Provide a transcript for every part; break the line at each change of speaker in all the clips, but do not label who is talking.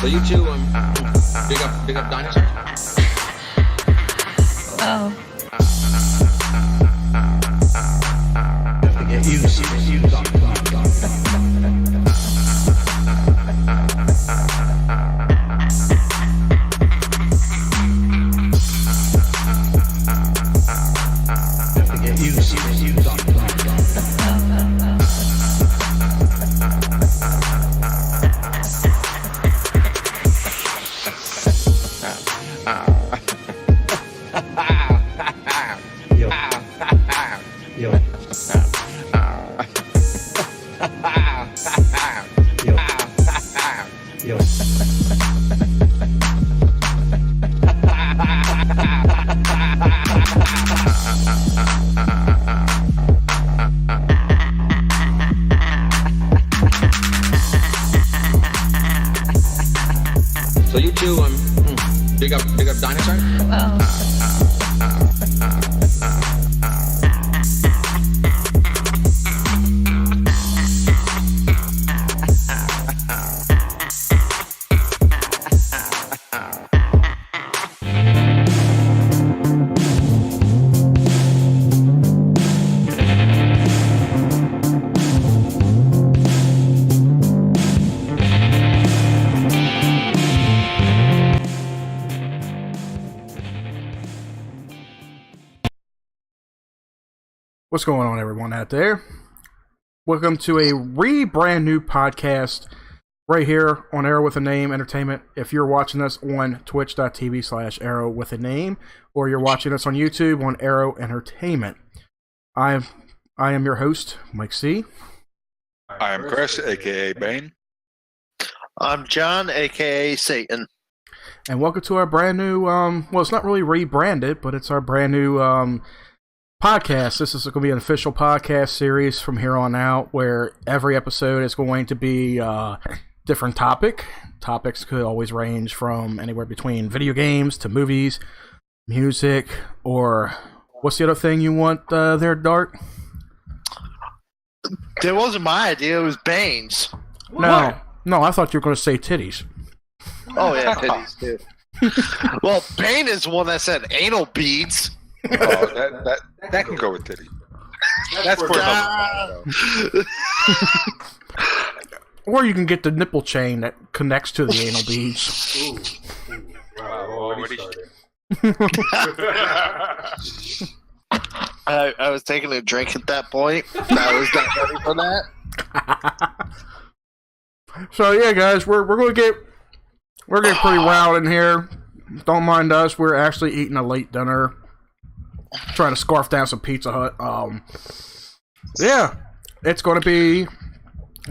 So you two, big up dinosaurs.
Oh.
Forget you.
So you two, big up dinosaurs.
What's going on, everyone out there? Welcome to a brand new podcast right here on Arrow with a Name Entertainment. If you're watching us on twitch.tv/Arrow with a Name, or you're watching us on YouTube on Arrow Entertainment. I am your host, Mike C.
I am Chris, aka Bane.
I'm John, aka Satan.
And welcome to our brand new, well, it's not really rebranded, but it's our brand new podcast. This is going to be an official podcast series from here on out, where every episode is going to be a different topic. Topics could always range from anywhere between video games to movies, music, or what's the other thing you want there, Dart?
That wasn't my idea, it was Bane's.
No, I thought you were going to say titties.
Oh yeah, titties too. Well, Bane is the one that said anal beads.
Oh, that can go with titty. That's for another.
Or you can get the nipple chain that connects to the anal beads.
Already
I was taking a drink at that point. I was not ready for that.
So yeah, guys, we're gonna get pretty wild in here. Don't mind us. We're actually eating a late dinner, trying to scarf down some Pizza Hut. Yeah, it's gonna be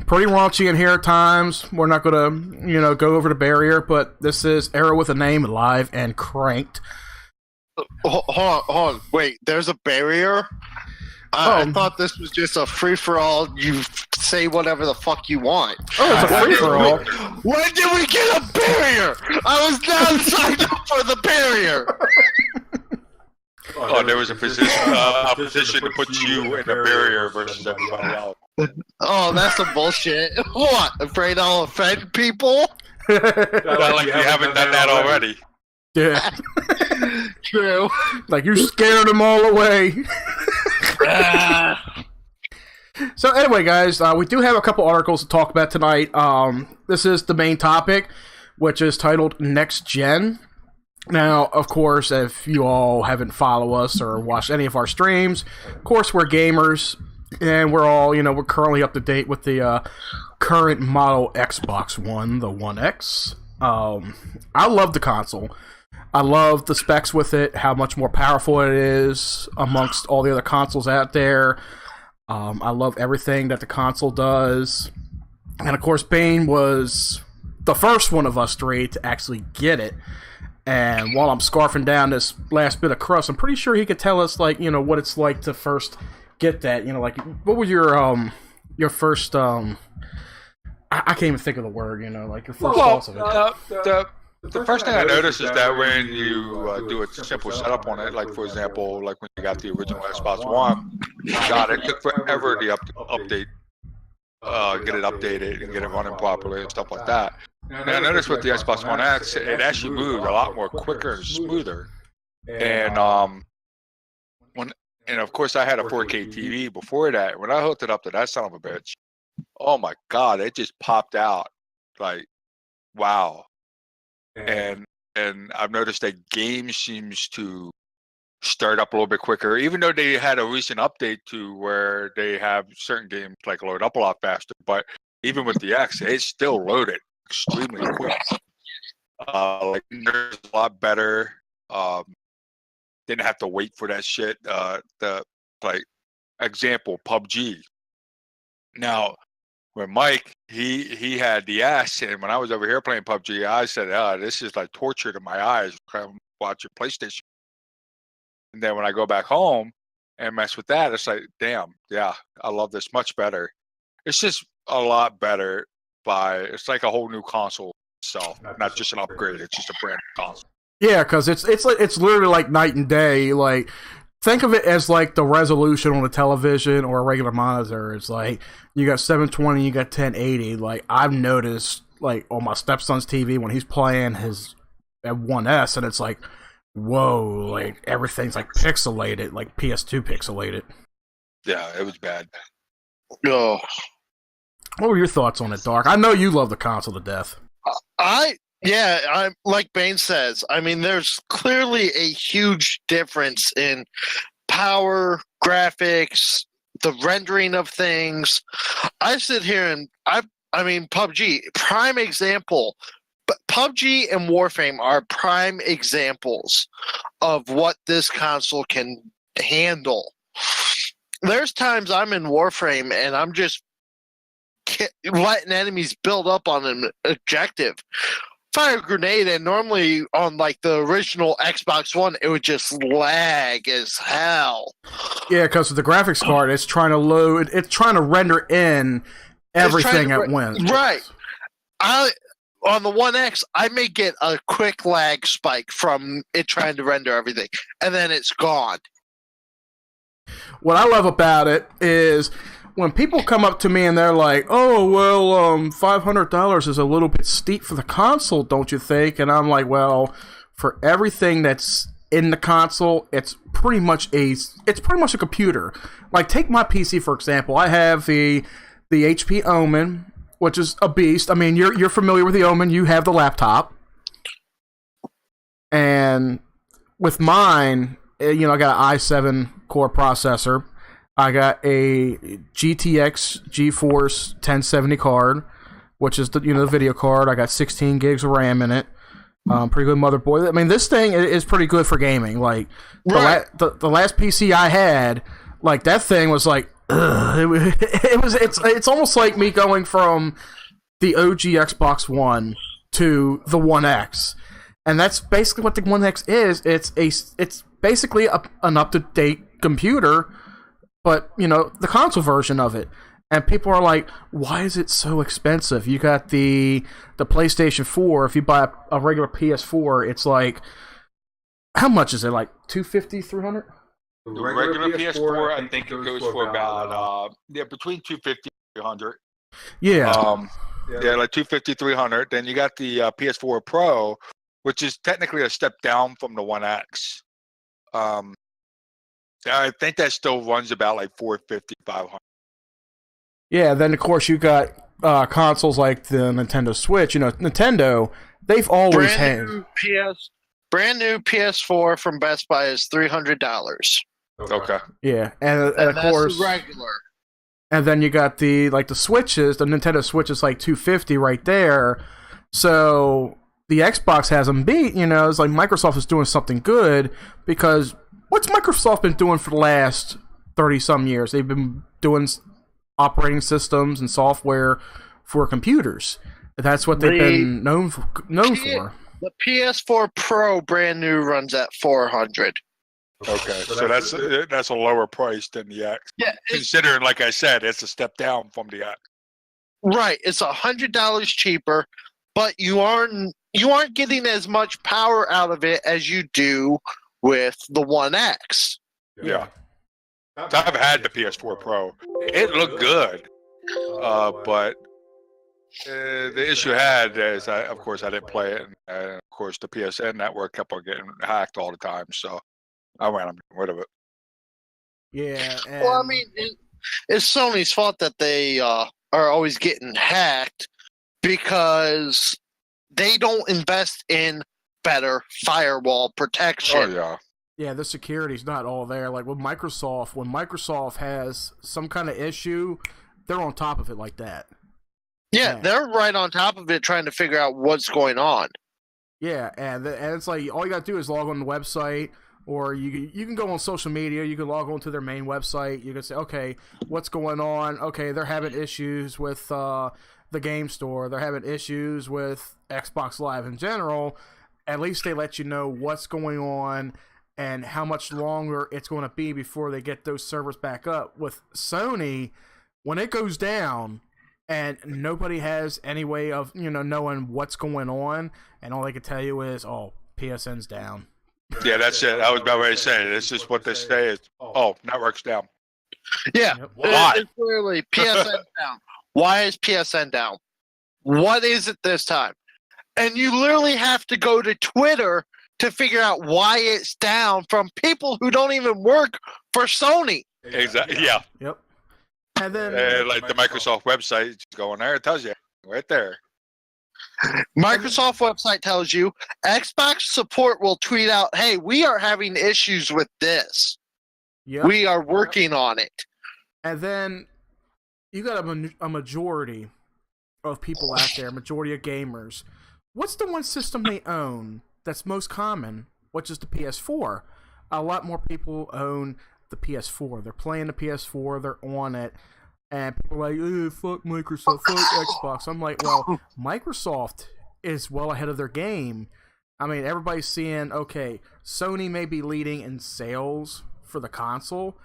pretty raunchy in here at times. We're not gonna, go over the barrier, but this is Arrow with a Name, live and cranked.
Hold on. Wait, there's a barrier? I thought this was just a free-for-all. You say whatever the fuck you want.
Oh, it's a free-for-all.
When did we get a barrier? I was not signed up for the barrier.
Oh, there was a position to put you in a barrier versus everybody else.
Oh, that's some bullshit. What? Afraid I'll offend people?
Not like you haven't done that already.
Yeah.
True.
Like you scared them all away. So anyway, guys, we do have a couple articles to talk about tonight. This is the main topic, which is titled Next Gen. Now, of course, if you all haven't followed us or watched any of our streams, of course, we're gamers, and we're all, we're currently up to date with the current model Xbox One, the One X. I love the console. I love the specs with it, how much more powerful it is amongst all the other consoles out there. I love everything that the console does. And of course, Bane was the first one of us three to actually get it. And while I'm scarfing down this last bit of crust, I'm pretty sure he could tell us, what it's like to first get that. What was your first, I can't even think of the word, your first thoughts of it.
The first thing I noticed is that when you do a simple setup on it, like for example, like when you got the original Xbox One, it took forever to update, get it updated and get it running properly and stuff like that. And I noticed with the Xbox One X, it actually moved a lot more quicker and smoother. And and of course I had a 4K TV before that. When I hooked it up to that son of a bitch, oh my god, it just popped out like wow. And I've noticed that game seems to start up a little bit quicker, even though they had a recent update to where they have certain games like load up a lot faster. But even with the X, it's still loaded extremely quick. Like there's a lot better. Didn't have to wait for that shit. The like example PUBG. Now, when Mike he had the S, and when I was over here playing PUBG, I said, this is like torture to my eyes. Watch your PlayStation. And then when I go back home and mess with that, it's like, damn, yeah, I love this much better. It's just a lot better. It's like a whole new console itself, not just an upgrade. It's just a brand new console.
Yeah, because it's literally like night and day. Like, think of it as like the resolution on a television or a regular monitor. It's like you got 720, you got 1080. Like, I've noticed like on my stepson's TV when he's playing his at 1S, and it's like, whoa, like everything's like pixelated, like PS2 pixelated.
Yeah, it was bad.
Oh.
What were your thoughts on it, Dark? I know you love the console to death.
I'm like Bane says. I mean, there's clearly a huge difference in power, graphics, the rendering of things. I sit here and I mean, PUBG, prime example. But PUBG and Warframe are prime examples of what this console can handle. There's times I'm in Warframe and I'm just letting enemies build up on an objective. Fire a grenade, and normally on like the original Xbox One, it would just lag as hell.
Yeah, because of the graphics card, it's trying to render in everything at once.
Right. On the One X, I may get a quick lag spike from it trying to render everything, and then it's gone.
What I love about it is when people come up to me and they're like, "Oh, well, $500 is a little bit steep for the console, don't you think?" And I'm like, "Well, for everything that's in the console, it's pretty much a computer. Like, take my PC for example. I have the HP Omen, which is a beast. I mean, you're familiar with the Omen. You have the laptop, and with mine, I got an i7 core processor. I got a GTX GeForce 1070 card, which is the video card. I got 16 gigs of RAM in it. Pretty good motherboard. I mean, this thing is pretty good for gaming. Like the last PC I had, like that thing was like, it's almost like me going from the OG Xbox One to the One X, and that's basically what the One X is. It's basically an up to date computer. But, the console version of it. And people are like, why is it so expensive? You got the PlayStation 4. If you buy a regular PS4, it's like, how much is it? Like $250, $300?
The regular PS4, I think it goes for about, between $250 and $300.
Yeah.
Like $250, $300. Then you got the PS4 Pro, which is technically a step down from the One X. I think that still runs about like $450, $500.
Yeah, then of course you got consoles like the Nintendo Switch. Nintendo, they've always had
brand new PS4 from Best Buy is $300.
Okay.
Yeah, and of course
regular.
And then you got the Switches. The Nintendo Switch is like $250 right there. So the Xbox has them beat. It's like Microsoft is doing something good because. What's Microsoft been doing for the last 30-some years? They've been doing operating systems and software for computers. That's what they've been known for.
The PS4 Pro brand new runs at $400.
Okay, so that's a lower price than the X.
Yeah,
considering, like I said, it's a step down from the X.
Right, it's $100 cheaper, but you aren't getting as much power out of it as you do with the One X.
Yeah. I've had the PS4 Pro. It looked good. But The issue I had is, of course, I didn't play it, and of course, the PSN network kept on getting hacked all the time. So I went and got rid of it.
Yeah.
Well, I mean, it's Sony's fault that they are always getting hacked because they don't invest in better firewall protection.
Oh yeah.
Yeah, the security's not all there. Like with Microsoft, when Microsoft has some kind of issue, they're on top of it like that.
Yeah, they're right on top of it trying to figure out what's going on.
Yeah, and it's like all you got to do is log on the website, or you can go on social media. You can log on to their main website. You can say, okay, what's going on? Okay, they're having issues with the game store. They're having issues with Xbox Live in general. At least they let you know what's going on and how much longer it's going to be before they get those servers back up. With Sony, when it goes down and nobody has any way of knowing what's going on, and all they can tell you is, oh, PSN's down.
Yeah, that's it. I was about ready to say it. It's just what they say is, oh, network's down.
Yeah.
Yep.
Why?
It's clearly PSN down. Why is PSN down? What is it this time? And you literally have to go to Twitter to figure out why it's down from people who don't even work for Sony.
Exactly. Yeah.
Yep. And then
Like the Microsoft website, you go in there, it tells you right there.
Microsoft website tells you Xbox support will tweet out, hey, we are having issues with this.
yep.
We are working on it.
And then you got a majority of people out there, majority of gamers. What's the one system they own that's most common, which is the PS4? A lot more people own the PS4. They're playing the PS4, they're on it, and people are like, fuck Microsoft, fuck Xbox. I'm like, well, Microsoft is well ahead of their game. I mean, everybody's seeing, okay, Sony may be leading in sales for the console,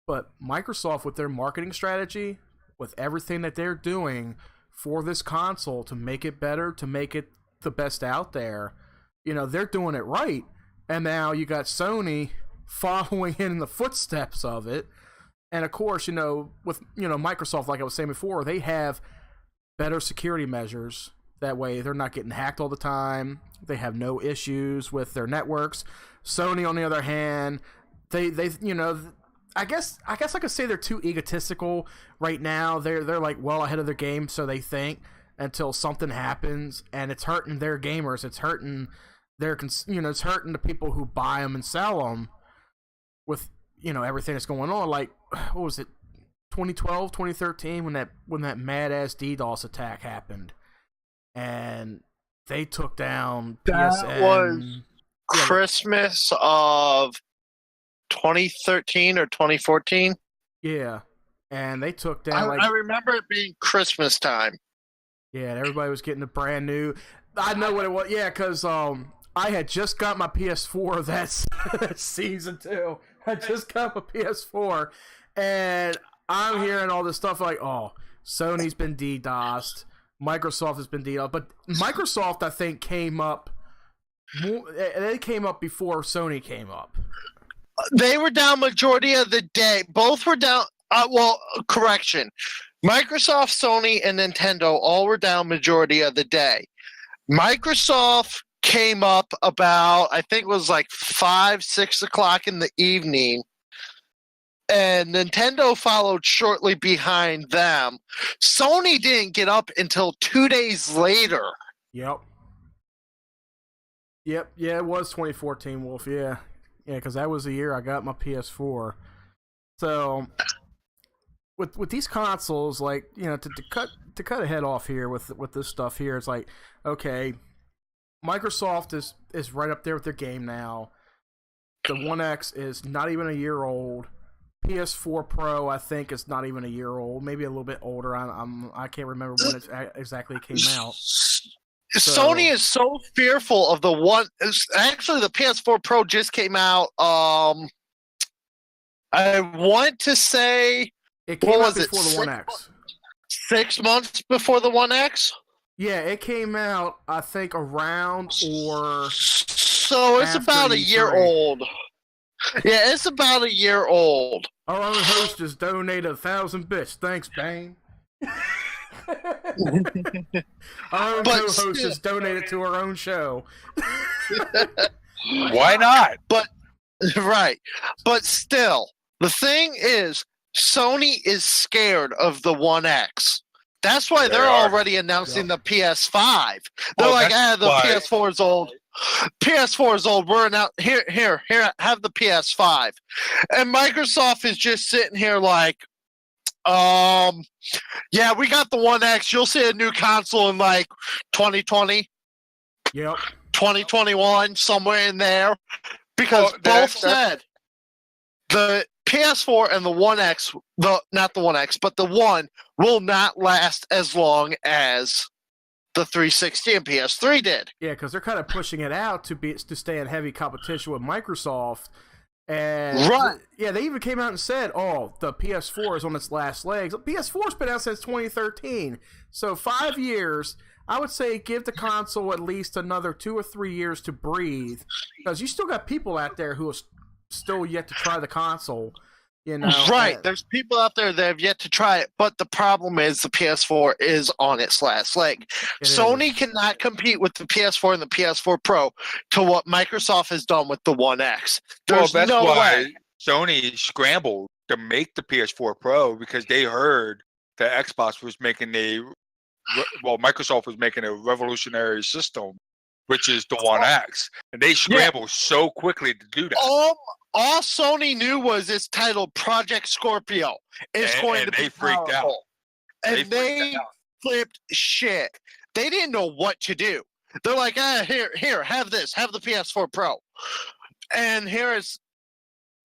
but Microsoft, with their marketing strategy, with everything that they're doing for this console to make it better, to make it the best out there, they're doing it right. And now you got Sony following in the footsteps of it. And of course, with Microsoft, like I was saying before, they have better security measures. That way they're not getting hacked all the time. They have no issues with their networks. Sony, on the other hand, they I guess I could say they're too egotistical right now. They're like well ahead of their game, so they think, until something happens and it's hurting their gamers, it's hurting it's hurting the people who buy them and sell them with everything that's going on. Like, what was it, 2012, 2013, when that mad ass DDoS attack happened, and they took down PSN.
That was Christmas of 2013 or 2014.
Yeah, and they took down.
I remember it being Christmas time.
Yeah, and everybody was getting a brand new. I know what it was. Yeah, because I had just got my PS4 that season too. I just got my PS4, and I'm hearing all this stuff like, oh, Sony's been DDoSed, Microsoft has been DDoSed, but Microsoft, I think, came up. They came up before Sony came up.
They were down majority of the day. Both were down. Correction. Microsoft, Sony, and Nintendo all were down majority of the day. Microsoft came up about, I think it was like 5, 6 o'clock in the evening, and Nintendo followed shortly behind them. Sony didn't get up until 2 days later.
Yep. Yeah, it was 2014, Wolf. Yeah, because that was the year I got my PS4. So with these consoles, like, to cut a head off here with this stuff here, it's like, okay, Microsoft is right up there with their game now. The One X is not even a year old. PS4 Pro, I think, is not even a year old, maybe a little bit older. I can't remember when it exactly came out.
Sony is so fearful of the one. Actually, the PS4 Pro just came out. I want to say
it came out before the One X.
6 months before the One X.
Yeah, it came out, I think, around or
so it's about a year old. Yeah, it's about a year old.
Our other host just donated 1,000 bits. Thanks, Bane. Our own
But
co-host
still-
just donated to our own show.
Why not?
Right. But still, the thing is, Sony is scared of the One X. That's why
They
they're
are.
already announcing the PS5. They're
Well,
like,
that's
the
why-
PS4 is old. PS4 is old. We're now here, have the PS5. And Microsoft is just sitting here like, yeah, we got the One X. You'll see a new console in like 2020,
Yep.
2021, somewhere in there. Because
Well,
both
that-
said the PS4 and the One X, not the One X, but the One will not last as long as the 360 and PS3 did.
Yeah, because they're kind of pushing it out to stay in heavy competition with Microsoft. And
Right.
yeah, they even came out and said, "Oh, the PS4 is on its last legs." PS4's been out since 2013, so 5 years. I would say give the console at least another 2 or 3 years to breathe, because you still got people out there who are still yet to try the console. You know,
Right. There's people out there that have yet to try it, but the problem is the PS4 is on its last leg.
It is.
Sony cannot compete with the PS4 and the PS4 Pro to what Microsoft has done with the One X. There's
Well, that's
no
why
way.
Sony scrambled to make the PS4 Pro, because they heard that Xbox was making Microsoft was making a revolutionary system, which is the One X, and they scrambled so quickly to do that.
All Sony knew was it's titled Project Scorpio. It's going
And
to be
they freaked out.
powerful. And
They
they
freaked out.
flipped shit. They didn't know what to do. They're like, here, have this, have the PS4 Pro. And here is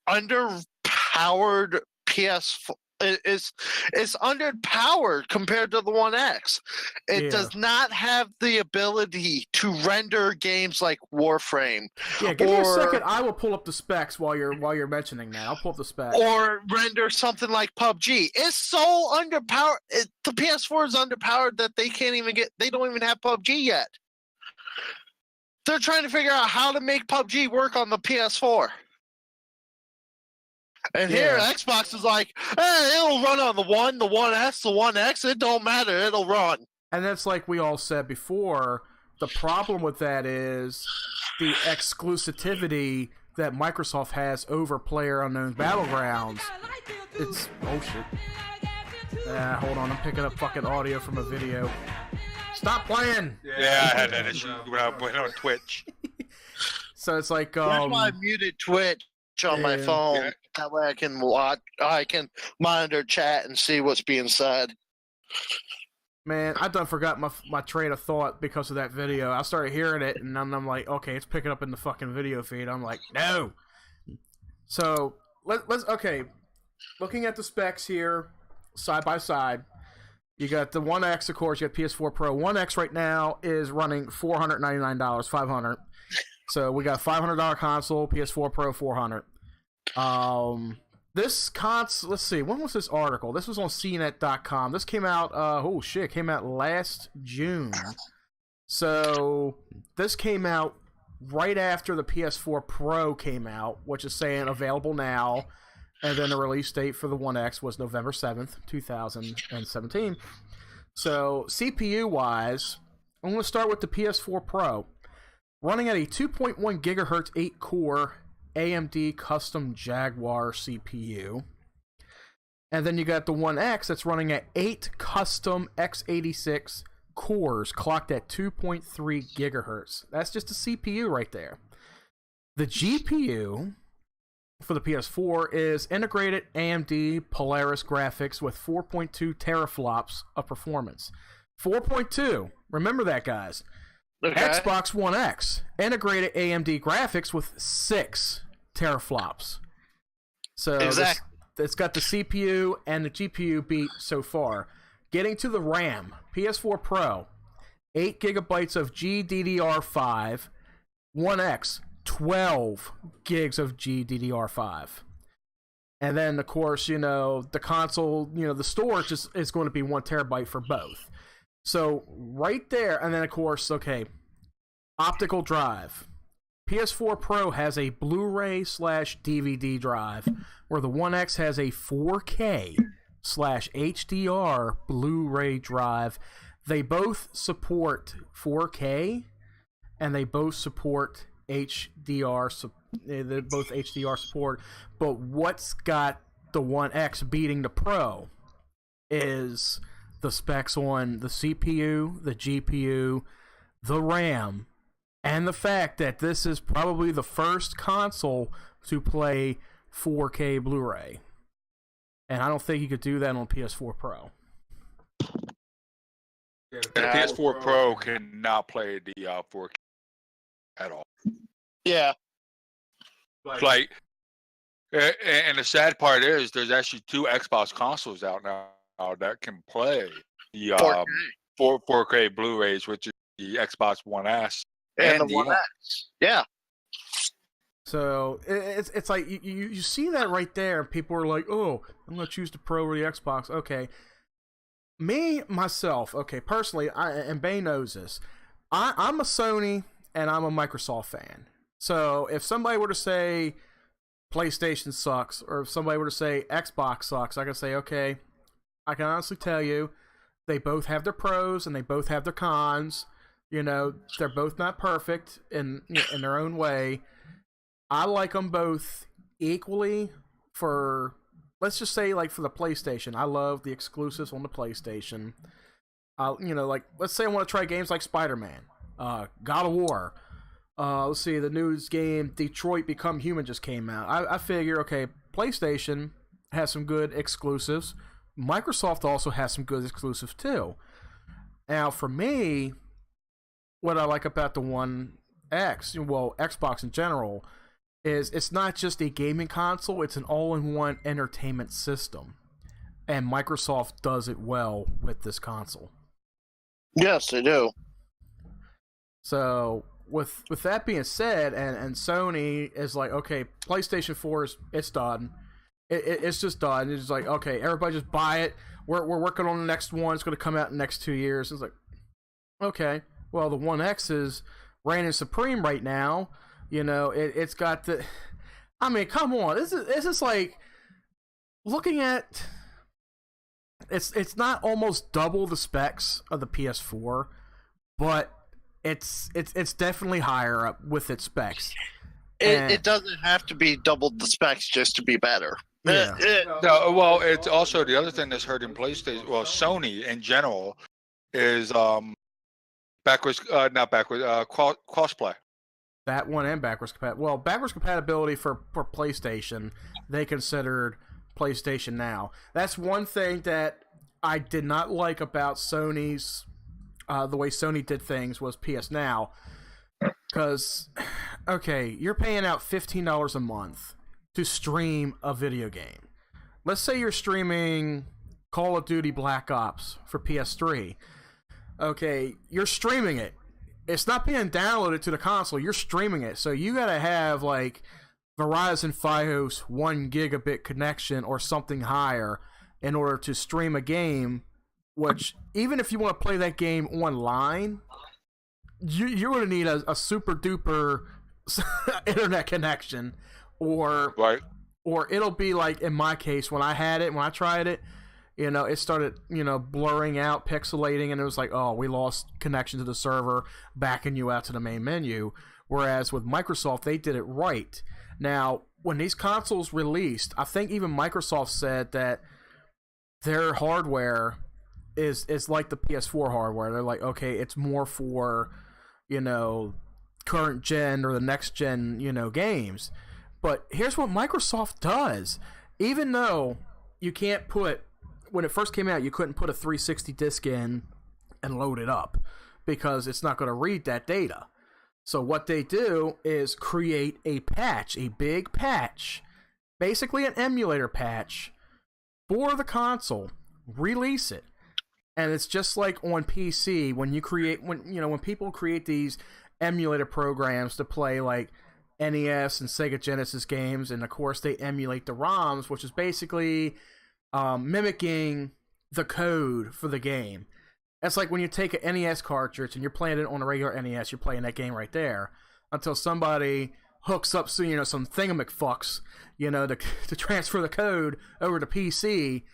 underpowered PS4. It's underpowered compared to the One X. It
Yeah.
does not have the ability to render games like Warframe
Yeah, give me a
or-
second. I will pull up the specs while you're mentioning that. I'll pull up the specs.
or render something like PUBG. It's so underpowered. The PS4 is underpowered that they can't even they don't even have PUBG yet. They're trying to figure out how to make PUBG work on the PS4. And here,
Yeah.
Xbox is like, it'll run on the One, the One S, the One X. It don't matter. It'll run.
And that's like we all said before. The problem with that is the exclusivity that Microsoft has over PlayerUnknown's Battlegrounds. It's oh shit. Hold on, I'm picking up fucking audio from a video. Stop playing.
Yeah, I had that issue when I went on Twitch.
So it's like
That's why I muted Twitch on my
yeah.
phone.
Yeah.
That way I can watch. I can monitor chat and see what's being said.
man, I done forgot my train of thought because of that video. I started hearing it and then I'm like, okay, it's picking up in the fucking video feed. I'm like, no. So let's okay. Looking at the specs here, side by side, you got the One X, of course. You got PS4 Pro. One X right now is running $499, $500. So we got a $500 console, PS4 Pro $400. This console, let's see, when was this article? This was on CNET.com. This came out, came out last June. So this came out right after the PS4 Pro came out, which is saying available now. And then the release date for the One X was November 7th, 2017. So CPU-wise, I'm going to start with the PS4 Pro. Running at a 2.1 gigahertz 8-core AMD custom Jaguar CPU. And then you got the One X that's running at 8 custom x86 cores clocked at 2.3 gigahertz. That's just a CPU right there. The GPU for the PS4 is integrated AMD Polaris graphics with 4.2 teraflops of performance. 4.2. Remember that, guys.
Okay.
Xbox One X integrated AMD graphics with 6 teraflops. So
Exactly.
it's got the CPU and the GPU beat so far. Getting to the RAM, PS4 Pro, 8 gigabytes of GDDR5, One X, 12 gigs of GDDR5. And then, of course, the console, the storage is going to be 1 terabyte for both. So, right there, and then, of course, okay, optical drive. PS4 Pro has a Blu-ray / DVD drive, where the One X has a 4K HDR Blu-ray drive. They both support 4K, and they both support HDR. They're both HDR support. But what's got the One X beating the Pro is the specs on the CPU, the GPU, the RAM, and the fact that this is probably the first console to play 4K Blu-ray. And I don't think you could do that on PS4 Pro.
The PS4 Pro cannot play the 4K at all.
Yeah.
Like, and the sad part is there's actually 2 Xbox consoles out now that can play the 4K Blu-rays, which is the Xbox One S
and the One X. Yeah.
So it's like you see that right there, and people are like, "Oh, I'm gonna choose the Pro or the Xbox." Okay, myself, personally, and Bay knows this. I'm a Sony and I'm a Microsoft fan. So if somebody were to say PlayStation sucks, or if somebody were to say Xbox sucks, I can say, okay, I can honestly tell you, they both have their pros and they both have their cons. You know, they're both not perfect in their own way. I like them both equally. For, let's just say, like, for the PlayStation, I love the exclusives on the PlayStation. Like, let's say I want to try games like Spider-Man, God of War. Let's see, the news game Detroit Become Human just came out. I figure, okay, PlayStation has some good exclusives. Microsoft also has some good exclusives too. Now, for me, what I like about the One X, well, Xbox in general, is it's not just a gaming console, it's an all-in-one entertainment system. And Microsoft does it well with this console.
Yes, they do.
So, with that being said, and Sony is like, okay, PlayStation 4 it's done. It's just done. It's like, okay, everybody just buy it. We're working on the next one. It's going to come out in the next 2 years. It's like, okay, well, the One X is reigning supreme right now. You know, it's got the... I mean, come on. This is like... Looking at... It's not almost double the specs of the PS4, but it's definitely higher up with its specs.
It doesn't have to be double the specs just to be better.
Yeah.
No, well, it's also the other thing that's hurting PlayStation, well, Sony in general, is crossplay.
That one and backwards compatibility. Well, backwards compatibility for PlayStation, they considered PlayStation Now. That's one thing that I did not like about Sony's, the way Sony did things was PS Now. Because, okay, you're paying out $15 a month to stream a video game. Let's say you're streaming Call of Duty Black Ops for PS3. Okay, you're streaming it. It's not being downloaded to the console. You're streaming it. So you gotta have, like, Verizon Fios 1 gigabit connection or something higher in order to stream a game, which, even if you want to play that game online, you're going to need a super duper internet connection, or
Right.
or it'll be like, in my case, when I tried it, you know, it started, you know, blurring out, pixelating, and it was like, oh, we lost connection to the server, backing you out to the main menu. Whereas with Microsoft, they did it right. Now, when these consoles released, I think even Microsoft said that their hardware is like the PS4 hardware. They're like, okay, it's more for, you know, current gen or the next gen, you know, games. But here's what Microsoft does. Even though you can't put, when it first came out, you couldn't put a 360 disc in and load it up because it's not going to read that data. So what they do is create a patch, a big patch, basically an emulator patch for the console, release it. And it's just like on PC when people create these emulator programs to play like NES and Sega Genesis games, and of course they emulate the ROMs, which is basically mimicking the code for the game. That's like when you take an NES cartridge and you're playing it on a regular NES, you're playing that game right there until somebody hooks up, so, you know, some thingamacfucks, you know, to transfer the code over to PC,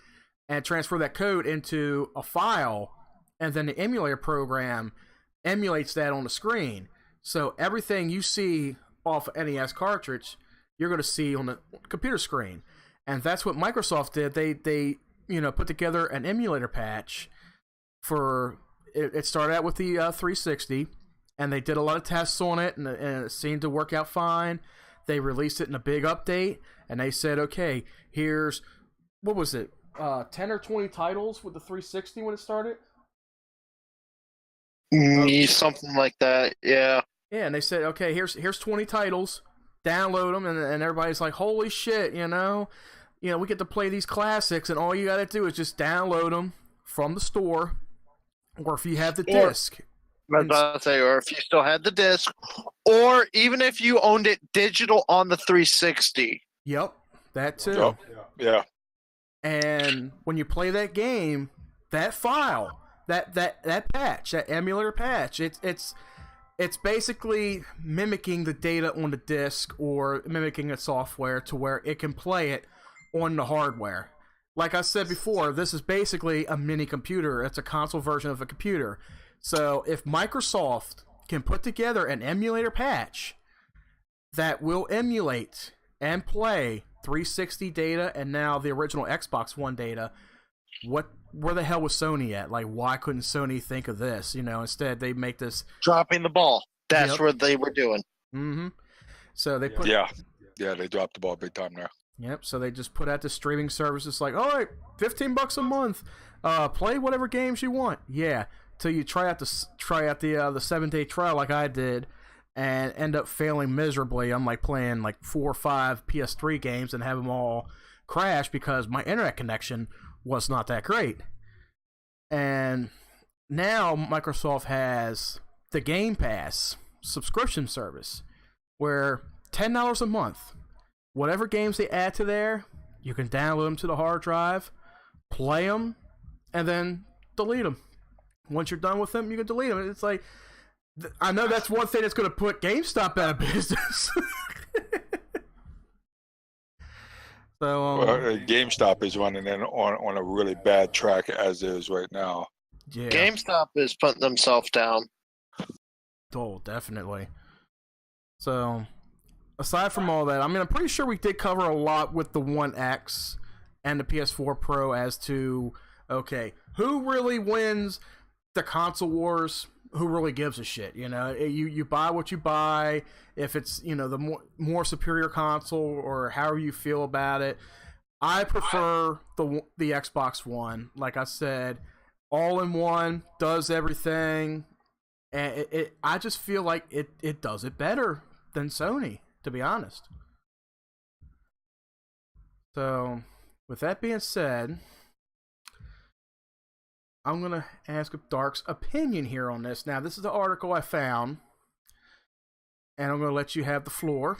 and transfer that code into a file, and then the emulator program emulates that on the screen. So everything you see off an NES cartridge, you're going to see on the computer screen. And that's what Microsoft did. They put together an emulator patch for it. Started out with the 360, and they did a lot of tests on it, and it seemed to work out fine. They released it in a big update, and they said, okay, here's, what was it, 10 or 20 titles with the 360 when it started?
Something like that, yeah.
Yeah, and they said, okay, here's 20 titles, download them, and everybody's like, holy shit, we get to play these classics, and all you gotta do is just download them from the store, or if you have the disc.
I was about to say, or if you still had the disc, or even if you owned it digital on the 360.
Yep, that too.
Yep. Yeah.
And when you play that game, that file, that patch, that emulator patch, it's basically mimicking the data on the disc or mimicking the software to where it can play it on the hardware. Like I said before, this is basically a mini computer. It's a console version of a computer. So if Microsoft can put together an emulator patch that will emulate and play 360 data and now the original Xbox One data, where the hell was Sony at? Like, why couldn't Sony think of this? Instead they make this
dropping the ball. That's what they were doing.
Mm-hmm. So they put
they dropped the ball big time there.
Yep. So they just put out the streaming service. It's like, all right, $15 a month. Play whatever games you want. Yeah. Till you try out the 7-day trial like I did, and end up failing miserably. I'm like playing like 4 or 5 PS3 games and have them all crash because my internet connection was not that great. And now Microsoft has the Game Pass subscription service, where $10 a month, whatever games they add to there, you can download them to the hard drive, play them, and then delete them. Once you're done with them, you can delete them. It's like, I know that's one thing that's going to put GameStop out of business. So
GameStop is running in on a really bad track as is right now.
Yeah.
GameStop is putting themselves down.
Oh, definitely. So, aside from all that, I'm pretty sure we did cover a lot with the One X and the PS4 Pro as to, okay, who really wins the console wars? Who really gives a shit? You buy what you buy. If it's the more superior console or however you feel about it, I prefer the Xbox One. Like I said, all in one, does everything, and I just feel like it does it better than Sony, to be honest. So, with that being said, I'm going to ask Dark's opinion here on this. Now, this is the article I found, and I'm going to let you have the floor.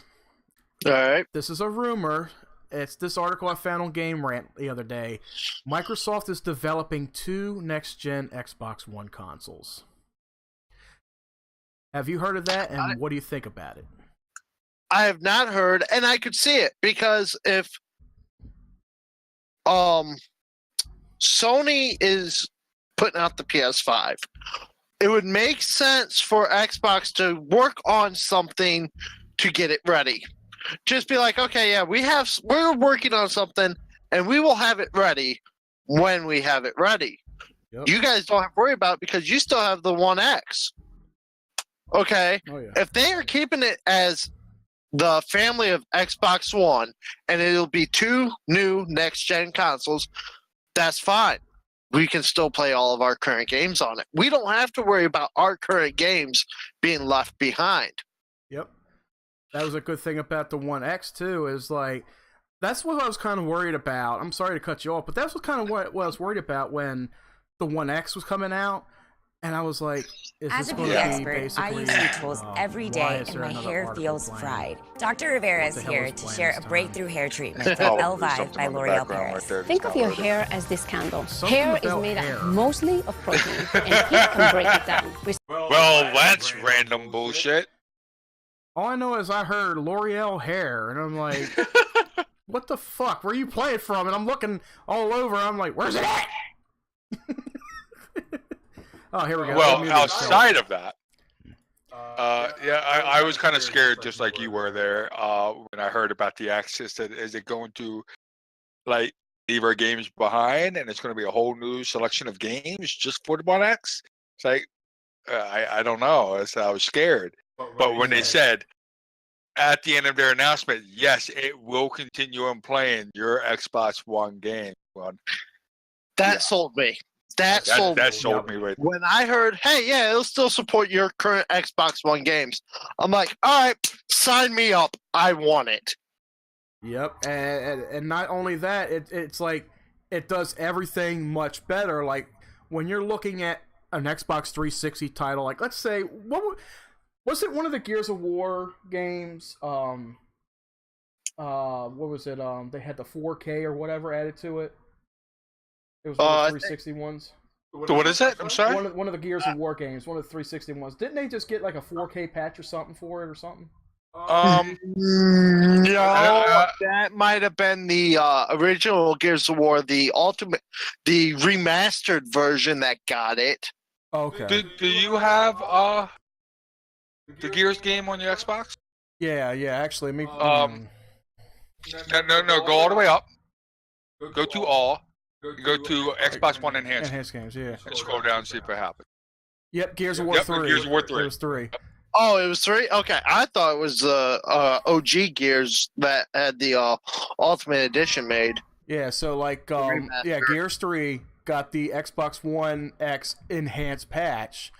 All right.
This is a rumor. It's this article I found on Game Rant the other day. Microsoft is developing 2 next-gen Xbox One consoles. Have you heard of that, and what do you think about it?
I have not heard, and I could see it, because if Sony is putting out the PS5, it would make sense for Xbox to work on something to get it ready. Just be like, okay, yeah, we're working on something, and we will have it ready when we have it ready. Yep. You guys don't have to worry about it because you still have the One X. Okay?
Oh, yeah.
If they are keeping it as the family of Xbox One, and it'll be 2 new next-gen consoles, that's fine. We can still play all of our current games on it. We don't have to worry about our current games being left behind.
Yep. That was a good thing about the One X, too, is like, that's what I was kind of worried about. I'm sorry to cut you off, but that's what kind of what I was worried about when the One X was coming out. And I was like, is
as
this
a
going
beauty
to be
expert,
basically...
I use new tools every day, and my hair feels fried. Dr. Rivera is here to share a breakthrough hair treatment, Elvive by L'Oreal Paris.
Think of your hair as this candle. Hair is made up mostly of protein, and heat can break it down.
Well, that's random bullshit.
All I know is I heard L'Oreal hair, and I'm like, what the fuck? Where are you playing from? And I'm looking all over. I'm like, where's it at? Oh, here we go.
Well, outside of that, I was kind of scared, just like you were there, when I heard about the access. That is it going to like leave our games behind, and it's going to be a whole new selection of games just for the One X? It's like I don't know. I was scared, but when they said at the end of their announcement, yes, it will continue on playing your Xbox One game.
That sold me. That sold me. Right. When I heard, hey, yeah, it'll still support your current Xbox One games, I'm like, all right, sign me up. I want it.
Yep, and not only that, it's like it does everything much better. Like when you're looking at an Xbox 360 title, like let's say, was it one of the Gears of War games? What was it? They had the 4K or whatever added to it. It was one of the 360 ones.
What is it? I'm sorry?
One of the Gears of War games, one of the 360 ones. Didn't they just get like a 4K patch or something for it or something?
No, that might have been the original Gears of War, the remastered version that got it.
Okay.
Do you have the Gears game on your Xbox?
Yeah, actually, me.
No, go all the way up. Go to all. Go to Xbox One Enhanced.
Enhanced games, yeah.
And scroll down and see if it happens.
Yep, Gears of War 3.
Gears of War 3.
It was 3.
Oh, it was 3? Okay, I thought it was OG Gears that had the Ultimate Edition made.
Yeah, so like, Gears 3 got the Xbox One X enhanced patch.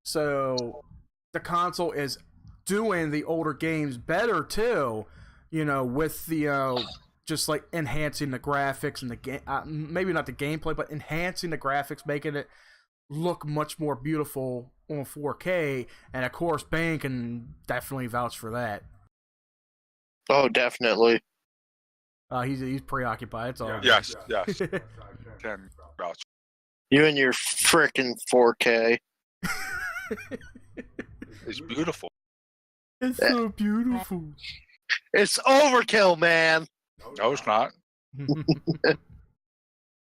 So the console is doing the older games better too, with the just like enhancing the graphics and the game, maybe not the gameplay, but enhancing the graphics, making it look much more beautiful on 4K. And of course, Bane can definitely vouch for that.
Oh, definitely.
He's preoccupied. It's all.
Yes. Can vouch.
You and your frickin' 4K.
It's beautiful.
It's so beautiful.
It's overkill, man.
No, it's not.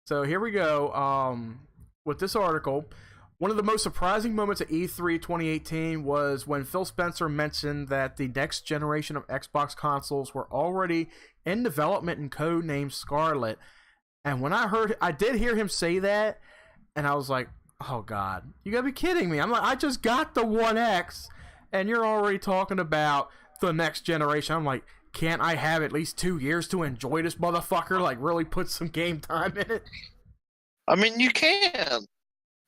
So here we go. With this article, one of the most surprising moments at E3 2018 was when Phil Spencer mentioned that the next generation of Xbox consoles were already in development and codenamed Scarlet. And when I did hear him say that, and I was like, oh God, you gotta be kidding me. I'm like, I just got the One X, and you're already talking about the next generation. I'm like, can't I have at least 2 years to enjoy this motherfucker? Like, really put some game time in it?
I mean, you can.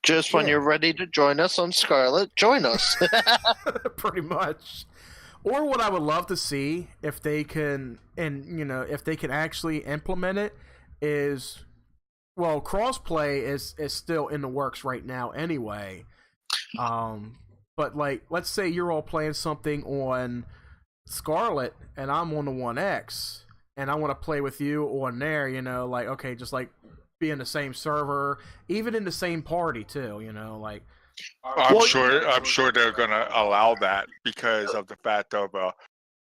Just when you're ready to join us on Scarlet, join us.
Pretty much. Or what I would love to see, if they can, if they can actually implement it, is, well, crossplay is still in the works right now anyway. But like, let's say you're all playing something on Scarlet and I'm on the One X, and I want to play with you on there, like, okay, just like be in the same server, even in the same party too, like.
I'm sure they're gonna allow that because of the fact of,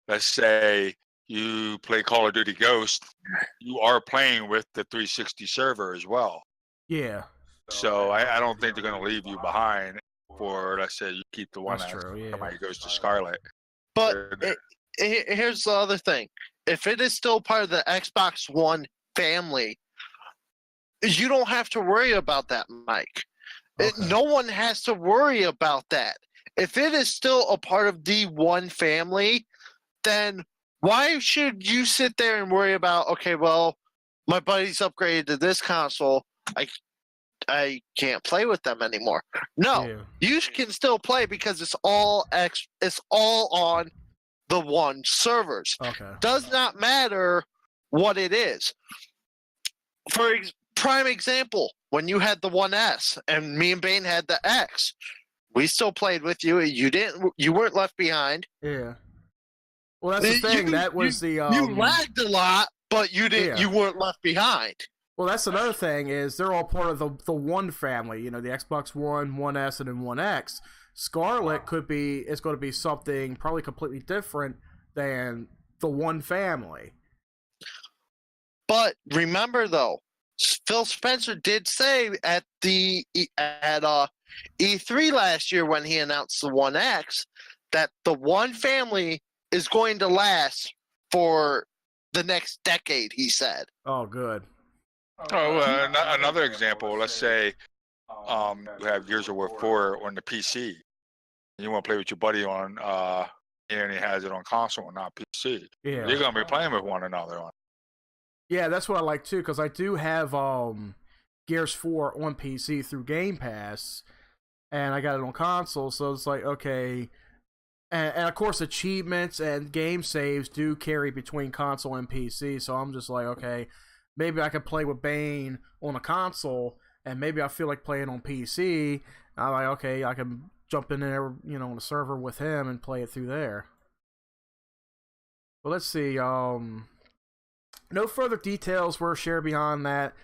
let's say you play Call of Duty Ghost, you are playing with the 360 server as well.
Yeah.
So I don't think they're gonna leave you behind for, let's say, you keep the One X.
That's true, yeah.
Somebody goes to Scarlet.
But here's the other thing. If it is still part of the Xbox One family, you don't have to worry about that, Mike. Okay. No one has to worry about that. If it is still a part of the One family, then why should you sit there and worry about, okay, well, my buddy's upgraded to this console, I can't play with them anymore. No, you can still play because it's all on the One servers.
Okay.
Does not matter what it is. For prime example, when you had the One S and me and Bane had the X, we still played with you. You weren't left behind.
Yeah. Well, that's the thing.
You lagged a lot, but you didn't. Yeah. You weren't left behind.
Well, that's another thing, is they're all part of the One family. The Xbox One, One S, and then One X. Scarlet is going to be something probably completely different than the One family.
But remember, though, Phil Spencer did say at E3 last year when he announced the One X that the One family is going to last for the next decade, he said.
Oh, good.
Another example, let's say you have Gears of War 4 on the PC, and you want to play with your buddy on, and he has it on console and not PC.
Yeah.
You're going to be playing with one another on.
Yeah, that's what I like too, because I do have Gears 4 on PC through Game Pass, and I got it on console, so it's like, okay. And of course, achievements and game saves do carry between console and PC, so I'm just like, okay, maybe I could play with Bane on a console, and maybe I feel like playing on PC. I'm like, okay, I can jump in there, on the server with him and play it through there. Well, let's see. No further details were shared beyond that,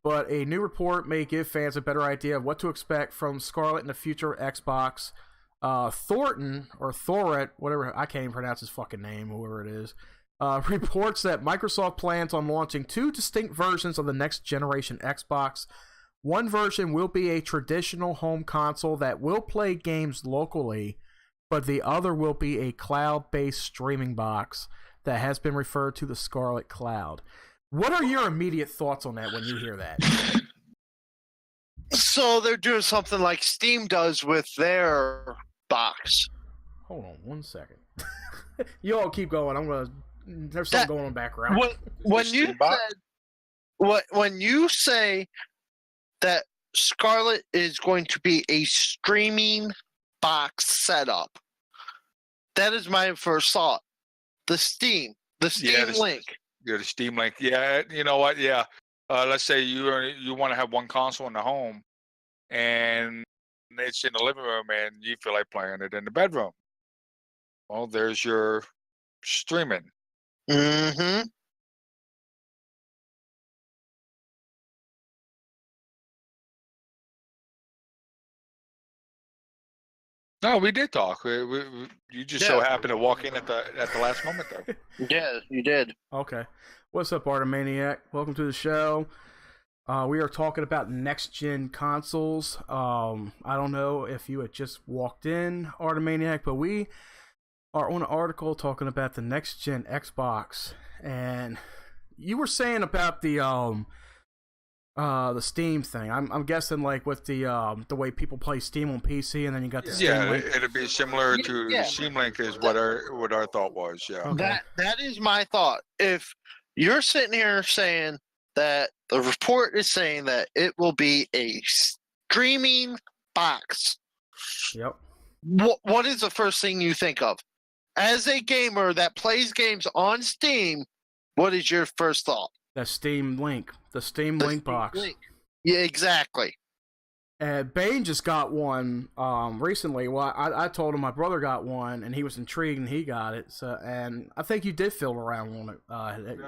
but a new report may give fans a better idea of what to expect from Scarlett in the future Xbox. Thornton, or Thoret, whatever, I can't even pronounce his fucking name, whoever it is, reports that Microsoft plans on launching 2 distinct versions of the next generation Xbox. One version will be a traditional home console that will play games locally, but the other will be a cloud-based streaming box that has been referred to the Scarlett Cloud. What are your immediate thoughts on that when you hear that?
So they're doing something like Steam does with their box.
Hold on 1 second. You all keep going. There's something going on background.
When you say that Scarlett is going to be a streaming box setup, that is my first thought. The Steam Link.
Yeah, the Steam Link. Yeah, you know what? Yeah. Let's say you want to have one console in the home, and it's in the living room, and you feel like playing it in the bedroom. Well, there's your streaming.
Mm-hmm.
No, we did talk. You just so happened to walk in at the last moment, though.
Yeah, you did.
Okay. What's up, Artomaniac? Welcome to the show. We are talking about next-gen consoles. I don't know if you had just walked in, Artomaniac, but we are on an article talking about the next-gen Xbox. And you were saying about the Steam thing. I'm guessing like with the way people play Steam on PC, and then you got the Steam Link.
It'd be similar to the Steam Link is what our thought was. Yeah,
okay.
That is my thought. If you're sitting here saying that the report is saying that it will be a streaming box,
yep.
What is the first thing you think of? As a gamer that plays games on Steam, what is your first thought?
The Steam Link box.
Link. Yeah, exactly.
And Bane just got one recently. Well, I told him my brother got one, and he was intrigued, and he got it. So, and I think you did fiddle around on it.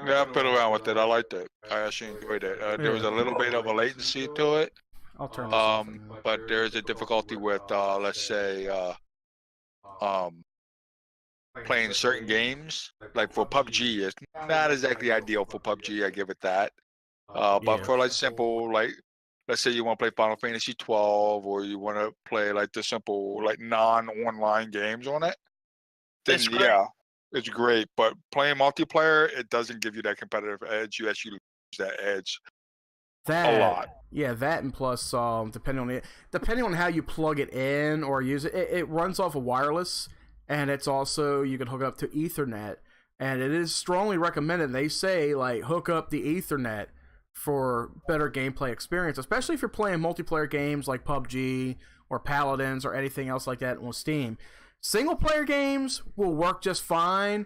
Yeah, I fiddled around with it. I liked it. I actually enjoyed it. There was a little bit of a latency to it.
I'll turn this off.
But there's a difficulty with, let's say, playing certain games. Like for PUBG, it's not exactly ideal for PUBG. I give it that. But for like simple, like let's say you want to play Final Fantasy 12, or you want to play like the simple, like non-online games on it, then it's great. But playing multiplayer, it doesn't give you that competitive edge. You actually lose that edge a lot.
Yeah, that, and plus, depending on how you plug it in or use it, it runs off of wireless, and it's also, you can hook it up to Ethernet, and it is strongly recommended. They say like hook up the Ethernet for better gameplay experience, especially if you're playing multiplayer games like PUBG or Paladins or anything else like that on Steam. Single player games will work just fine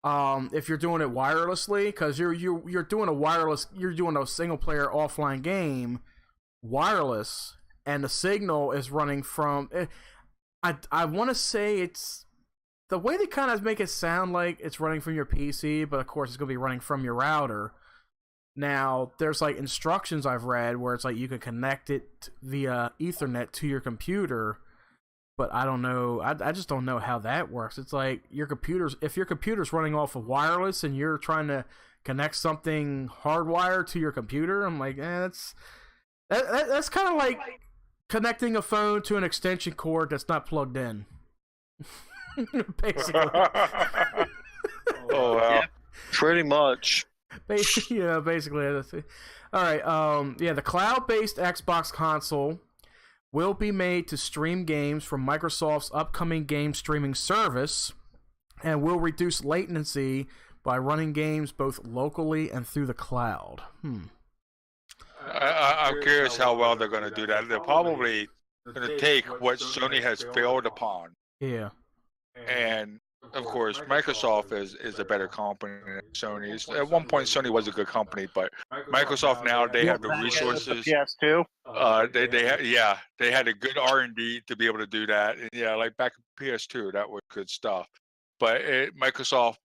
if you're doing it wirelessly, because you're doing a single player offline game wireless, and the signal is running from I want to say it's the way they kind of make it sound like it's running from your PC, but of course it's going to be running from your router. Now, there's like instructions I've read where it's like you can connect it via Ethernet to your computer, but I don't know. I just don't know how that works. It's like if your computer's running off of wireless and you're trying to connect something hardwired to your computer, I'm like, that's kind of like connecting a phone to an extension cord that's not plugged in. Basically.
Oh wow.
Yeah, pretty much.
Basically. That's it. All right. The cloud-based Xbox console will be made to stream games from Microsoft's upcoming game streaming service, and will reduce latency by running games both locally and through the cloud.
I'm curious how well they're going to do that. They're probably going to take what Sony has failed upon.
Yeah.
And of course, Microsoft is a better company than Sony. At one point, Sony was a good company, but Microsoft now they have the resources.
PS2.
They had a good R&D to be able to do that. And yeah, like back in PS2, that was good stuff. But Microsoft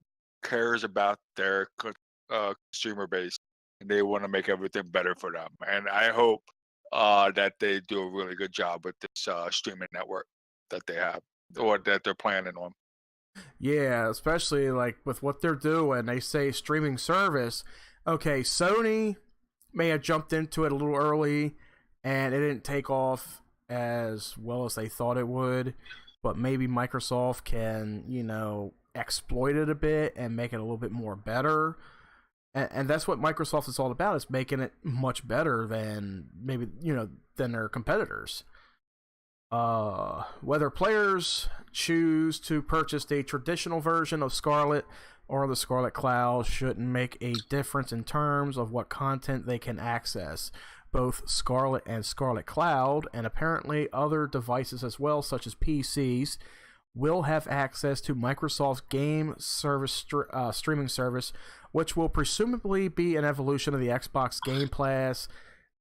cares about their consumer base, and they want to make everything better for them. And I hope that they do a really good job with this streaming network that they have, or that they're planning on.
Yeah, especially like with what they're doing. They say streaming service. Okay, Sony may have jumped into it a little early and it didn't take off as well as they thought it would, but maybe Microsoft can, exploit it a bit and make it a little bit more better. And that's what Microsoft is all about, is making it much better than maybe, than their competitors. Whether players choose to purchase the traditional version of Scarlet or the Scarlet Cloud shouldn't make a difference in terms of what content they can access. Both Scarlet and Scarlet Cloud, and apparently other devices as well, such as PCs, will have access to Microsoft's game service streaming service, which will presumably be an evolution of the Xbox Game Pass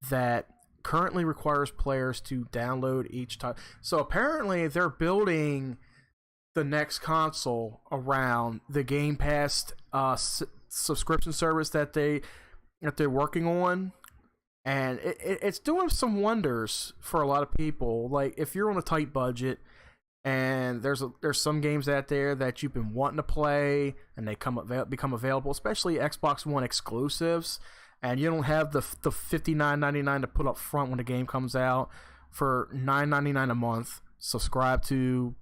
that currently requires players to download each time. So apparently they're building the next console around the Game Pass subscription service that they're working on, and it's doing some wonders for a lot of people. Like if you're on a tight budget and there's some games out there that you've been wanting to play and they become available, especially Xbox One exclusives, and you don't have the $59.99 to put up front when the game comes out, for $9.99 a month, subscribe to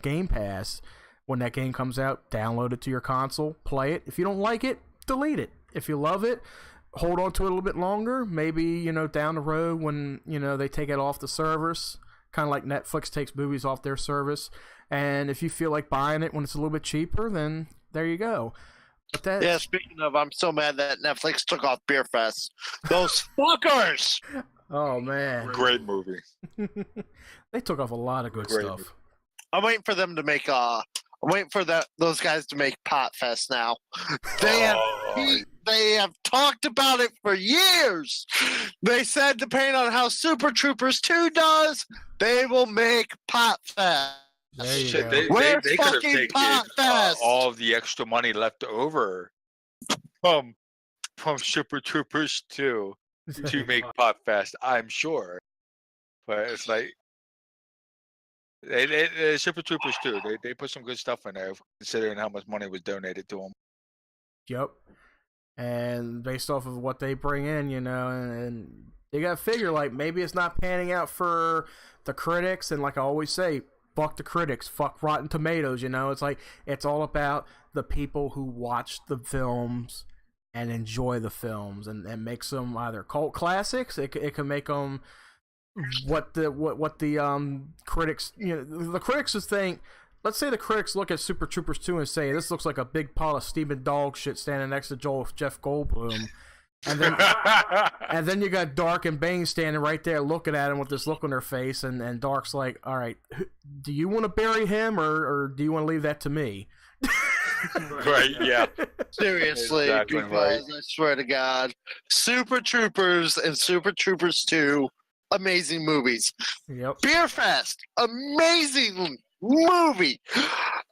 Game Pass. When that game comes out, download it to your console, play it. If you don't like it, delete it. If you love it, hold on to it a little bit longer. Maybe down the road when they take it off the servers, kind of like Netflix takes movies off their service. And if you feel like buying it when it's a little bit cheaper, then there you go.
Yeah, speaking of, I'm so mad that Netflix took off Beer Fest. Those fuckers!
Oh, man.
Great movie.
They took off a lot of good stuff.
Movie. I'm waiting for them to make I'm waiting for those guys to make Pot Fest now. They have talked about it for years. They said, depending on how Super Troopers 2 does, they will make Pot Fest.
They could have taken all of the extra money left over from Super Troopers 2 to make Pot Fest, I'm sure. But it's like Super Troopers 2, they put some good stuff in there, considering how much money was donated to them.
Yep. And based off of what they bring in, and you got to figure, like, maybe it's not panning out for the critics, and like I always say, fuck the critics, fuck Rotten Tomatoes, It's like, it's all about the people who watch the films and enjoy the films, and makes them either cult classics. It can make them what the critics, the critics would think. Let's say the critics look at Super Troopers 2 and say, this looks like a big pile of steaming dog shit standing next to Jeff Goldblum. And then you got Dark and Bane standing right there looking at him with this look on their face, and Dark's like, all right, do you want to bury him or do you want to leave that to me?
Right, yeah.
Seriously,
Exactly
because
right.
I swear to God, Super Troopers and Super Troopers 2, amazing movies.
Yep.
Beer Fest, amazing movie.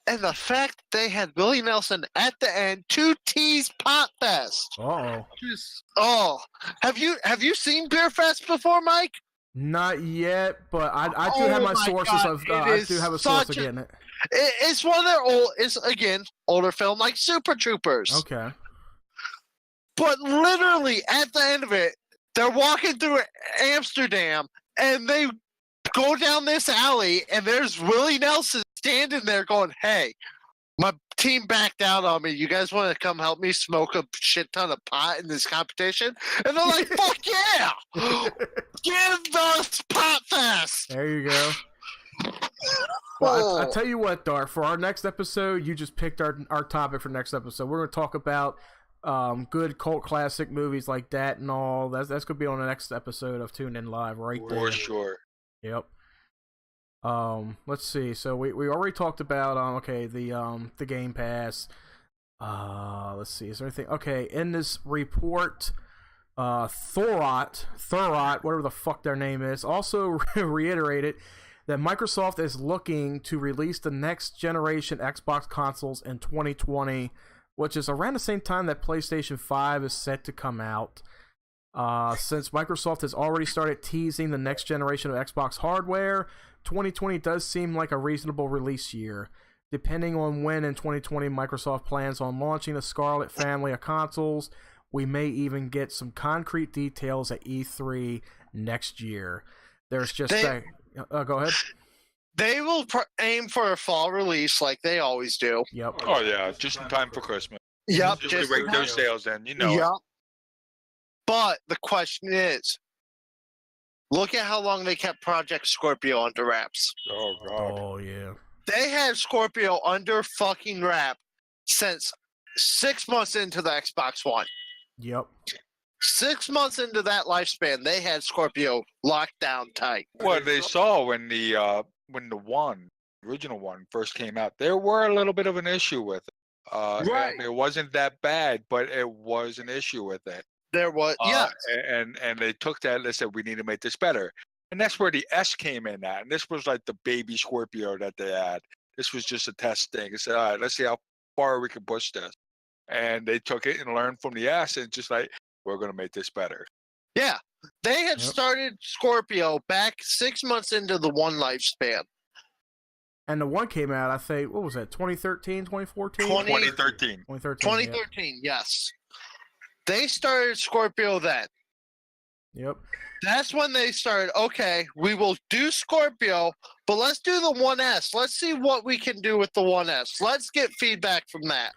And the fact they had Willie Nelson at the end to tease Pot Fest.
Uh-oh.
Have you seen Beer Fest before, Mike?
Not yet, but I do have my sources
God,
of. I do have a source of getting it.
It's one of their old. It's again older film like Super Troopers.
Okay.
But literally at the end of it, they're walking through Amsterdam and they go down this alley and there's Willie Nelson standing there going, "Hey, my team backed out on me. You guys want to come help me smoke a shit ton of pot in this competition?" And they're like, "Fuck yeah! Give us Pot Fest!"
There you go. Well, I tell you what, Dark, for our next episode, you just picked our topic for next episode. We're going to talk about good cult classic movies like that and all. That's going to be on the next episode of Tune In Live right there.
For sure.
Yep. Let's see. So we already talked about the Game Pass. Let's see. Is there anything? Okay, in this report, Thurrott, whatever the fuck their name is, also reiterated that Microsoft is looking to release the next generation Xbox consoles in 2020, which is around the same time that PlayStation 5 is set to come out. Since Microsoft has already started teasing the next generation of Xbox hardware, 2020 does seem like a reasonable release year. Depending on when in 2020 Microsoft plans on launching the Scarlet family of consoles, we may even get some concrete details at E3 next year. There's just go ahead.
They will aim for a fall release like they always do.
Yep.
Oh yeah, just in time for Christmas.
Yep.
Just to break those sales in, you know.
Yep. But the question is, look at how long they kept Project Scorpio under wraps.
Oh god.
Oh yeah.
They had Scorpio under fucking wrap since 6 months into the Xbox One.
Yep.
6 months into that lifespan, they had Scorpio locked down tight.
What they saw when the original one first came out, there were a little bit of an issue with it.
Right.
And it wasn't that bad, but it was an issue with it.
There was, yeah.
And they took that and they said, we need to make this better. And that's where the S came in at. And this was like the baby Scorpio that they had. This was just a test thing. They said, all right, let's see how far we can push this. And they took it and learned from the S and just like, we're going to make this better.
Yeah. They had started Scorpio back 6 months into the one lifespan.
And the one came out, I think, what was that, 2013, 2014?
2013.
2013, yes. They started Scorpio then.
Yep.
That's when they started, okay, we will do Scorpio, but let's do the 1S. Let's see what we can do with the 1S. Let's get feedback from that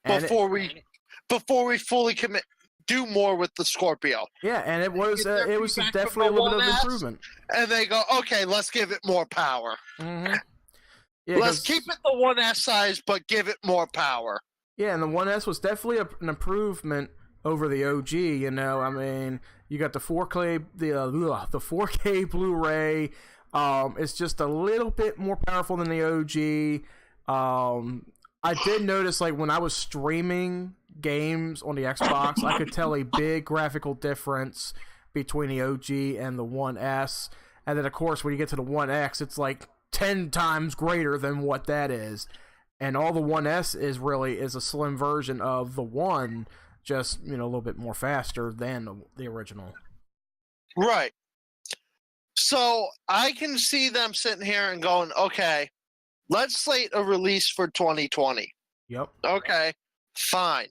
before we fully commit. Do more with the Scorpio.
Yeah, and it was definitely a little bit of improvement.
And they go, okay, let's give it more power.
Mm-hmm. Yeah,
let's keep it the 1S size, but give it more power.
Yeah, and the 1S was definitely an improvement over the OG. You know, I mean, you got the 4K, the 4K Blu-ray. It's just a little bit more powerful than the OG. I did notice, like, when I was streaming games on the Xbox, I could tell a big graphical difference between the OG and the 1S. And then, of course, when you get to the 1X, it's like 10 times greater than what that is. And all the 1S is a slim version of the 1, just, you know, a little bit more faster than the original.
Right. So I can see them sitting here and going, okay, let's slate a release for 2020.
Yep.
Okay, fine.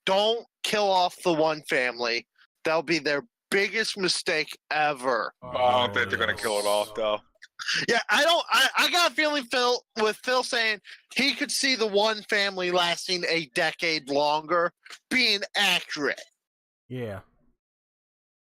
Don't kill off the one family. That'll be their biggest mistake ever.
I don't think they're going to kill it off, though.
Yeah, I got a feeling Phil saying he could see the one family lasting a decade longer being accurate.
Yeah.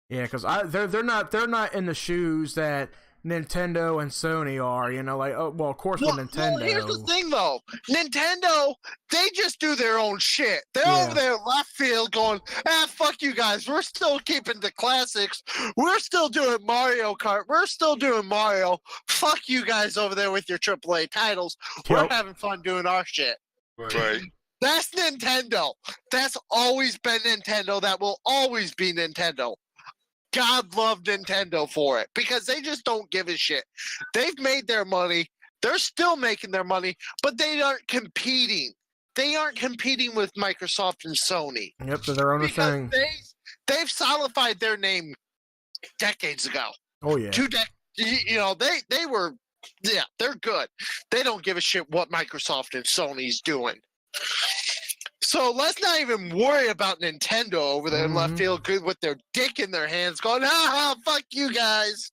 Yeah, because they're not in the shoes that Nintendo and Sony are, you know, like, oh, well, of course, with Nintendo.
Well, here's the thing, though. Nintendo, they just do their own shit. They're over there left field going, fuck you guys. We're still keeping the classics. We're still doing Mario Kart. We're still doing Mario. Fuck you guys over there with your AAA titles. We're having fun doing our shit.
Right.
That's Nintendo. That's always been Nintendo. That will always be Nintendo. God love Nintendo for it because they just don't give a shit. They've made their money. They're still making their money, but they aren't competing. They aren't competing with Microsoft and Sony.
Yep, so they're on the thing.
They've solidified their name decades ago.
Oh yeah.
You know, they were, yeah, they're good. They don't give a shit what Microsoft and Sony's doing. So let's not even worry about Nintendo over there in left field good with their dick in their hands going, fuck you guys.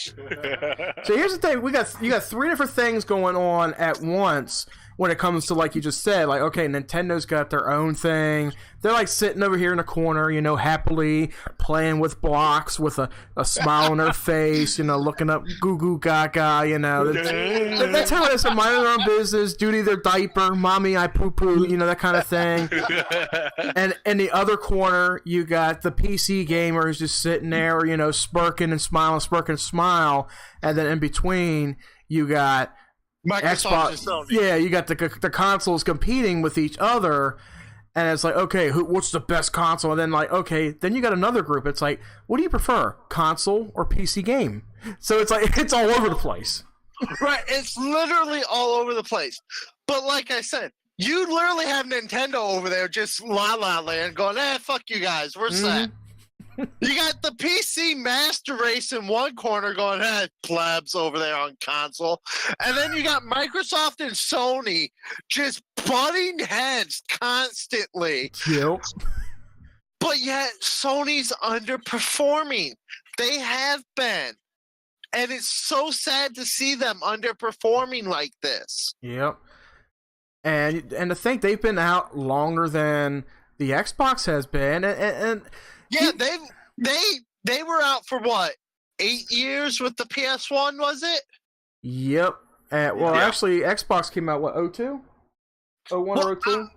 So here's the thing, you got three different things going on at once when it comes to, like you just said, like, okay, Nintendo's got their own thing. They're like sitting over here in the corner, you know, happily playing with blocks with a smile on their face, you know, looking up goo goo gaga, you know. That's how it is. Minding their own business, duty their diaper, mommy I poo poo, you know, that kind of thing. And in the other corner, you got the PC gamer who's just sitting there, you know, smirking and smile. And then in between, you got
Microsoft and Sony.
Yeah, you got the consoles competing with each other, and it's like, okay, what's the best console? And then like, okay, then you got another group. It's like, what do you prefer, console or PC game? So it's like it's all over the place.
Right, it's literally all over the place. But like I said, you literally have Nintendo over there just la land going, fuck you guys, we're set. You got the PC master race in one corner going, plebs over there on console. And then you got Microsoft and Sony just butting heads constantly.
Yep.
But yet Sony's underperforming. They have been. And it's so sad to see them underperforming like this.
Yep. And to think they've been out longer than the Xbox has been, and
yeah, they were out for what, 8 years with the PS1, was it?
Yep. Actually, Xbox came out what, 02? 01 or 02?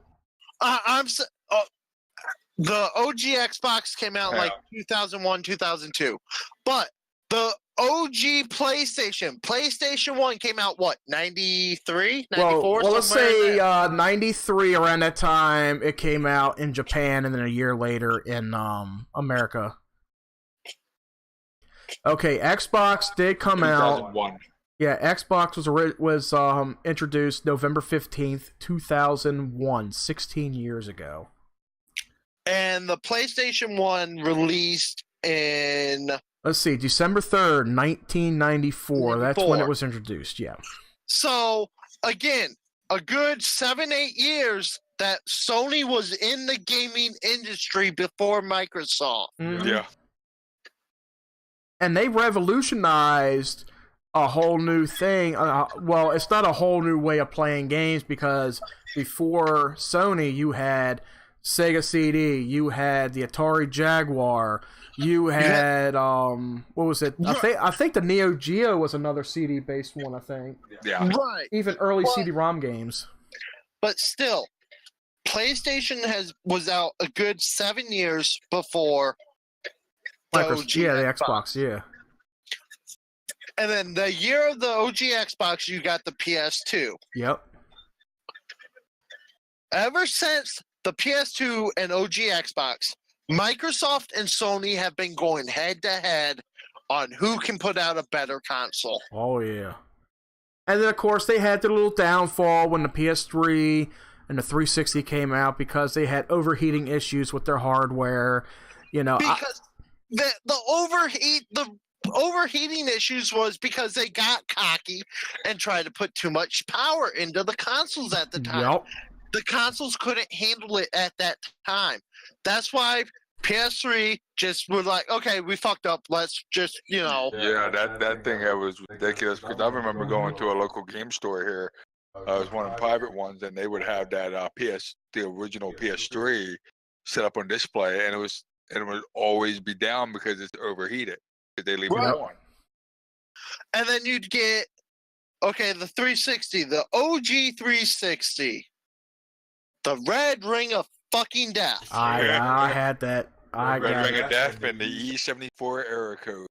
The OG Xbox came out like 2001, 2002, but the OG PlayStation 1 came out what, 93, 94?
Well, let's say 93 around that time. It came out in Japan, and then a year later in America. Okay, Xbox did come out.
2001.
Yeah, Xbox was introduced November 15th, 2001, 16 years ago.
And the PlayStation 1 released in...
Let's see, December 3rd, 1994. That's when it was introduced, yeah.
So, again, a good 7-8 years that Sony was in the gaming industry before Microsoft.
Mm-hmm.
Yeah.
And they revolutionized a whole new thing. Well, it's not a whole new way of playing games, because before Sony, you had Sega CD, you had the Atari Jaguar, you had what was it? I think the Neo Geo was another CD based one. I think.
Yeah.
Right.
Even early CD-ROM games.
But still, PlayStation was out a good 7 years before the OG
yeah, the Xbox, yeah.
And then the year of the OG Xbox, you got the PS2.
Yep.
Ever since the PS2 and OG Xbox, Microsoft and Sony have been going head to head on who can put out a better console.
Oh, yeah. And then, of course, they had their little downfall when the PS3 and the 360 came out, because they had overheating issues with their hardware. You know,
because the overheating issues was because they got cocky and tried to put too much power into the consoles at the time.
Yep.
The consoles couldn't handle it at that time. That's why PS3 just were like, okay, we fucked up. Let's just,
Yeah, that thing was ridiculous, because I remember going to a local game store here. It was one of the private ones, and they would have that the original PS3 set up on display, and it would always be down because it's overheated. Because they leave it on.
And then you'd get, the 360, the OG 360. The Red Ring of fucking Death.
I had that.
Red Ring of Death and the E74 error code.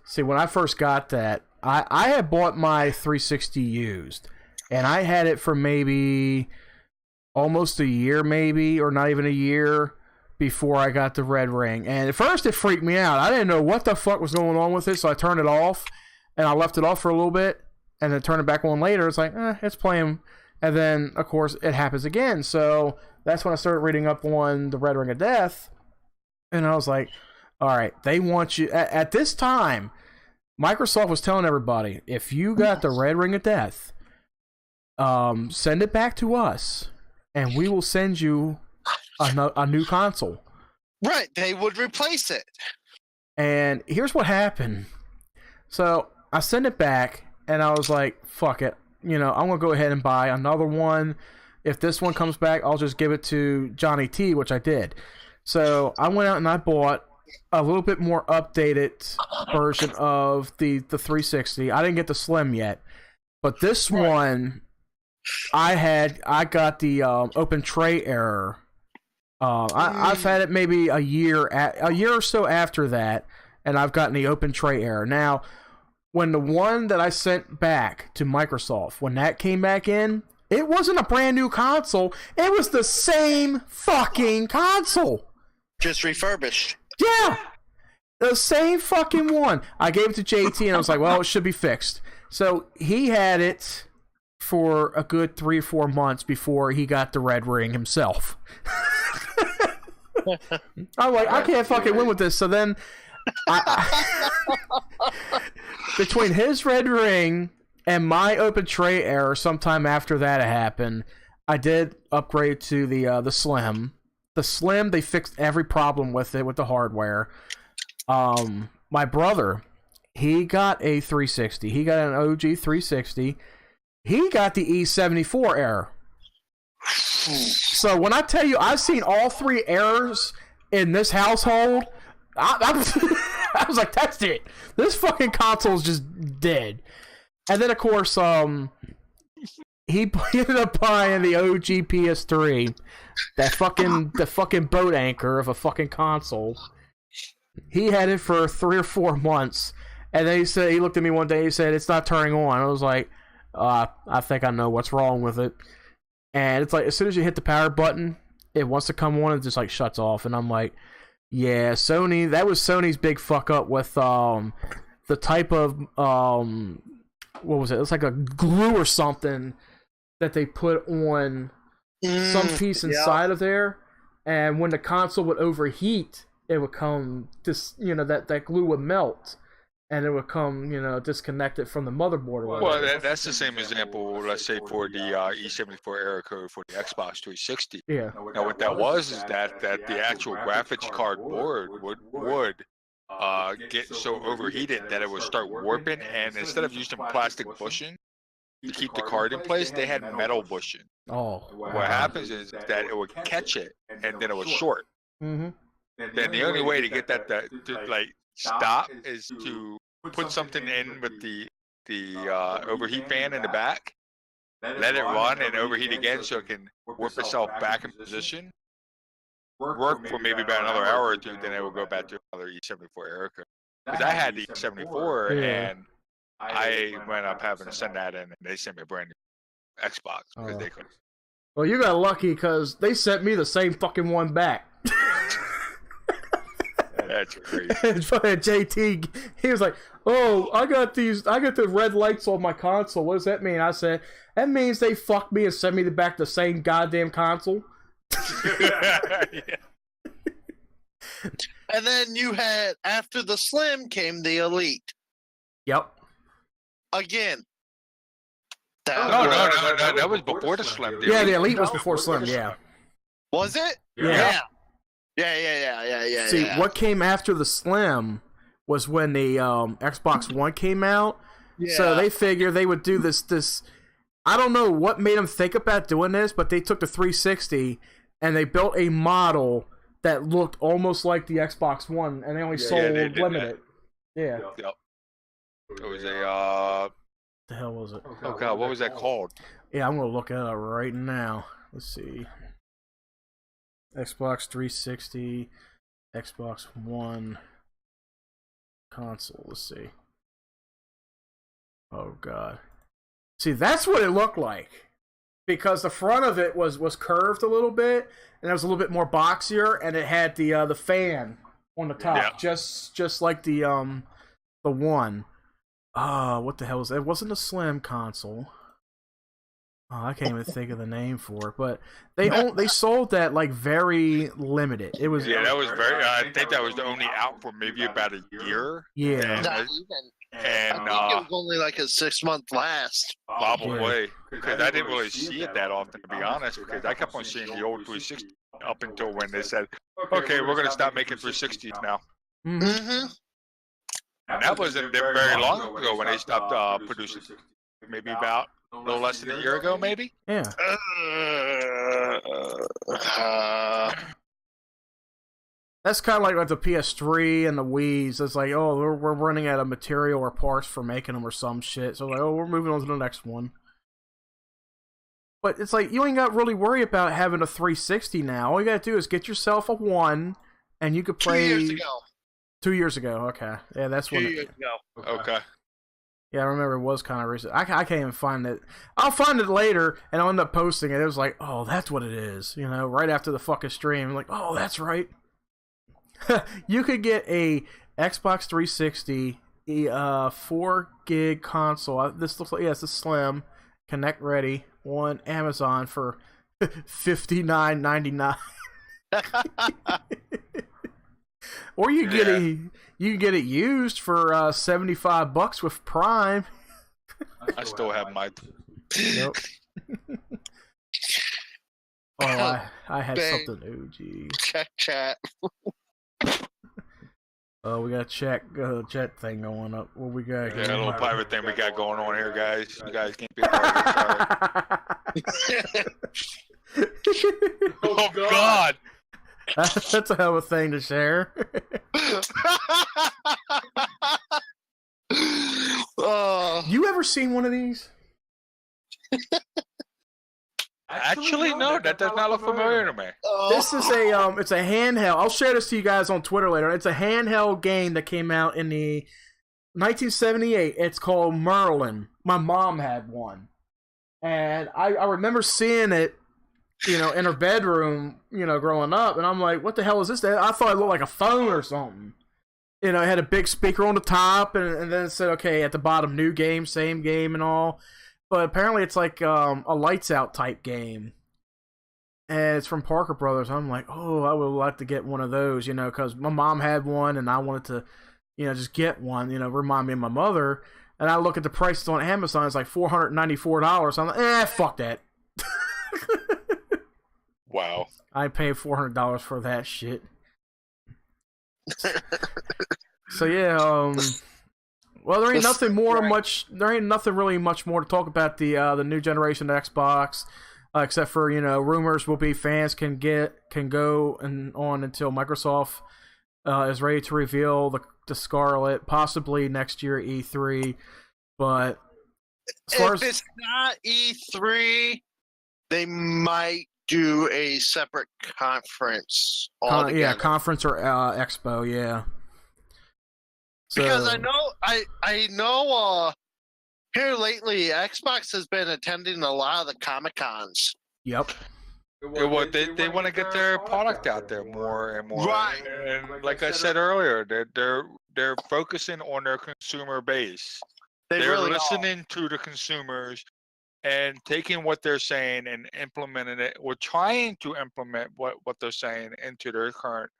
See, when I first got that, I had bought my 360 used, and I had it for maybe almost a year, maybe, or not even a year before I got the Red Ring. And at first, it freaked me out. I didn't know what the fuck was going on with it, so I turned it off, and I left it off for a little bit, and then turned it back on later. It's like, it's playing. And then, of course, it happens again. So that's when I started reading up on the Red Ring of Death. And I was like, All right, they want you at this time. Microsoft was telling everybody, if you got the Red Ring of Death, send it back to us, and we will send you a new console.
Right, they would replace it.
And here's what happened. So I sent it back, and I was like, fuck it. I'm going to go ahead and buy another one. If this one comes back, I'll just give it to Johnny T, which I did. So I went out and I bought a little bit more updated version of the 360. I didn't get the Slim yet. But this one, I got the open tray error. I've had it maybe a year or so after that, and I've gotten the open tray error. Now, when the one that I sent back to Microsoft, when that came back in, it wasn't a brand new console. It was the same fucking console.
Just refurbished.
Yeah! The same fucking one. I gave it to JT, and I was like, well, it should be fixed. So he had it for a good 3 or 4 months before he got the Red Ring himself. I'm like, I can't fucking win with this. So then, between his Red Ring and my open tray error, sometime after that happened, I did upgrade to the Slim. The Slim, they fixed every problem with it with the hardware. My brother, he got a 360. He got an OG 360. He got the E74 error. So when I tell you I've seen all 3 errors in this household, I was like, that's it. This fucking console is just dead. And then of course, he ended up buying the OG PS3, the fucking boat anchor of a fucking console. He had it for 3 or 4 months, and then he looked at me one day. He said, "It's not turning on." I was like, "I think I know what's wrong with it." And it's like, as soon as you hit the power button, it wants to come on and just like shuts off. And I'm like, yeah, Sony, that was Sony's big fuck up with the type of what was it? It's like a glue or something that they put on some piece inside of there, and when the console would overheat, it would come that glue would melt. And it would come, disconnected from the motherboard. Or
well, that's the same example, let's say, for the E74 error code for the Xbox 360.
Yeah.
Now, what that was is that the actual graphics card board would get so overheated that it would start warping, and instead of using plastic bushing to keep the card in place, they had metal bushing.
Oh.
What happens is that it would catch it, and then it would short.
Mm-hmm.
Then the only way to get that to stop is to put something in with the overheat fan in the back, let it run and overheat again so it can warp itself back in position, work for maybe about another hour or two, then it will go back to another E74 error code. Because I had the E74 and I went up having to send that in, and they sent me a brand new Xbox because they couldn't.
Well, you got lucky because they sent me the same fucking one back.
That's crazy.
JT, he was like, "Oh, I got the red lights on my console. What does that mean?" I said, "That means they fucked me and sent me back the same goddamn console."
And then you had, after the Slim came the Elite.
Yep.
Again.
No, that was before the Slim.
Yeah, the Elite was before Slim. Yeah.
Was it?
Yeah.
Yeah.
See, what came after the Slim was when the Xbox One came out. Yeah. So they figured they would do this. I don't know what made them think about doing this, but they took the 360 and they built a model that looked almost like the Xbox One, and they only sold limited. Yeah.
Yep. It was
what the hell was it?
Oh god, what was that called?
Yeah, I'm gonna look it up right now. Let's see. Xbox 360, Xbox One console. Let's see. Oh god. See, that's what it looked like. Because the front of it was curved a little bit, and it was a little bit more boxier, and it had the fan on the top, just like the one. What the hell was that? It wasn't a Slim console. I can't even think of the name for it, but they sold that like very limited. It was
that was very. I think that was only out for maybe about a year.
Yeah,
Not even.
And
I think it was only like a 6-month last.
probably because I didn't really see it that often, to be honest. Because I kept on seeing the old 360 up until when they said, "Okay, we're going to stop making 360s now."
Mm-hmm.
And that wasn't very long ago when they stopped producing. Maybe about a little less than a year ago, maybe.
Yeah. That's kind of like with the PS3 and the Wii's. It's like, oh, we're running out of material or parts for making them or some shit. So like, oh, we're moving on to the next one. But it's like, you ain't got to really worry about having a 360 now. All you got to do is get yourself a one, and you could play...
2 years ago.
2 years ago, okay. Yeah, that's when...
2 years ago.
Okay.
Yeah, I remember it was kind of recent. I can't even find it. I'll find it later, and I'll end up posting it. It was like, oh, that's what it is. You know, right after the fucking stream. I'm like, oh, that's right. You could get a Xbox 360, 4 gig console. This looks like, yeah, it's a slim, Connect ready, on Amazon for $59.99. Or you get you can get it used for $75 with Prime.
I still have my.
Yep. Oh, I had
Bang.
something. Oh, geez.
Check chat.
Oh, we got a chat thing going up. What we got?
Yeah, a little private thing we got going on here, guys. You guys can't be a part of this. Oh God!
That's a hell of a thing to share. You ever seen one of these?
Actually, no, that does not look familiar to me.
This is it's a handheld. I'll share this to you guys on Twitter later. It's a handheld game that came out in the 1978. It's called Merlin. My mom had one, and I remember seeing it, you know, in her bedroom, you know, growing up, and I'm like, what the hell is this? I thought it looked like a phone or something. You know, it had a big speaker on the top, and then it said, okay, at the bottom, new game, same game, and all. But apparently it's like a lights out type game. And it's from Parker Brothers. I'm like, oh, I would like to get one of those, you know, because my mom had one and I wanted to, you know, just get one, you know, remind me of my mother. And I look at the prices on Amazon, it's like $494. I'm like, fuck that.
Wow.
I paid $400 for that shit. So yeah, well, there ain't nothing really much more to talk about the new generation of Xbox, except for, you know, rumors will be fans can go on until Microsoft is ready to reveal the Scarlet, possibly next year at E3. But
if it's not E3, they might do a separate conference.
Yeah, conference or expo, yeah.
Because I know here lately Xbox has been attending a lot of the Comic-Cons.
Yep.
Well, they want to get their product out there more and more.
Right.
And like I said earlier, they're focusing on their consumer base. They're
really
listening to the consumers and taking what they're saying and implementing it, or trying to implement what they're saying into their current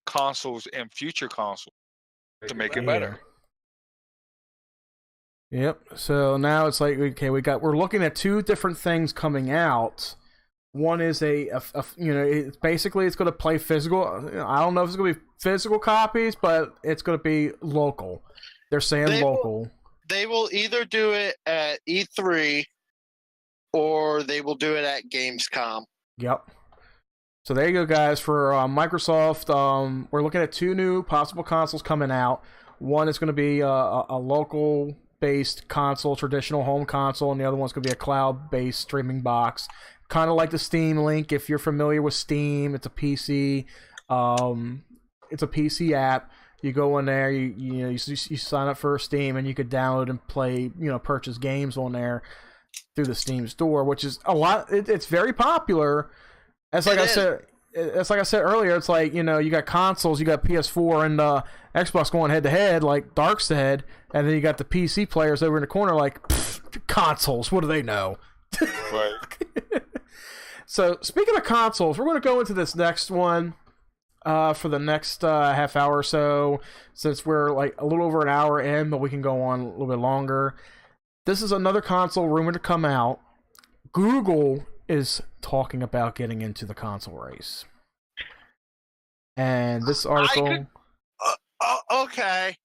consoles and future consoles to make it better.
Yep. So now it's like, okay, we're looking at two different things coming out. One is you know, it's basically going to play physical. I don't know if it's going to be physical copies, but it's going to be local. They're saying local.
They will either do it at E3 or they will do it at Gamescom.
Yep. So there you go, guys. For Microsoft, we're looking at two new possible consoles coming out. One is going to be a local-based console, traditional home console, and the other one's going to be a cloud-based streaming box. Kind of like the Steam Link. If you're familiar with Steam, it's a PC. It's a PC app. You go in there, you sign up for Steam, and you could download and play, purchase games on there through the Steam store, which is a lot. It's very popular. It's like I said earlier. It's like, you got consoles, you got PS4 and Xbox going head to head, like Dark said, and then you got the PC players over in the corner, like, consoles. What do they know?
Right.
So, speaking of consoles, we're going to go into this next one for the next half hour or so, since we're like a little over an hour in, but we can go on a little bit longer. This is another console rumored to come out. Google is talking about getting into the console race. And this article...
Okay.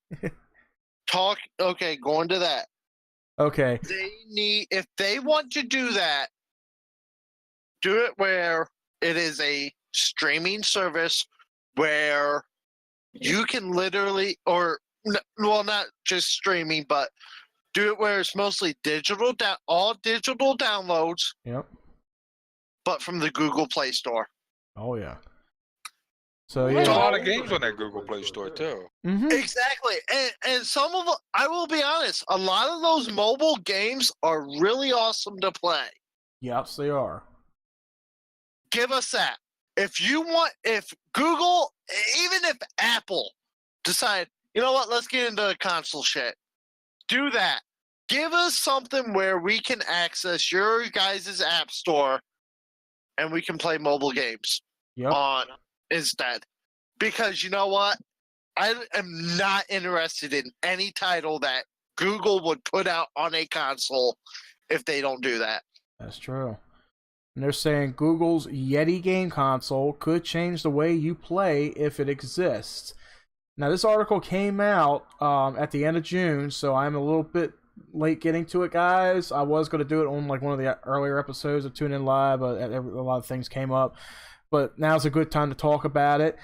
Going to that.
Okay.
If they want to do that, do it where it is a streaming service where you can literally, not just streaming, but do it where it's mostly all digital downloads.
Yep.
But from the Google Play Store.
Oh, yeah. So,
There's
yeah.
a lot of games on that Google Play Store, too.
Mm-hmm.
Exactly. And some of them, I will be honest, a lot of those mobile games are really awesome to play.
Yes, they are.
Give us that. If Google, even if Apple decide, you know what, let's get into console shit. Do that. Give us something where we can access your guys' app store and we can play mobile games on instead. Because you know what? I am not interested in any title that Google would put out on a console if they don't do that.
That's true. And they're saying Google's Yeti game console could change the way you play if it exists. Now, this article came out at the end of June, so I'm a little bit late getting to it, guys. I was going to do it on like one of the earlier episodes of Tune In Live, but a lot of things came up. But now's a good time to talk about it.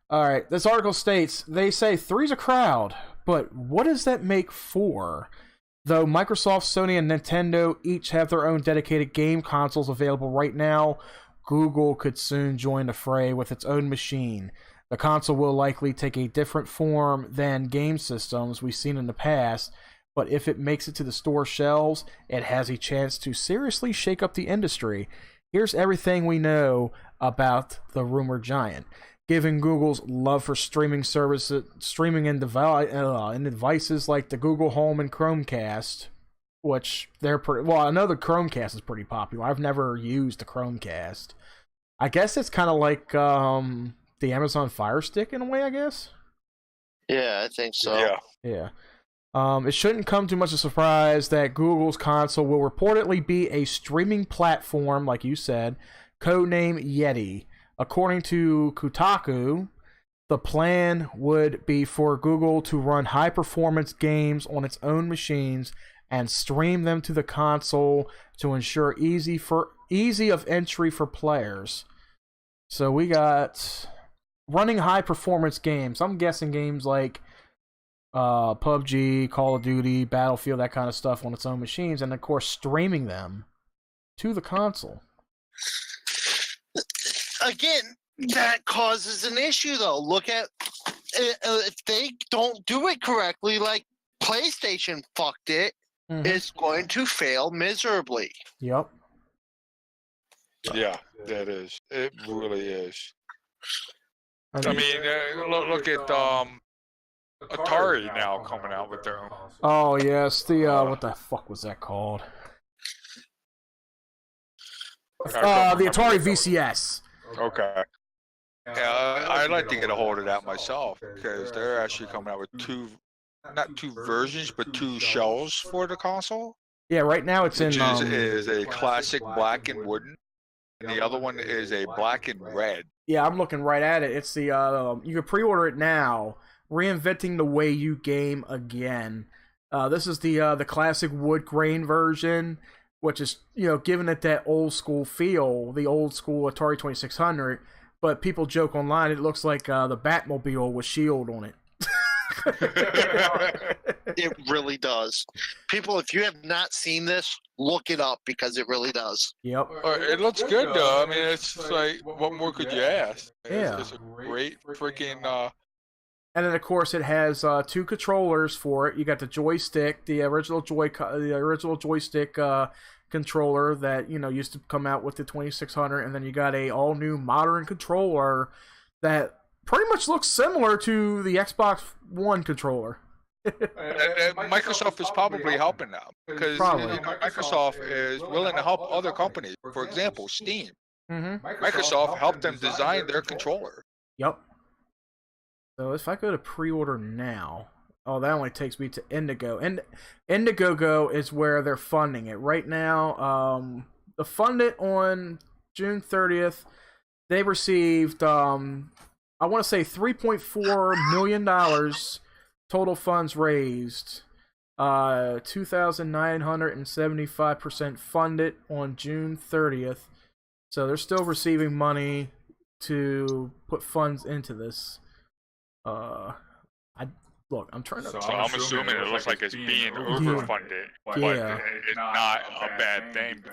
All right, this article states, they say 3's a crowd, but what does that make 4? Though Microsoft, Sony, and Nintendo each have their own dedicated game consoles available right now, Google could soon join the fray with its own machine. The console will likely take a different form than game systems we've seen in the past, but if it makes it to the store shelves, it has a chance to seriously shake up the industry. Here's everything we know about the rumored giant. Given Google's love for streaming services, streaming in devices like the Google Home and Chromecast, which they're pretty well. I know the Chromecast is pretty popular. I've never used the Chromecast. I guess it's kind of like the Amazon Fire Stick in a way. I guess.
Yeah, I think so.
Yeah. It shouldn't come too much of a surprise that Google's console will reportedly be a streaming platform, like you said, codenamed Yeti. According to Kotaku, the plan would be for Google to run high-performance games on its own machines and stream them to the console to ensure easy of entry for players. So we got running high-performance games. I'm guessing games like PUBG, Call of Duty, Battlefield, that kind of stuff on its own machines, and of course streaming them to the console.
Again, that causes an issue, though. Look at if they don't do it correctly, like PlayStation fucked it, it's going to fail miserably.
Yep.
Yeah, that is. It really is. I mean, look at Atari now coming out with their own.
Oh yes, the what the fuck was that called? The Atari VCS.
Okay. Yeah, I'd like to get a hold of that myself because they're actually coming out with not two versions, but 2 shells for the console.
Yeah, right now it's
which
in.
is a classic black and wooden, and the other one is a black and red.
Yeah, I'm looking right at it. It's the you can pre-order it now. Reinventing the way you game again. This is the classic wood grain version, which is, giving it that old school feel, the old school Atari 2600. But people joke online, it looks like the Batmobile with S.H.I.E.L.D. on it.
It really does. People, if you have not seen this, look it up because it really does.
Yep.
It looks good, though. I mean, it's like, what more could you ask?
Yeah.
It's a great freaking...
And then, of course, it has 2 controllers for it. You got the joystick, the original joystick controller that used to come out with the 2600, and then you got a all new modern controller that pretty much looks similar to the Xbox One controller.
Microsoft is probably helping now because Microsoft is willing to help other companies. For example, Steam. Microsoft helped them design their controller.
Yep. So if I go to pre-order now, oh, that only takes me to Indiegogo. And Indiegogo is where they're funding it right now. The funded on June 30th, they received I want to say $3.4 million total funds raised. 2,975% funded on June 30th. So they're still receiving money to put funds into this. I'm trying to.
So I'm assuming it looks like it's being overfunded, but it's not a bad thing.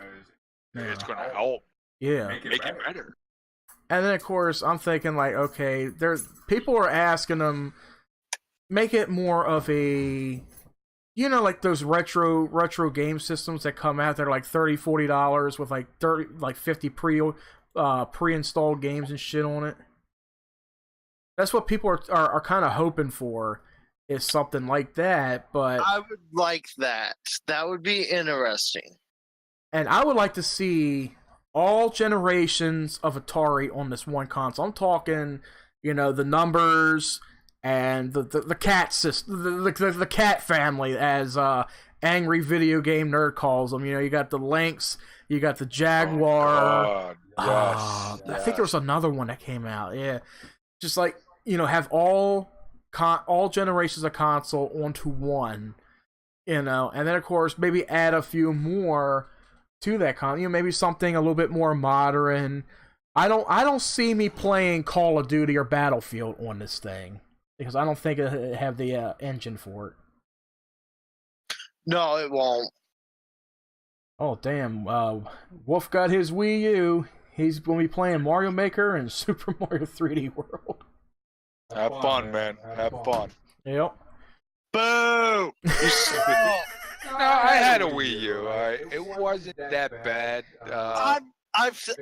It's going to help.
Yeah,
make it better.
And then of course I'm thinking like, okay, people are asking them, make it more of a, like those retro game systems that come out. They're like $30-$40 with like 50 pre-installed games and shit on it. That's what people are kind of hoping for, is something like that. But
I would like that. That would be interesting.
And I would like to see all generations of Atari on this one console. I'm talking, the numbers and the cat system, the cat family, as Angry Video Game Nerd calls them. You got the Lynx, you got the Jaguar.
Yes.
I think there was another one that came out. Yeah, just like have all generations of console onto one. And then of course maybe add a few more to that maybe something a little bit more modern. I don't see me playing Call of Duty or Battlefield on this thing, because I don't think it have the engine for it.
No, it won't.
Oh damn! Wolf got his Wii U. He's going to be playing Mario Maker and Super Mario 3D World.
Have fun, man. Have fun.
Yep.
Boo!
No, I had a Wii U. It wasn't that bad.
I've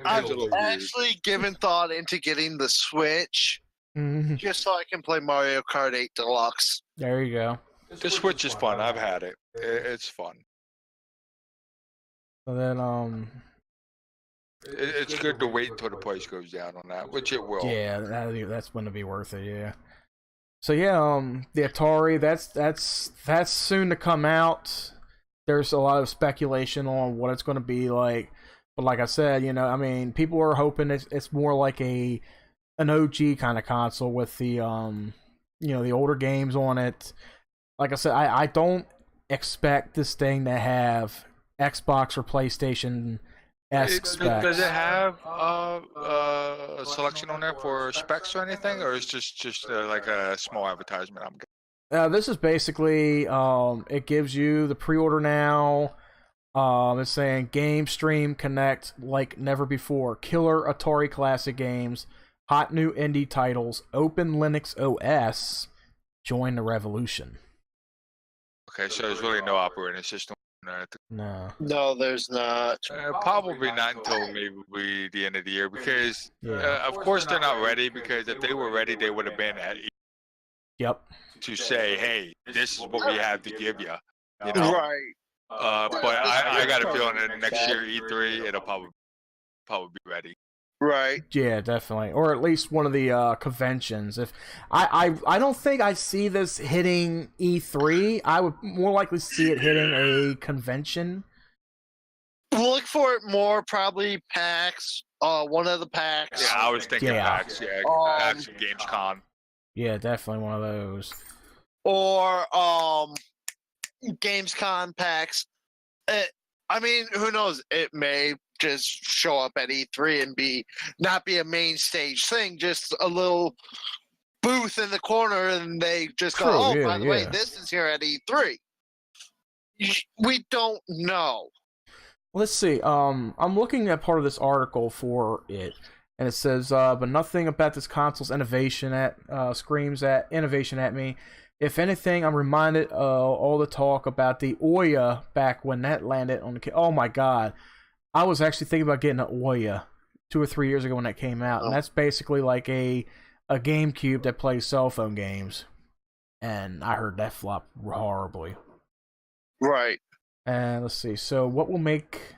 actually given thought into getting the Switch, just so I can play Mario Kart 8 Deluxe.
There you go.
The Switch is fun. I've had it. It's fun.
So then,
it's good to wait until the price goes down on that, which it will.
Yeah, that's going to be worth it. Yeah. So yeah, the Atari, that's soon to come out. There's a lot of speculation on what it's going to be like, but like I said, people are hoping it's more like an OG kind of console with the the older games on it. Like I said, I don't expect this thing to have Xbox or PlayStation-esque specs.
Does it have a selection on there for specs or anything, or is just like a small advertisement? I'm getting.
This is basically, it gives you the pre-order now. It's saying Game Stream Connect like never before. Killer Atari classic games, hot new indie titles, open Linux OS, join the revolution.
Okay, so there's really no operating system on there.
No, there's not.
Probably not until maybe the end of the year, because of course they're not ready, because if they were ready, they would have been at
Yep.
to say, hey, this is what we have to give you.
Right.
But I got a feeling that next year E3 it'll probably be ready.
Right.
Yeah, definitely, or at least one of the conventions. If I don't think I see this hitting E3. I would more likely see it hitting a convention.
Look for it more, probably PAX. One of the PAX.
Yeah, I was thinking PAX. Yeah, PAX and Gamescom.
Yeah, definitely one of those.
Or Gamescom PAX. I mean, who knows? It may just show up at E3 and not be a main stage thing, just a little booth in the corner, and they just go, by the way, this is here at E3. We don't know.
Let's see. I'm looking at part of this article for it, and it says, but nothing about this console's innovation screams at innovation at me. If anything, I'm reminded all the talk about the Ouya back when that landed on the. Oh my god, I was actually thinking about getting an Ouya 2 or 3 years ago when that came out, and that's basically like a GameCube that plays cell phone games. and I heard that flop horribly.
Right.
And let's see. So what will make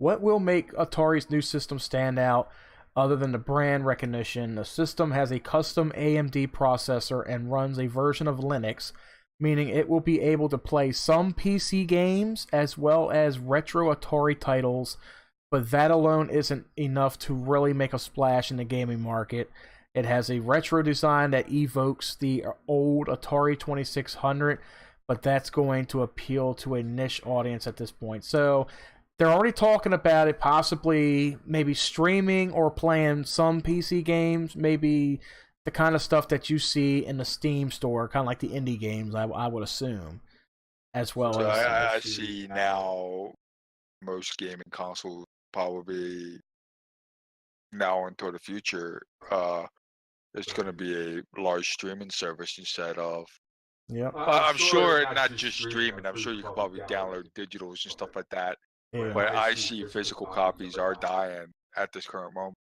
Atari's new system stand out other than the brand recognition? The system has a custom AMD processor and runs a version of Linux, meaning it will be able to play some PC games as well as retro Atari titles, but that alone isn't enough to really make a splash in the gaming market. It has a retro design that evokes the old Atari 2600, but that's going to appeal to a niche audience at this point. So they're already talking about it possibly maybe streaming or playing some PC games, maybe the kind of stuff that you see in the Steam store, kind of like the indie games, I would assume, as well.
So
as
I see now most gaming consoles probably now into the future, it's going to be a large streaming service instead of.
Yeah,
I'm sure not just streaming. I'm sure you can probably download digitals and stuff like that.
yeah.
But I see physical copies are dying at this current moment.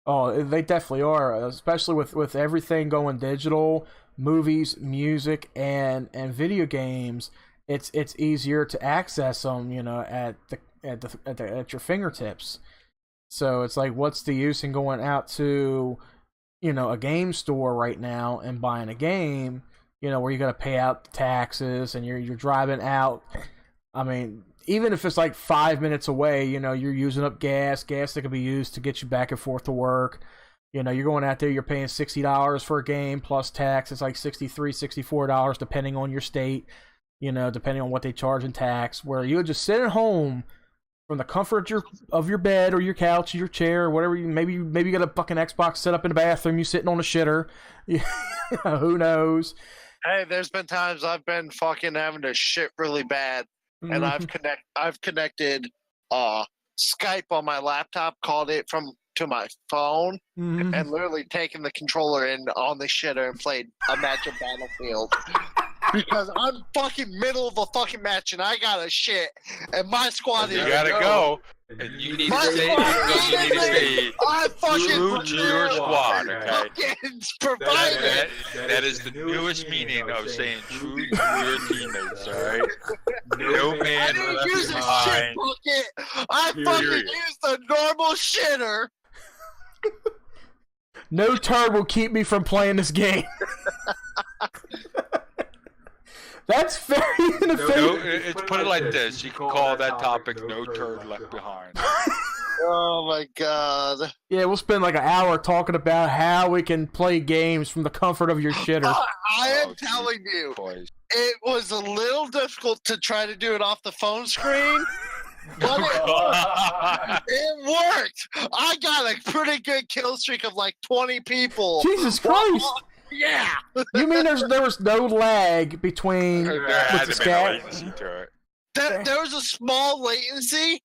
Oh, they definitely are, especially with everything going digital, movies, music, and video games. It's easier to access them, at your fingertips. So it's like, what's the use in going out to, a game store right now and buying a game, where you got to pay out the taxes and you're driving out. I mean, even if it's like 5 minutes away, you're using up gas that can be used to get you back and forth to work. You're going out there, you're paying $60 for a game plus tax. It's like $63, $64 depending on your state, depending on what they charge in tax. Where you would just sit at home from the comfort of your bed or your couch or your chair or whatever. Maybe you got a fucking Xbox set up in the bathroom. You sitting on a shitter. Who knows?
Hey, there's been times I've been fucking having to shit really bad. And I've connected Skype on my laptop, called it to my phone, and literally taken the controller in on the shitter and played a match of Battlefield. Because I'm fucking middle of a fucking match and I gotta shit, and my squad is.
You gotta go. And you need to stay.
I fucking
true to your squad. Okay.
Provided.
That is the newest meaning of saying true to your teammates. All right. No man
I didn't
left
use a shit
behind.
bucket. I fucking used a normal shitter.
No turd will keep me from playing this game. That's very ineffective.
It's put it like this. You can call that topic "No Turd Left Behind."
Oh my god.
Yeah, we'll spend like an hour talking about how we can play games from the comfort of your shitter.
I am telling you, it was a little difficult to try to do it off the phone screen. But it worked. I got a pretty good kill streak of like 20 people.
Jesus Christ.
Yeah.
You mean there was no lag between with the scat?
There was a small latency,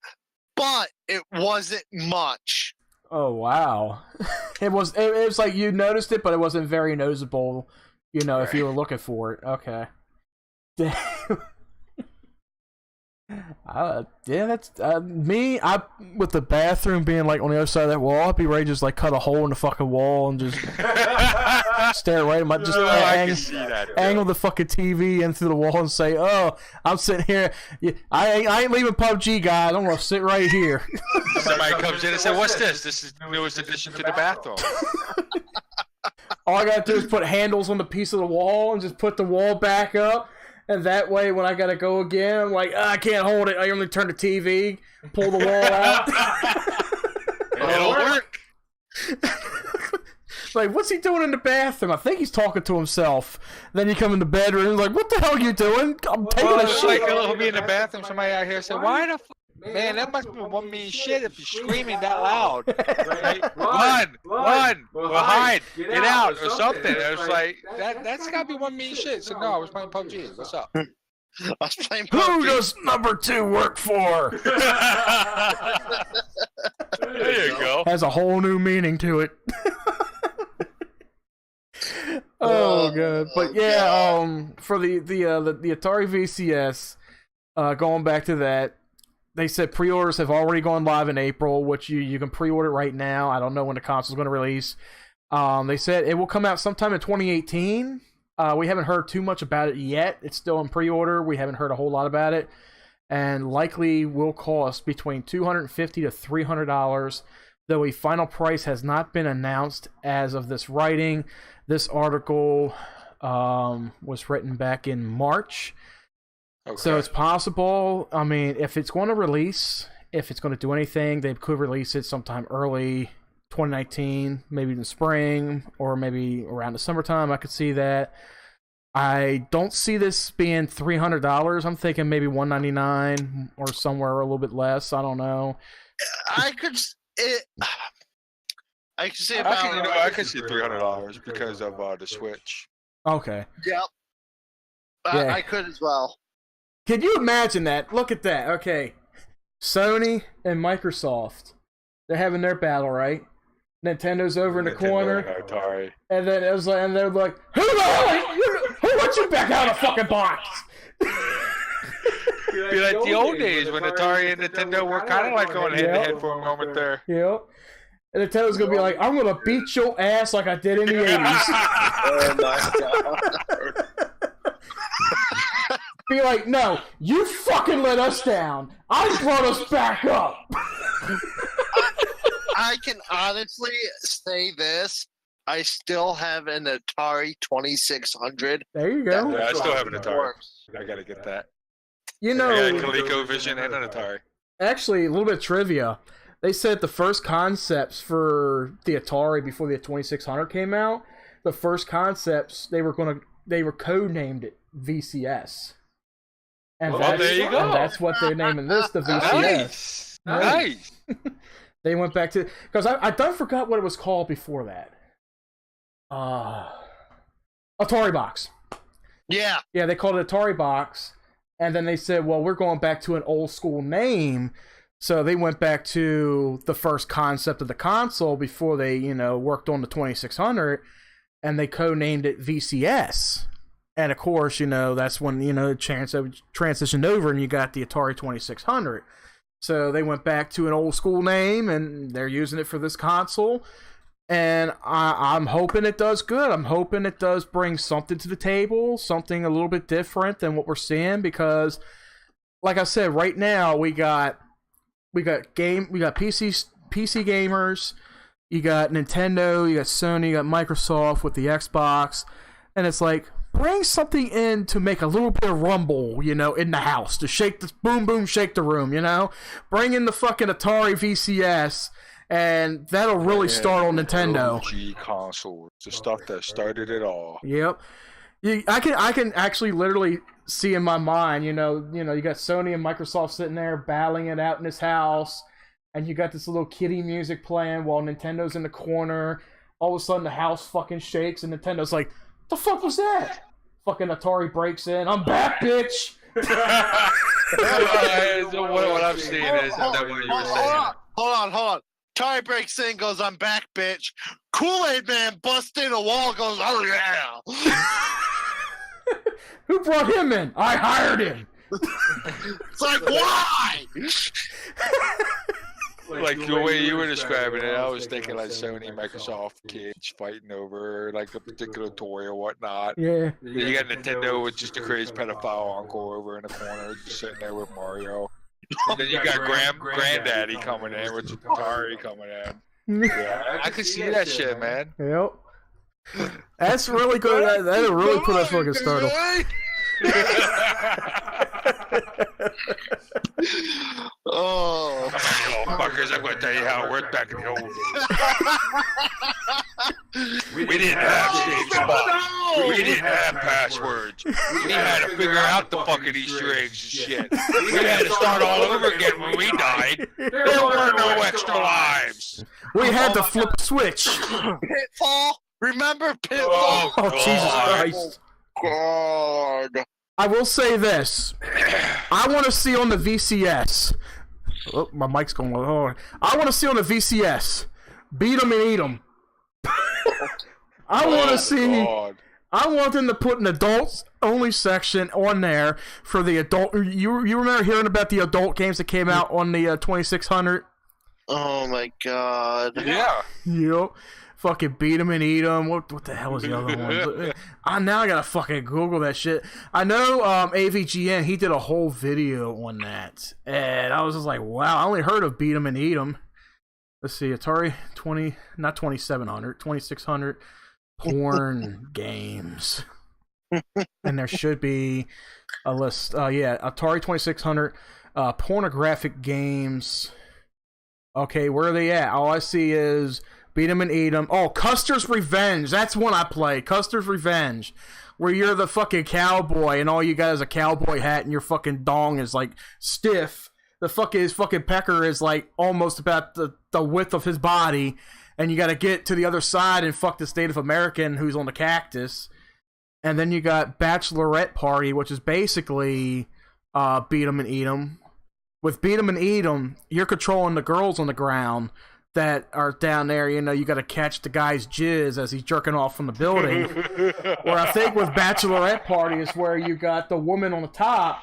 but it wasn't much.
Oh wow. It was like you noticed it, but it wasn't very noticeable, if you were looking for it. Okay. Yeah, that's me. I with the bathroom being like on the other side of that wall, I'd be ready to just like cut a hole in the fucking wall and just stare right at my angle the fucking TV in through the wall and say, "Oh, I'm sitting here. I ain't leaving PUBG, guys. I'm gonna sit right here."
Somebody comes in and says, "What's this? This is the newest addition to the bathroom."
All I gotta do is put handles on the piece of the wall and just put the wall back up. And that way, when I gotta go again, I'm like, I can't hold it. I only turn the TV, pull the wall out.
It'll work.
Like, what's he doing in the bathroom? I think he's talking to himself. Then you come in the bedroom, like, what the hell are you doing? I'm taking a shit.
Like he'll be in the bathroom. Somebody out here said, "Why the man? That must be one mean shit if you're screaming that loud. Right? Run, or hide, get out, or something." It was like that's gotta be one mean shit. So no, I was playing PUBG. What's up?
I was playing
Who
PUBG.
does number 2 work for?
There you go.
Has a whole new meaning to it. Oh god, but yeah, for the Atari VCS, going back to that, they said pre-orders have already gone live in April, which you can pre-order right now. I don't know when the console's going to release. They said it will come out sometime in 2018. We haven't heard too much about it yet. It's still in pre-order. We haven't heard a whole lot about it, and likely will cost between $250 to $300. Though a final price has not been announced as of this writing. This article was written back in March. Okay. So it's possible. I mean, if it's going to release, if it's going to do anything, they could release it sometime early 2019, maybe in the spring, or maybe around the summertime. I could see that. I don't see this being $300. I'm thinking maybe $199 or somewhere a little bit less. I don't know.
I could see about.
I could see $300 because of the Switch.
Okay.
Yep.
Yeah.
I could as well.
Can you imagine that? Look at that. Okay. Sony and Microsoft. They're having their battle, right? Nintendo's over in the corner.
And Atari.
And then it was like, and they're like, who let you back out of the fucking box?
Be like the old days when Atari and Nintendo were kind of like going head to head for a moment there.
Yep. And Nintendo's gonna be like, I'm gonna beat your ass like I did in the 80s.
Oh my god.
Be like, no, you fucking let us down. I brought us back up.
I can honestly say this. I still have an Atari 2600.
There you go.
Yeah, I still have an Atari. I gotta get that.
You know,
I got a ColecoVision and an Atari.
Actually, a little bit of trivia. They said the first concepts for the Atari before the 2600 came out, the first concepts they were codenamed it VCS. And
there you go.
And that's what they're naming this, the VCS.
Nice.
They went back to, because I don't forgot what it was called before that. Atari Box.
Yeah.
Yeah, they called it Atari Box, and then they said, well, we're going back to an old school name. So they went back to the first concept of the console before they, worked on the 2600, and they codenamed it VCS. And of course, that's when, it transitioned over and you got the Atari 2600. So they went back to an old school name and they're using it for this console. And I'm hoping it does good. I'm hoping it does bring something to the table, something a little bit different than what we're seeing, because like I said, right now we got PC gamers, you got Nintendo, you got Sony, you got Microsoft with the Xbox, and it's like, bring something in to make a little bit of rumble, in the house, to shake the boom boom, shake the room, Bring in the fucking Atari VCS, and that'll really start on Nintendo.
OG console, the stuff that started it all.
Yep. I can actually literally see in my mind, you got Sony and Microsoft sitting there battling it out in this house, and you got this little kiddie music playing while Nintendo's in the corner. All of a sudden, the house fucking shakes, and Nintendo's like, "The fuck was that?" Fucking Atari breaks in. "I'm back, bitch."
What I'm seeing is that what you were saying.
Hold on. Atari breaks in, goes, "I'm back, bitch." Kool-Aid Man busts in a wall, goes, "Oh yeah."
Who brought him in? I hired him.
It's like, why?
Like the way you were describing it, I was thinking like Sony and Microsoft kids fighting over like a particular toy or whatnot.
Yeah.
Then you got Nintendo with just a crazy pedophile uncle over in the corner, just sitting there with Mario. And then you got Granddaddy coming in with Atari coming in. Yeah, I could see that shit, man.
Yep. That's really good. That'll really put a fucking startle.
Oh,
fuckers, I'm going to tell you how it worked back in the old days. We didn't have safe spots. We didn't have passwords. We had to figure out the fucking Easter eggs and shit. We had to start all over again when we died. There were no extra lives.
We had to flip a switch.
Pitfall? Remember Pitfall?
Oh, Jesus Christ.
God.
I will say this. I want to see on the VCS. Oh, my mic's going on. I want to see on the VCS. Beat them and eat them. I want to see. God. I want them to put an adults only section on there for the adult. You remember hearing about the adult games that came out on the 2600?
Oh my God.
Yeah.
Yep. fucking Beat 'em and Eat 'em. What the hell is the other one? Now I gotta fucking Google that shit. I know AVGN, he did a whole video on that. And I was just like, wow, I only heard of Beat 'em and Eat 'em. Let's see, Atari 2600 porn games. And there should be a list. Atari 2600 pornographic games. Okay, where are they at? All I see is Beat 'em and Eat 'em. Oh, Custer's Revenge. That's one I play. Custer's Revenge. Where you're the fucking cowboy and all you got is a cowboy hat and your fucking dong is like stiff. His fucking pecker is like almost about the width of his body, and you got to get to the other side and fuck this Native American who's on the cactus. And then you got Bachelorette Party, which is basically Beat 'em and Eat 'em. With Beat 'em and Eat 'em, you're controlling the girls on the ground that are down there. You know, you got to catch the guy's jizz as he's jerking off from the building. Or I think with Bachelorette Party is where you got the woman on the top,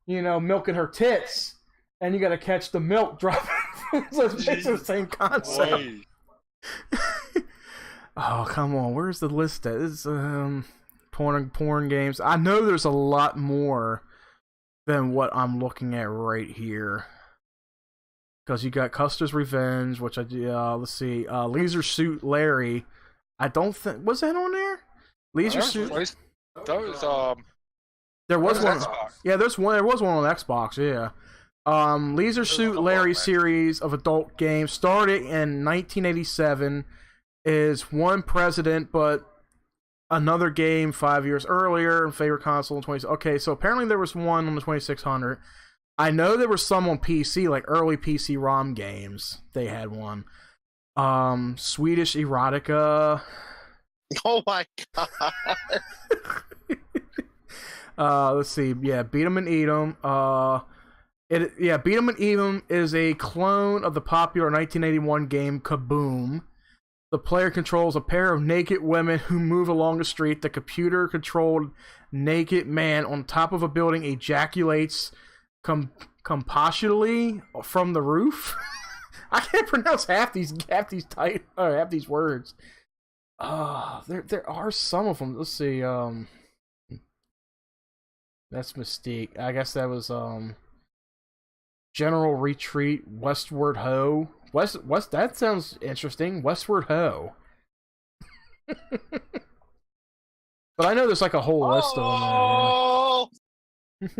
you know, milking her tits. And you got to catch the milk dropping. So it's basically the same concept. Oh, come on. Where's the list at? It's porn games. I know there's a lot more than what I'm looking at right here. Because you got Custer's Revenge, which I let's see. Leisure Suit Larry. I don't think... Was that on there? Leisure Suit...
That was,
there was one. Xbox. Yeah, there was one on Xbox, yeah. Leisure Suit Larry series of adult games started in 1987, is one president, but another game 5 years earlier, and favorite console in 20. Okay, so apparently there was one on the 2600. I know there were some on PC, like early PC ROM games. They had one. Swedish Erotica.
Oh my god.
Let's see. Yeah, Beat 'em and Eat 'em. Beat 'em and Eat 'em is a clone of the popular 1981 game Kaboom. The player controls a pair of naked women who move along the street. The computer-controlled naked man on top of a building ejaculates compassionately from the roof. I can't pronounce half these words. There are some of them. Let's see. That's Mystique. I guess that was General Retreat, Westward Ho. West. That sounds interesting. Westward Ho. But I know there's like a whole list of them.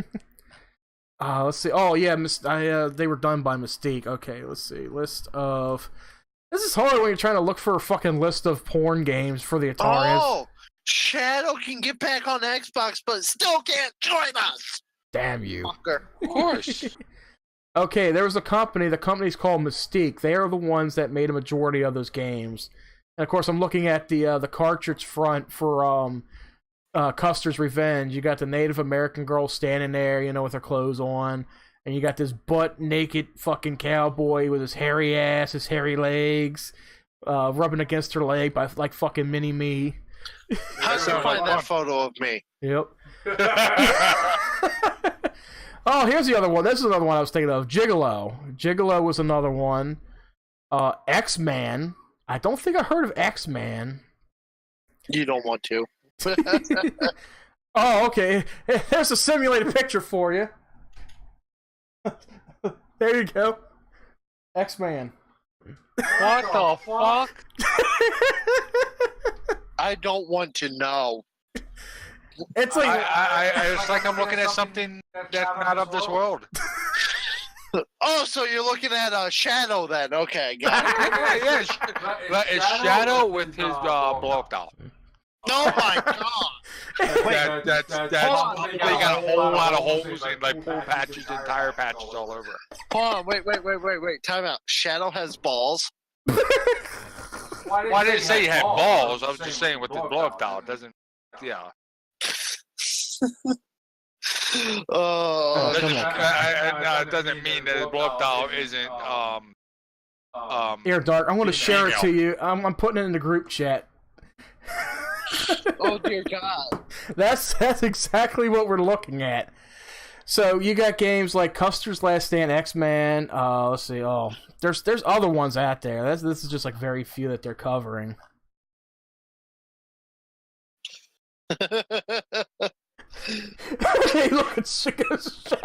Let's see. Oh yeah, they were done by Mystique. Okay, let's see. List of. This is hard when you're trying to look for a fucking list of porn games for the Atari.
Oh, Shadow can get back on Xbox, but still can't join us.
Damn you!
Fucker.
Of course.
Okay, there was a company. The company's called Mystique. They are the ones that made a majority of those games. And of course, I'm looking at the cartridge front for Custer's Revenge. You got the Native American girl standing there, you know, with her clothes on, and you got this butt naked fucking cowboy with his hairy ass, his hairy legs, rubbing against her leg by like fucking mini me.
How do you find that photo of me?
Yep. Oh, here's the other one. This is another one I was thinking of. Gigolo. Gigolo was another one. X-Man. I don't think I heard of X-Man.
You don't want to.
Oh, okay. There's a simulated picture for you. There you go. X-Man.
What the fuck?
I don't want to know.
It's like
it's like I'm looking at something that's not of this world.
Oh, so you're looking at Shadow then? Okay, got it.
Yeah. It's Shadow with his blow-up doll.
Oh my god!
That's they got a whole lot of holes and like pull patches and tire patches all over.
Hold on, wait. Time out. Shadow has balls.
Well, I didn't say he had balls. I was just saying with the blow-up doll, it doesn't. Yeah.
Oh,
it doesn't mean that the blow-up doll isn't.
Here, Dark. I'm going to share it to you. I'm putting it in the group chat.
Oh dear God!
That's exactly what we're looking at. So you got games like Custer's Last Stand, X-Man. Let's see. Oh, there's other ones out there. This is just like very few that they're covering. Hey, look, it's sick as shit.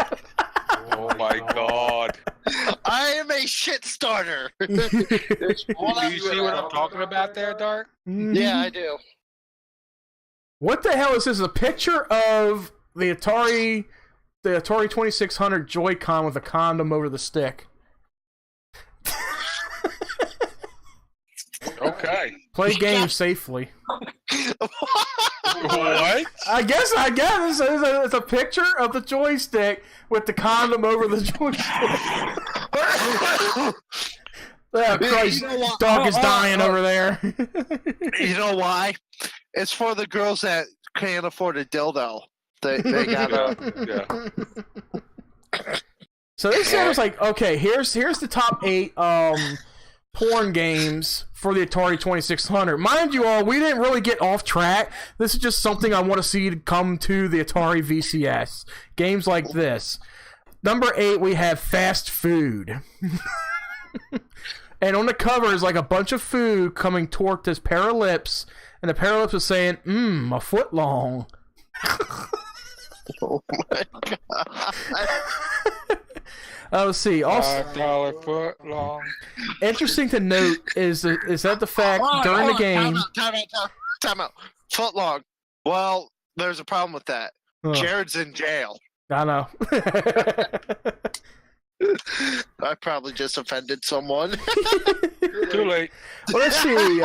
Oh my god.
I am a shit starter.
Do you see what I'm talking about there, Dark?
Yeah, I do.
What the hell is this? A picture of the Atari 2600 Joy-Con with a condom over the stick.
Okay.
Play games safely.
What?
I guess it's a picture of the joystick with the condom over the joystick. Oh, Christ, dog is dying over there.
You know why? It's for the girls that can't afford a dildo. They gotta.
Yeah.
So this sounds like, okay, here's the top 8 porn games for the Atari 2600. Mind you all, we didn't really get off track. This is just something I want to see come to the Atari VCS. Games like this. Number 8, we have Fast Food. And on the cover is like a bunch of food coming toward this pair of lips, and the pair of lips is saying, a foot long.
Oh my god.
Let's see. Also,
$5 foot long.
interesting to note is that the fact during the game.
Time out. Foot long. Well, there's a problem with that. Jared's in jail.
I know.
I probably just offended someone.
Too late.
Well, let's see.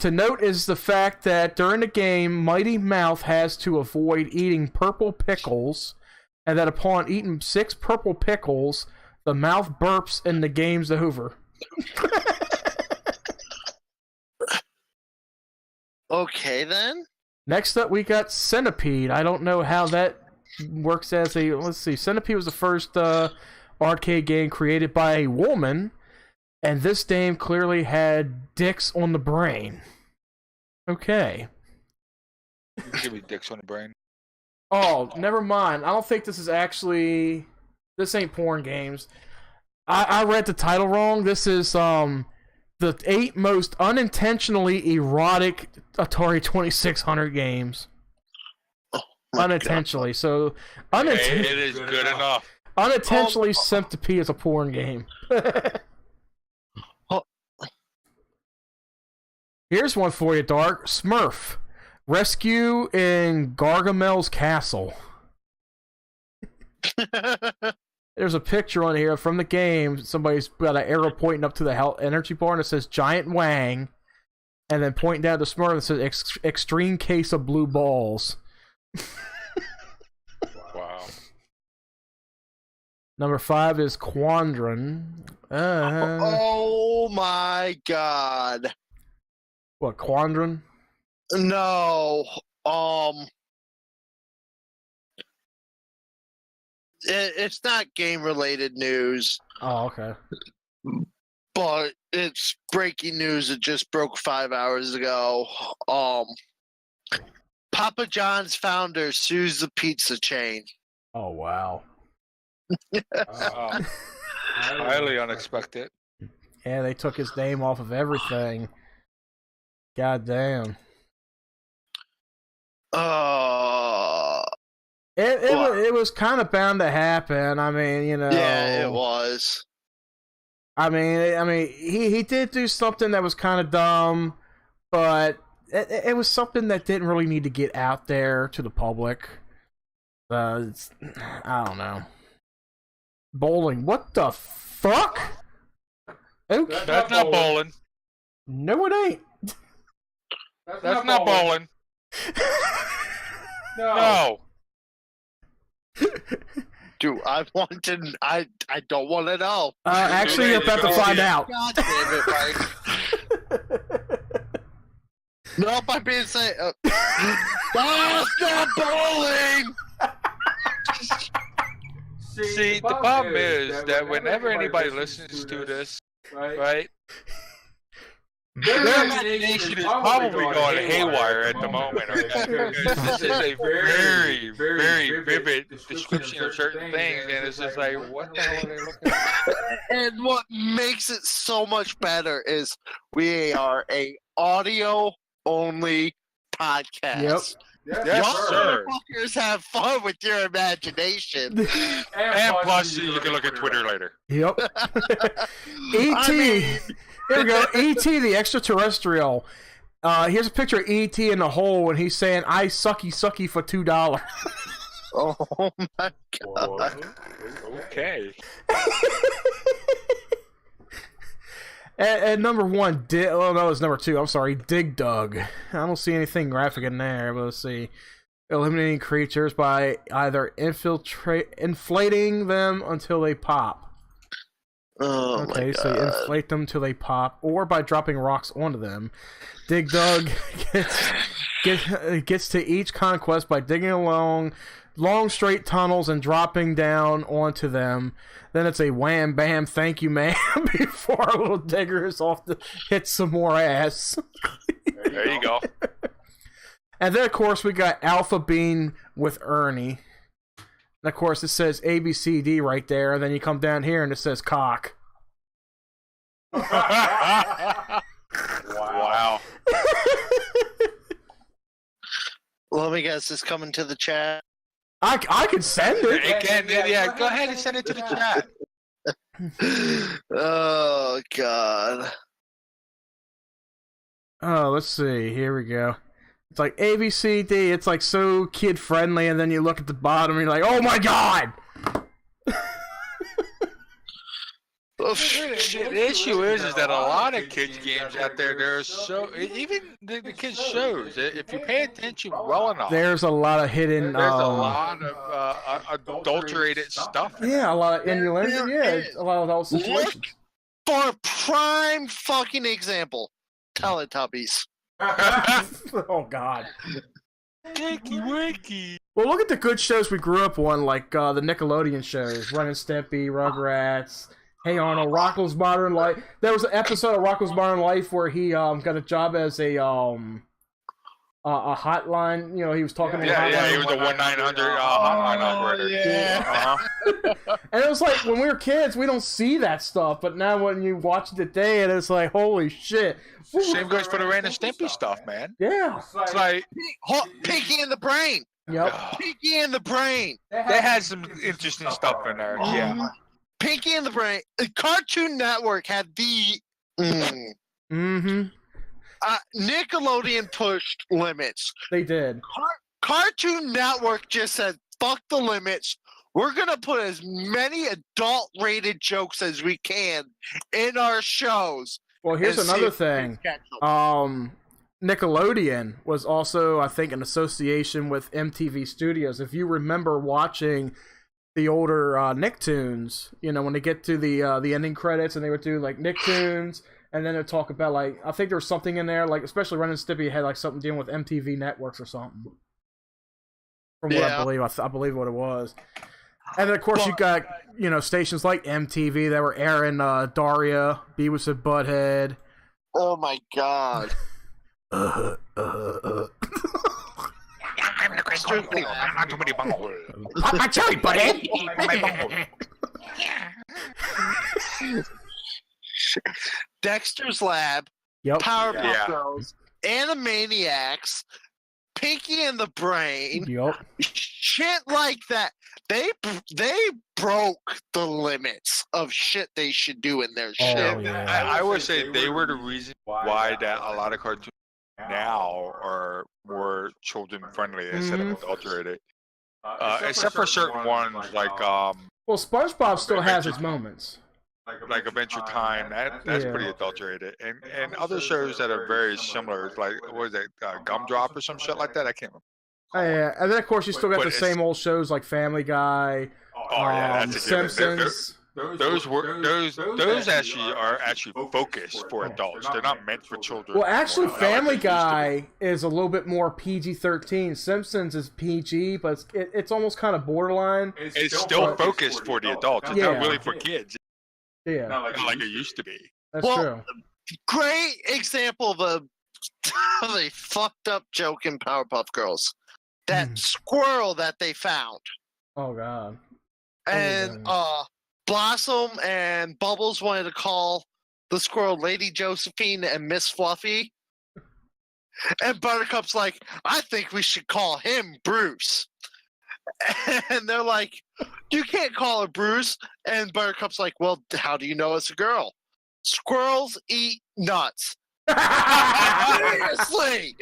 To note is the fact that during the game, Mighty Mouth has to avoid eating purple pickles, and that upon eating 6 purple pickles, the mouth burps and the game's over.
Okay, then.
Next up, we got Centipede. I don't know how that works as a... Let's see. Centipede was the first arcade game created by a woman, and this game clearly had dicks on the brain. Okay.
Give me dicks on the brain.
Oh, never mind. I don't think this is actually... This ain't porn games. I read the title wrong. This is the 8 most unintentionally erotic Atari 2600 games.
Oh,
unintentionally.
God.
So,
It is good enough.
unintentionally Centipede is a porn game. Here's one for you, Dark. Smurf. Rescue in Gargamel's Castle. There's a picture on here from the game. Somebody's got an arrow pointing up to the health energy bar, and it says Giant Wang. And then pointing down to Smurf, it says Extreme Case of Blue Balls.
Wow.
Number 5 is Quandron.
Oh my god.
What, Quandron?
No. It's not game related news,
Oh, okay.
but it's breaking news. It just broke 5 hours ago. Papa John's founder sues the pizza chain.
Oh, wow.
Highly unexpected.
Yeah, they took his name off of everything. God damn. It was kind of bound to happen. I mean, you know.
Yeah, it was.
I mean, he did do something that was kind of dumb, but it was something that didn't really need to get out there to the public. I don't know. Bowling. What the fuck? Okay.
That's not bowling.
No, it ain't.
That's not bowling. No.
Dude, I don't want to know.
Actually, you're about to find out.
God damn it, Mike. Nope, I'm being saying. That's not bowling!
See, the problem is that whenever anybody listens to this, right? Their imagination is probably going haywire at the moment. Okay? This is a very, very vivid description of certain things, and it's just like, what the hell are they looking at?
And what makes it so much better is we are a audio only podcast.
Yep.
Yes, sir.
Motherfuckers have fun with your imagination.
And plus, you can look at Twitter later.
Yep. E.T. Here we go. E.T. the extraterrestrial. Here's a picture of E.T. in the hole, and he's saying, "I sucky sucky for $2."
Oh my god.
Okay.
And number one, no, it's number two. I'm sorry, Dig Dug. I don't see anything graphic in there, but let's see. Eliminating creatures by either inflating them until they pop.
Oh
Okay,
my
so you
god.
inflate them till they pop, or by dropping rocks onto them. Dig Dug gets to each conquest by digging along long straight tunnels and dropping down onto them. Then it's a wham bam thank you ma'am before our little digger is off to hit some more ass.
There you go.
And then of course we got Alpha Bean with Ernie. And of course it says ABCD right there, and then you come down here and it says cock.
Wow.
Let me guess, it's coming to the chat.
I could send it.
It can, yeah, go ahead and send it to the chat.
Oh god.
Oh, let's see. Here we go. It's like ABCD. It's like so kid friendly, and then you look at the bottom and you're like, oh my god!
The issue is that a lot of kids games out there, there's so even the kids shows. If you pay attention well enough,
There's a lot of hidden.
there's a lot of adulterated stuff.
Yeah, a lot of innuendo. Yeah, it's a lot of those situations.
For prime fucking example, Teletubbies.
Oh god.
Wakey wakey.
Well, look at the good shows we grew up on, like the Nickelodeon shows, Ren and Stimpy, Rugrats. Hey Arnold, Rocko's Modern Life. There was an episode of Rocko's Modern Life where he got a job as a hotline. You know, he was talking to
Yeah, he was a 1-900 hotline operator.
Yeah.
And it was like, when we were kids, we don't see that stuff, but now when you watch it today, and it's like, holy shit.
Same goes for the Ren and Stimpy stuff, man.
Yeah.
It's like
Pinky in the Brain.
Yep.
Pinky in the Brain.
they had some interesting stuff in there. Yeah.
Pinky in the Brain. Cartoon Network had the.
Mm-hmm.
Nickelodeon pushed limits.
They did.
Cartoon Network just said, fuck the limits. We're going to put as many adult-rated jokes as we can in our shows.
Well, here's
and
another
see if we
thing.
can catch 'em.
Nickelodeon was also, I think, in association with MTV Studios. If you remember watching the older Nicktoons, you know, when they get to the ending credits and they would do like Nicktoons, and then they'd talk about, like, I think there was something in there, like, especially Ren and Stimpy had like something dealing with MTV networks or something. From what I believe, I believe what it was. And then of course you got, you know, stations like MTV that were airing Daria, Beavis and Butthead.
Oh my god.
I'm the crystal. Not too many bumble.
Pop my cherry, Butthead!
Dexter's Lab,
Yep.
Powerpuff Girls, Animaniacs, Pinky and the Brain,
Yep.
shit like that. They broke the limits of shit they should do in their shit.
yeah.
I would say they were the reason why that a lot of cartoons now are more children friendly instead of adulterated. Except for certain ones like
Well, SpongeBob still has its moments.
like Adventure Time, that's pretty adulterated, and other shows that are very similar, like what is it, Gumdrop or some shit like that. I can't remember.
Oh, yeah, and then of course you still got
But
the
it's-
same old shows like Family Guy,
Oh yeah, that's a given.
Simpsons.
Those actually are focused for adults. They're not meant for children.
Well, actually,
anymore, like
Family
they used to be.
Guy is a little bit more PG-13. Simpsons is PG, but it's almost kind of borderline.
It's still focused for the adults. It's
Yeah.
not really for kids,
Yeah,
not like it used to be.
that's
Well,
true.
Great example of a fucked up joke in Powerpuff Girls. That squirrel that they found.
Oh god.
And Blossom and Bubbles wanted to call the squirrel Lady Josephine and Miss Fluffy. And Buttercup's like, I think we should call him Bruce. And they're like, you can't call her Bruce. And Buttercup's like, well, how do you know it's a girl? Squirrels eat nuts. Seriously,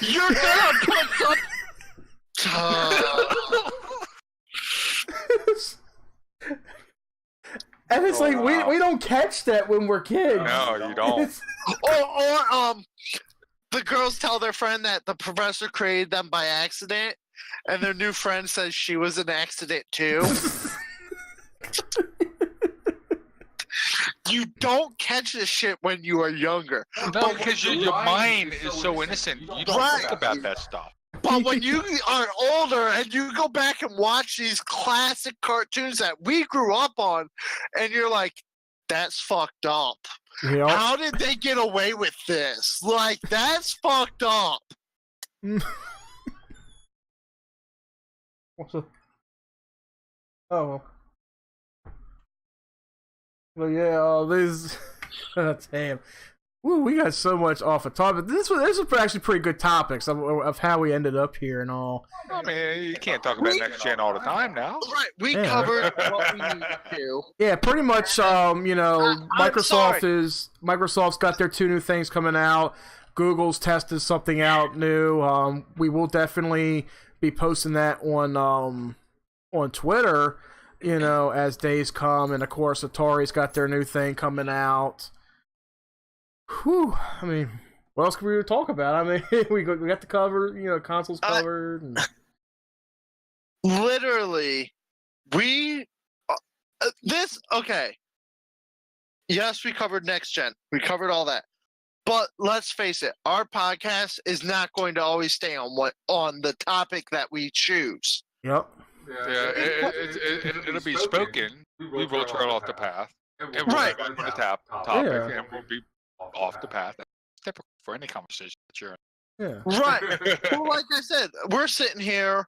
you're gonna put some.
And it's like we don't catch that when we're kids.
No, you don't.
Or the girls tell their friend that the professor created them by accident, and their new friend says she was an accident too. You don't catch this shit when you are younger.
No, because your mind is so innocent. You don't think about that stuff.
But when you are older and you go back and watch these classic cartoons that we grew up on, and you're like, that's fucked up.
Yep.
How did they get away with this? Like, that's fucked up.
What's up? Oh. Well, yeah, this. Damn. Woo, we got so much off the topic. This was actually pretty good topics of how we ended up here and all.
I mean, you can't talk about next gen all the time now.
Right, we covered what we need to.
Yeah, pretty much. Microsoft's got their 2 new things coming out. Google's tested something out new. We will definitely be posting that on Twitter, as days come, and of course Atari's got their new thing coming out. Whew, I mean, what else can we talk about? I mean, we got the cover, consoles covered. And...
Literally, okay. Yes, we covered next gen. We covered all that. But let's face it, our podcast is not going to always stay on the topic that we choose.
Yep.
Yeah, it'll be spoken. We will trail off the path. And we'll
Right.
go to the topic,
Yeah.
and we'll be off the path. That's typical for any conversation that you're in.
Yeah.
Right. Well, like I said, we're sitting here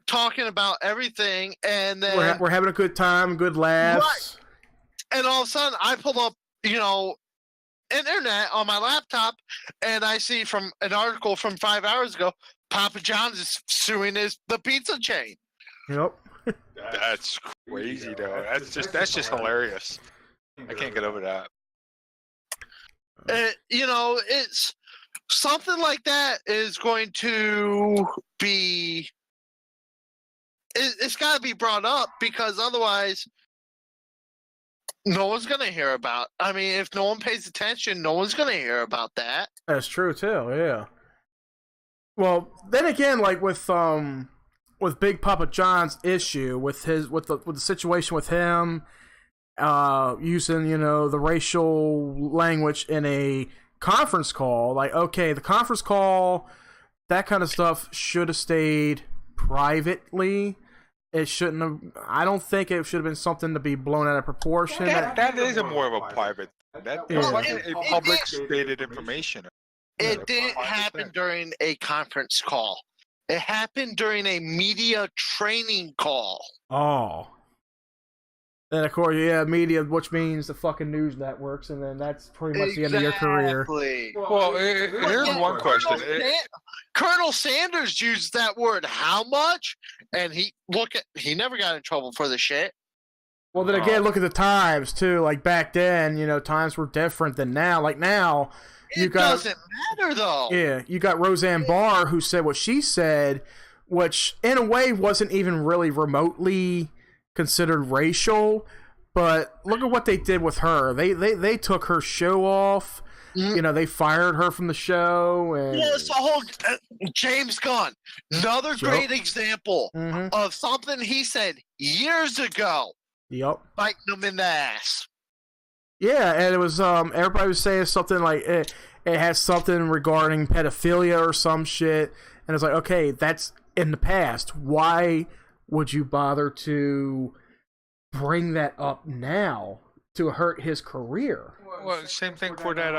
talking about everything, and then
We're having a good time, good laughs.
Right. And all of a sudden, I pull up, internet on my laptop, and I see from an article from 5 hours ago, Papa John's is suing the pizza chain.
Yep.
That's crazy, though. That's just hilarious. I can't get over that.
It's something like that is going to be. It's got to be brought up, because otherwise, no one's going to hear about. I mean, if no one pays attention, no one's going to hear about that.
That's true too. Yeah. Well, then again, like with Big Papa John's issue with the situation with him using the racial language in a conference call, like, okay, the conference call, that kind of stuff should have stayed privately. It shouldn't have. I don't think it should have been something to be blown out of proportion.
That is more of a private. That's like a public stated information.
It didn't happen during a conference call. It happened during a media training call.
Oh. And of course, media, which means the fucking news networks, and then that's pretty much the end of your career.
Well, here's one question.
Colonel Sanders used that word how much? And he never got in trouble for the shit.
Well, then again, look at the times, too. Like, back then, times were different than now. Like, now,
it doesn't matter, though.
Yeah, you got Roseanne Barr, who said what she said, which, in a way, wasn't even really remotely considered racial, but look at what they did with her. They took her show off. Mm-hmm. They fired her from the show. And
it's the whole James Gunn, another great example of something he said years ago.
Yep,
biting them in the ass.
Yeah, and it was everybody was saying something like it has something regarding pedophilia or some shit, and it's like, okay, that's in the past. Why would you bother to bring that up now to hurt his career?
Well, same thing for that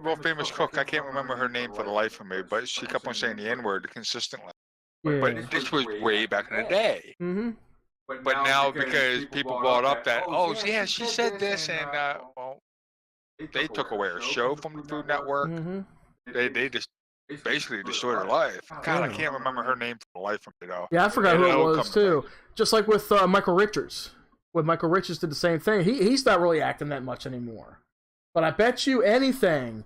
real famous cook. I can't remember her name for the life of me, but she kept on saying the N-word consistently.
Yeah.
But this was way back in the day.
Mm-hmm.
But now, because people brought up that, yeah, she said this, and they took away her show from the Food Network.
Mm-hmm.
They just basically destroyed her life. God, I can't remember her name for the life of me though.
Yeah, I forgot who it was too. Just like with Michael Richards. When Michael Richards did the same thing, he's not really acting that much anymore. But I bet you anything,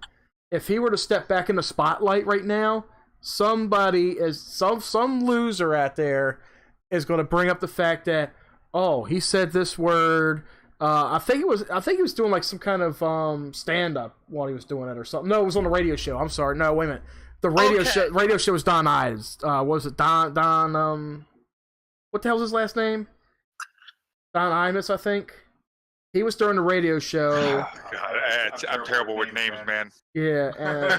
if he were to step back in the spotlight right now, somebody is some loser out there is going to bring up the fact that, oh, he said this word. I think he was doing like some kind of stand up while he was doing it or something. No, it was on the radio show. I'm sorry. No, wait a minute. The radio show was Don Ives. Was it Don what the hell's his last name? Don Imus, I think. He was during the radio show.
Oh, God, I'm terrible with names, man.
Yeah, and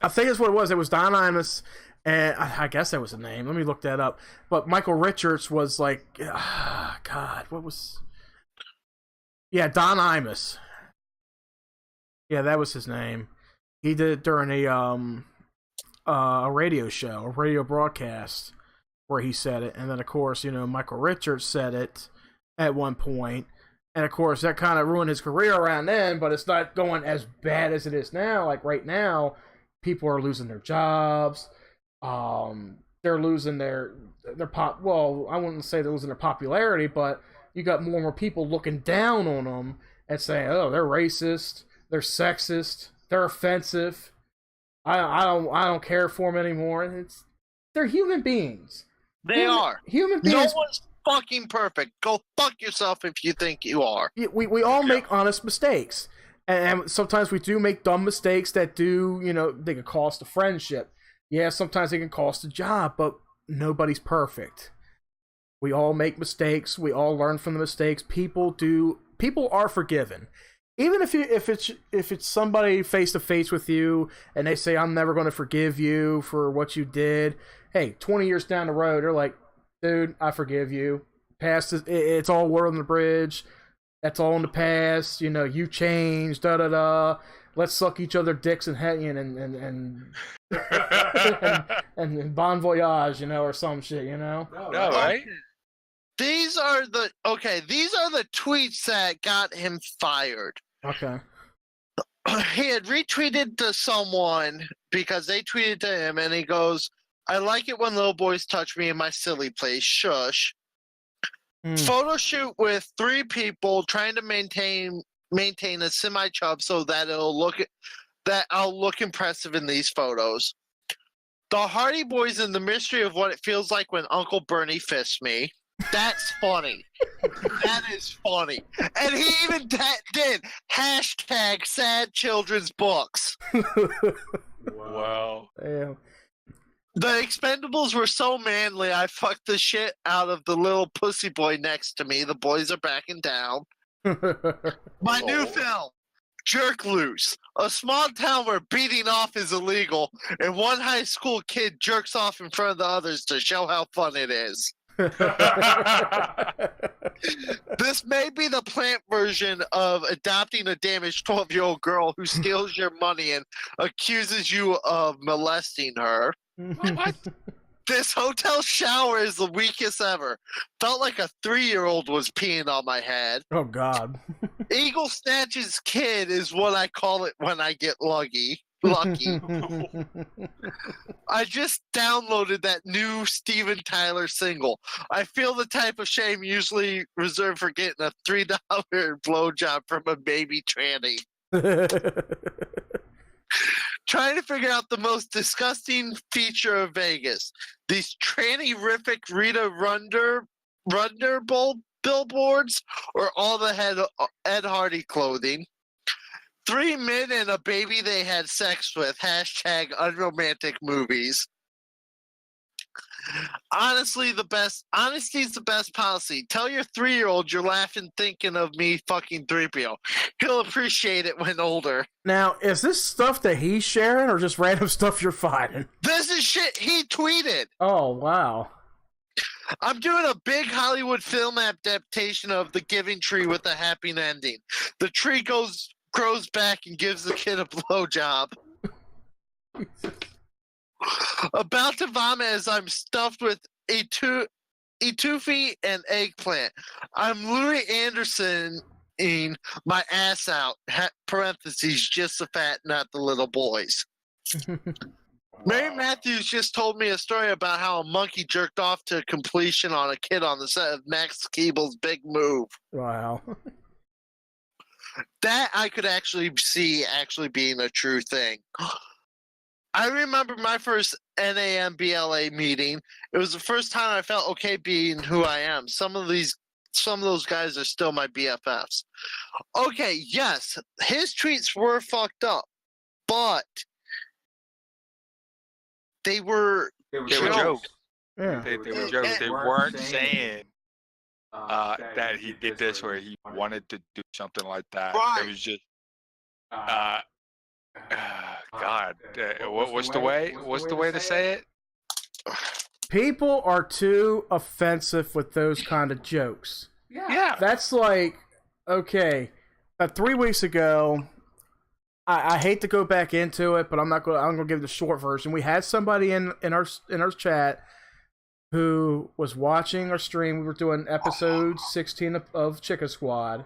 I think that's what it was. It was Don Imus, and I guess that was the name. Let me look that up. But Michael Richards was like, God, what was? Yeah, Don Imus. Yeah, that was his name. He did it during a radio show, a radio broadcast, where he said it, and then of course, Michael Richards said it at one point, and of course that kind of ruined his career around then, but it's not going as bad as it is now. Like right now, people are losing their jobs, they're losing their pop. Well, I wouldn't say they're losing their popularity, but you got more and more people looking down on them and saying, "Oh, they're racist, they're sexist, they're offensive. I don't care for them anymore." They're human beings.
They are
human beings.
No one's fucking perfect. Go fuck yourself if you think you are.
We all make honest mistakes, and sometimes we do make dumb mistakes that they can cost a friendship. Yeah, sometimes they can cost a job, but nobody's perfect. We all make mistakes. We all learn from the mistakes. People are forgiven. Even if it's somebody face to face with you and they say, "I'm never going to forgive you for what you did." Hey, 20 years down the road, they're like, "Dude, I forgive you. Past it's all water on the bridge. That's all in the past. You changed. Da da da. Let's suck each other dicks and and bon voyage, or some shit,
No, right?
These are the tweets that got him fired.
Okay.
He had retweeted to someone because they tweeted to him, and he goes, "I like it when little boys touch me in my silly place. Shush." Photo shoot with 3 people trying to maintain a semi-chub so that I'll look impressive in these photos. The Hardy Boys and the mystery of what it feels like when Uncle Bernie fists me. That's funny. That is funny. And he even did hashtag sad children's books.
Wow.
Damn.
The Expendables were so manly, I fucked the shit out of the little pussy boy next to me. The boys are backing down. My new film, Jerk Loose. A small town where beating off is illegal, and one high school kid jerks off in front of the others to show how fun it is. This may be the plant version of adopting a damaged 12-year-old girl who steals your money and accuses you of molesting her. What? This hotel shower is the weakest ever. Felt like a 3-year-old was peeing on my head.
Oh, God.
Eagle Snatch's kid is what I call it when I get lucky. I just downloaded that new Steven Tyler single. I feel the type of shame usually reserved for getting a $3 blowjob from a baby tranny. Trying to figure out the most disgusting feature of Vegas. These tranny-rific Rita Runder billboards or all the Ed Hardy clothing. 3 men and a baby they had sex with. Hashtag unromantic movies. Honesty's the best policy. Tell your 3-year-old you're laughing thinking of me fucking 3PO. He'll appreciate it when older.
Now, is this stuff that he's sharing or just random stuff you're finding?
This is shit he tweeted.
Oh, wow.
I'm doing a big Hollywood film adaptation of The Giving Tree with a happy ending. The tree grows back and gives the kid a blowjob. About to vomit as I'm stuffed with etouffee and eggplant. I'm Louis Anderson-ing my ass out. Parentheses, just the fat, not the little boys. Mary Matthews just told me a story about how a monkey jerked off to completion on a kid on the set of Max Keeble's Big Move.
Wow.
That I could actually see being a true thing. I remember my first NAMBLA meeting. It was the first time I felt okay being who I am. Some of those guys are still my BFFs. Okay, yes, his tweets were fucked up, but they were jokes.
Yeah.
They were jokes. They weren't saying that he did this or he wanted to do something like that.
Right.
It was just, God, what's the way? What's the way to say it?
People are too offensive with those kind of jokes.
Yeah.
That's like, okay, 3 weeks ago, I hate to go back into it, but I'm gonna give the short version. We had somebody in our chat who was watching our stream. We were doing episode 16 of Chicken Squad,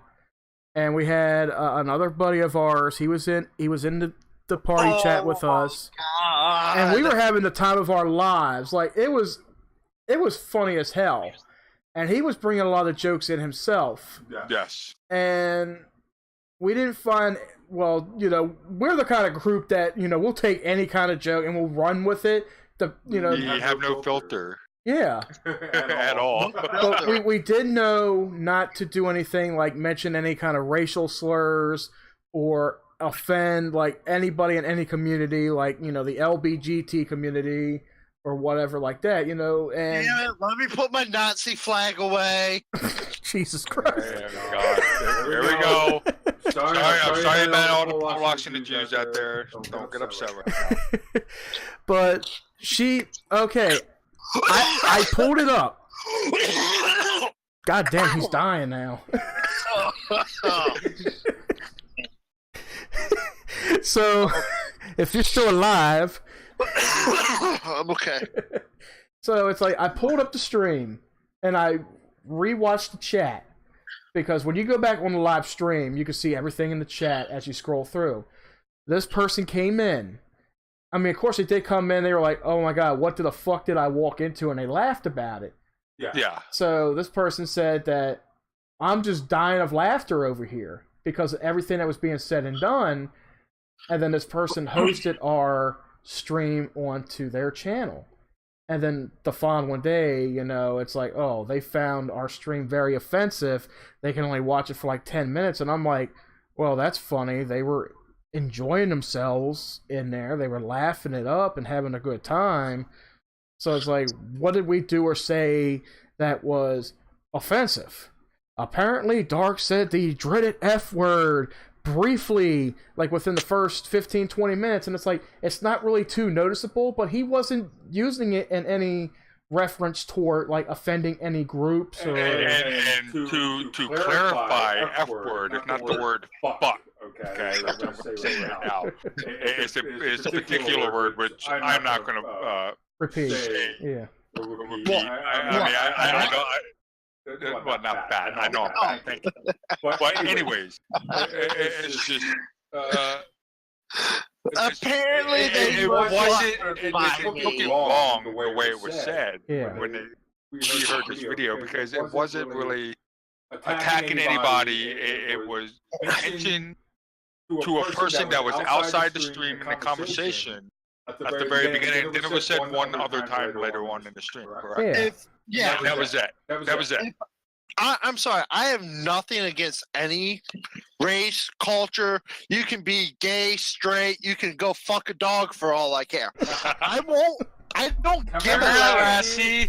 and we had another buddy of ours. He was in the party chat with us, and we were having the time of our lives. Like it was funny as hell, and he was bringing a lot of jokes in himself.
Yes.
And we didn't find. Well, we're the kind of group that we'll take any kind of joke and we'll run with it.
You have no filter.
Yeah.
At all.
But we did know not to do anything like mention any kind of racial slurs or offend like anybody in any community, like the LBGT community or whatever like that, and
damn it, let me put my Nazi flag away.
Jesus Christ.
God. There we go. I'm sorry about all the Polacks and the Jews out there. Don't get upset with me.
But I pulled it up. God damn, he's dying now. So, if you're still alive,
I'm okay.
So it's like I pulled up the stream and I rewatched the chat because when you go back on the live stream, you can see everything in the chat as you scroll through. This person came in. I mean, of course, they did come in. They were like, "Oh my god, what the fuck did I walk into?" And they laughed about it.
Yeah.
So this person said that I'm just dying of laughter over here because of everything that was being said and done. And then this person hosted our stream onto their channel. And then the following day, it's like, oh, they found our stream very offensive. They can only watch it for like 10 minutes. And I'm like, well, that's funny. They were enjoying themselves in there. They were laughing it up and having a good time. So it's like, what did we do or say that was offensive? Apparently, Dark said the dreaded F word briefly, like within the first 15-20 minutes, and it's like it's not really too noticeable, but he wasn't using it in any reference toward like offending any groups or...
and to clarify, F word is not the word fuck. Okay, that's what I'm going to say right now. It's a particular word which I'm not going to
repeat.
Say.
Yeah.
Well, not bad. I know I'm bad. Thank you. But anyways, it's just.
Apparently,
it wasn't. It took it wrong the way it was said when we heard this video because it wasn't really attacking anybody. It was attention to a person that was outside the stream in the conversation at the very beginning. Then it was said one other time later on in the stream. Correct?
Yeah.
That was it. That was it.
I'm sorry. I have nothing against any race, culture. You can be gay, straight. You can go fuck a dog for all I care. I don't give a shit.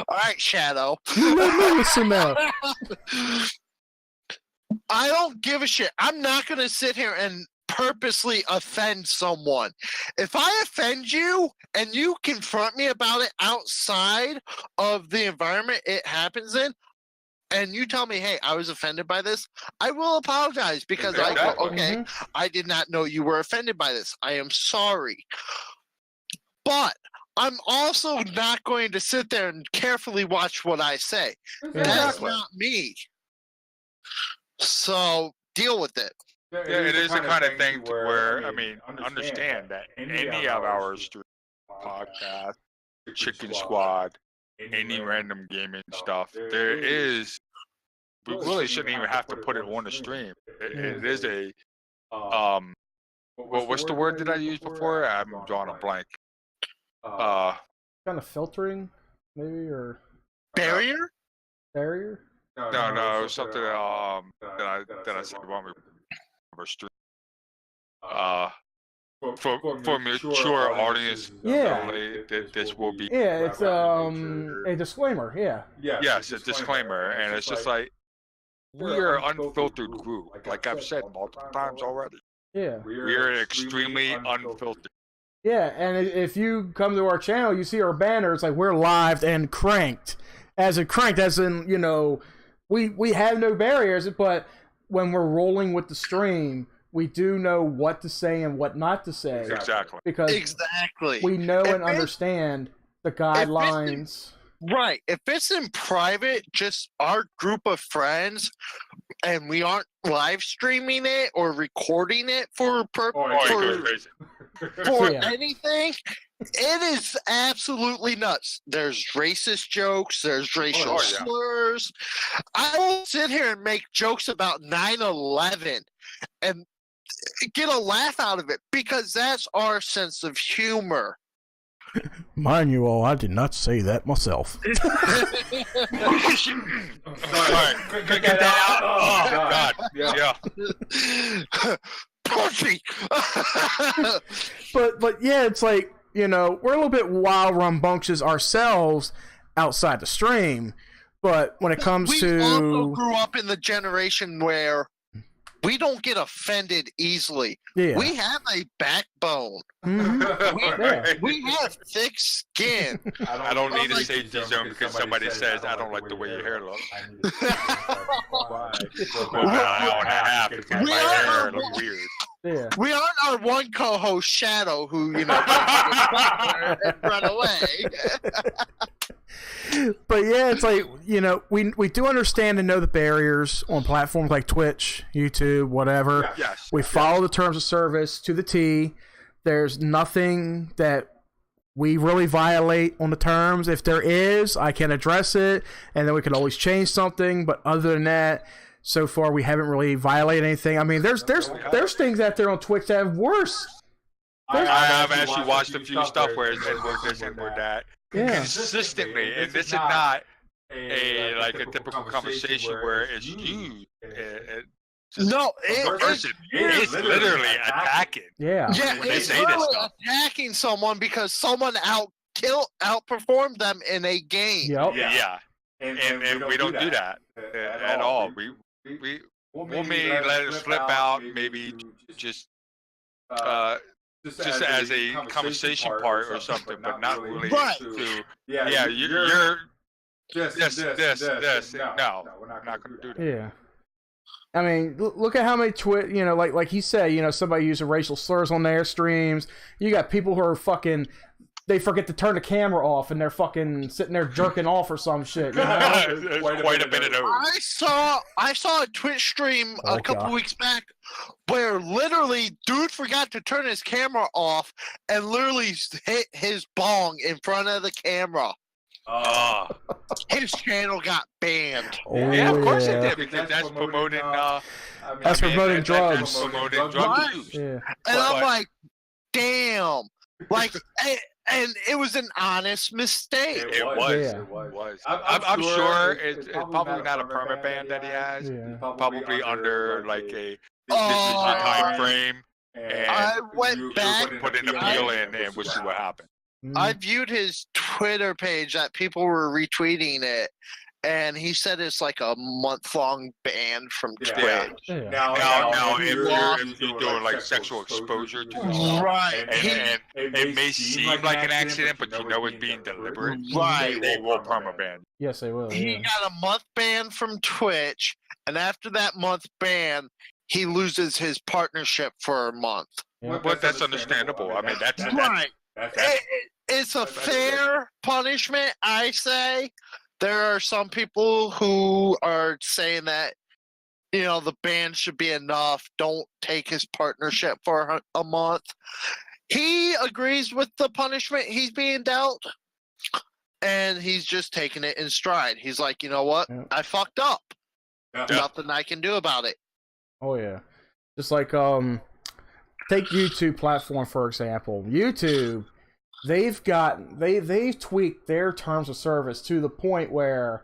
All right, Shadow.
Listen now.
I don't give a shit. I'm not going to sit here and purposely offend someone. If I offend you and you confront me about it outside of the environment it happens in, and you tell me, hey, I was offended by this, I will apologize because I did not know you were offended by this. I am sorry. But I'm also not going to sit there and carefully watch what I say. That's not me. So deal with it.
Yeah, it is the kind of thing to where, I mean, understand that any of our stream podcasts, Chicken Squad, any random gaming stuff, there is, we really shouldn't even have to put it on the stream. It is a, well, what's the word that I used before? I'm drawing a blank.
Kind of filtering, maybe, or
Barrier?
barrier?
No, it was something that I said when we were stream. For mature audience,
Yeah.
this will be.
Yeah, it's a disclaimer. Yeah.
Yes, a disclaimer, and it's just like we are an unfiltered group. Like I've said multiple times already,
Yeah.
we are extremely unfiltered.
Yeah, and if you come to our channel, you see our banner. It's like we're live and cranked. As in, you know, we have no barriers. But when we're rolling with the stream, we do know what to say and what not to say.
Exactly.
Because we know and understand the guidelines.
Right. If it's in private, just our group of friends, and we aren't live streaming it or recording it for anything, it is absolutely nuts. There's racist jokes, there's racial slurs. I will sit here and make jokes about 9/11 and get a laugh out of it because that's our sense of humor.
Mind you all, I did not say that myself.
All right, get that out. Oh God, yeah.
Pussy.
But yeah, it's like, you know, we're a little bit wild rambunctious ourselves outside the stream, but when it comes
we also grew up in the generation where we don't get offended easily.
Yeah.
We have a backbone. We have thick skin.
I don't need a safety zone because somebody says I don't like the way your hair looks. My hair looks weird.
Yeah.
We aren't our one co-host Shadow, who and run away.
But yeah, it's like, you know, we do understand and know the barriers on platforms like Twitch, YouTube, whatever.
Yes.
We follow the terms of service to the T. There's nothing that we really violate on the terms. If there is, I can address it, and then we can always change something. But other than that, so far we haven't really violated anything. I mean, there's things out there on Twitch that have worse.
I have actually watched a few stuff where it's this and where that.
Yeah.
Consistently, and this is not a typical conversation where it's you.
No,
it's literally attacking.
Yeah.
Yeah,
When they
it's
say this
literally
stuff.
attacking someone because someone outperformed them in a game.
Yep.
Yeah. And we don't do that at all. We'll maybe let it slip out, maybe just as a conversation part or something, but not really
Right.
to. Yeah, you're this. No, we're not going to do that.
Yeah. I mean, look at how many like he said, you know, somebody using racial slurs on their streams. You got people who are fucking, they forget to turn the camera off and they're fucking sitting there jerking off or some shit. You know?
There's quite a bit of those.
I saw a Twitch stream a couple weeks back where literally dude forgot to turn his camera off and literally hit his bong in front of the camera. His channel got banned.
Yeah, of course it did, because that's promoting.
That's promoting drugs.
That's promoting drug use.
Yeah.
And I'm like, damn. Like, and it was an honest mistake.
It was. I'm sure it's probably not a permit ban that he has.
Yeah.
Probably under like a this is your time frame. And
I went back.
Put an appeal in, and we'll see what happens.
I viewed his Twitter page that people were retweeting it, and he said it's like a month-long ban from Twitch.
Yeah.
Now, if you're doing like sexual exposure to yourself,
Right.
and it may seem like an accident, but you know it's being deliberate,
Right.
they will permaban.
Yes, they will.
He
Yeah.
got a month ban from Twitch, and after that month ban, he loses his partnership for a month.
Yeah.
But that's understandable. I mean, that's
Right. It's a fair punishment, I say. There are some people who are saying that the ban should be enough. Don't take his partnership for a month. He agrees with the punishment he's being dealt, and he's just taking it in stride. He's like, you know what?
Yeah.
I fucked up.
Yeah.
Nothing I can do about it.
Oh yeah, just like take YouTube platform for example. YouTube, they've tweaked their terms of service to the point where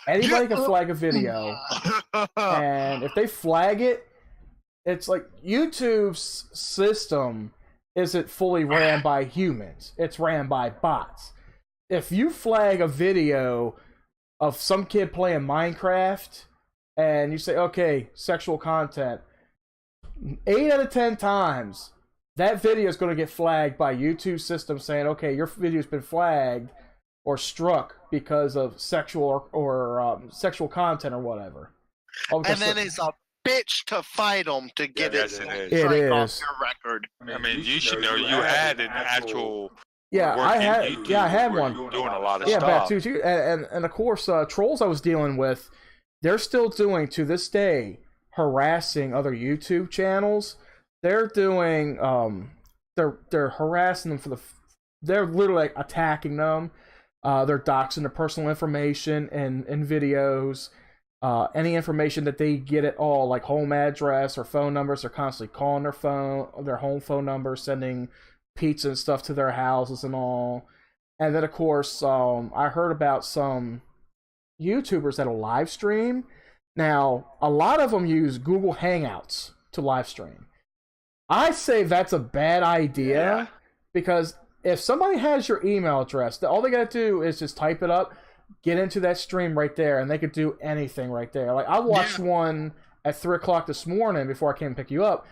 anybody can flag a video, and if they flag it, it's like YouTube's system isn't fully ran by humans. It's ran by bots. If you flag a video of some kid playing Minecraft and you say, okay, sexual content, 8 out of 10 times, that video is going to get flagged by YouTube system saying, okay, your video's been flagged or struck because of sexual or sexual content or whatever.
And then it's a bitch to fight them to get
it
off
is.
your record.
I mean, you should know you had an actual.
Yeah, I had one.
Doing a lot of
stuff.
stuff.
Yeah, too. And of course, trolls I was dealing with, they're still doing to this day harassing other YouTube channels. They're doing they're harassing them they're literally like attacking them. They're doxing their personal information and videos. Any information that they get at all, like home address or phone numbers, they're constantly calling their home phone number, sending pizza and stuff to their houses and all. And then of course, I heard about some YouTubers that'll live stream. Now, a lot of them use Google Hangouts to live stream. I say that's a bad idea because if somebody has your email address, all they gotta do is just type it up, get into that stream right there, and they could do anything right there. Like I watched one at 3:00 this morning before I came and pick you up,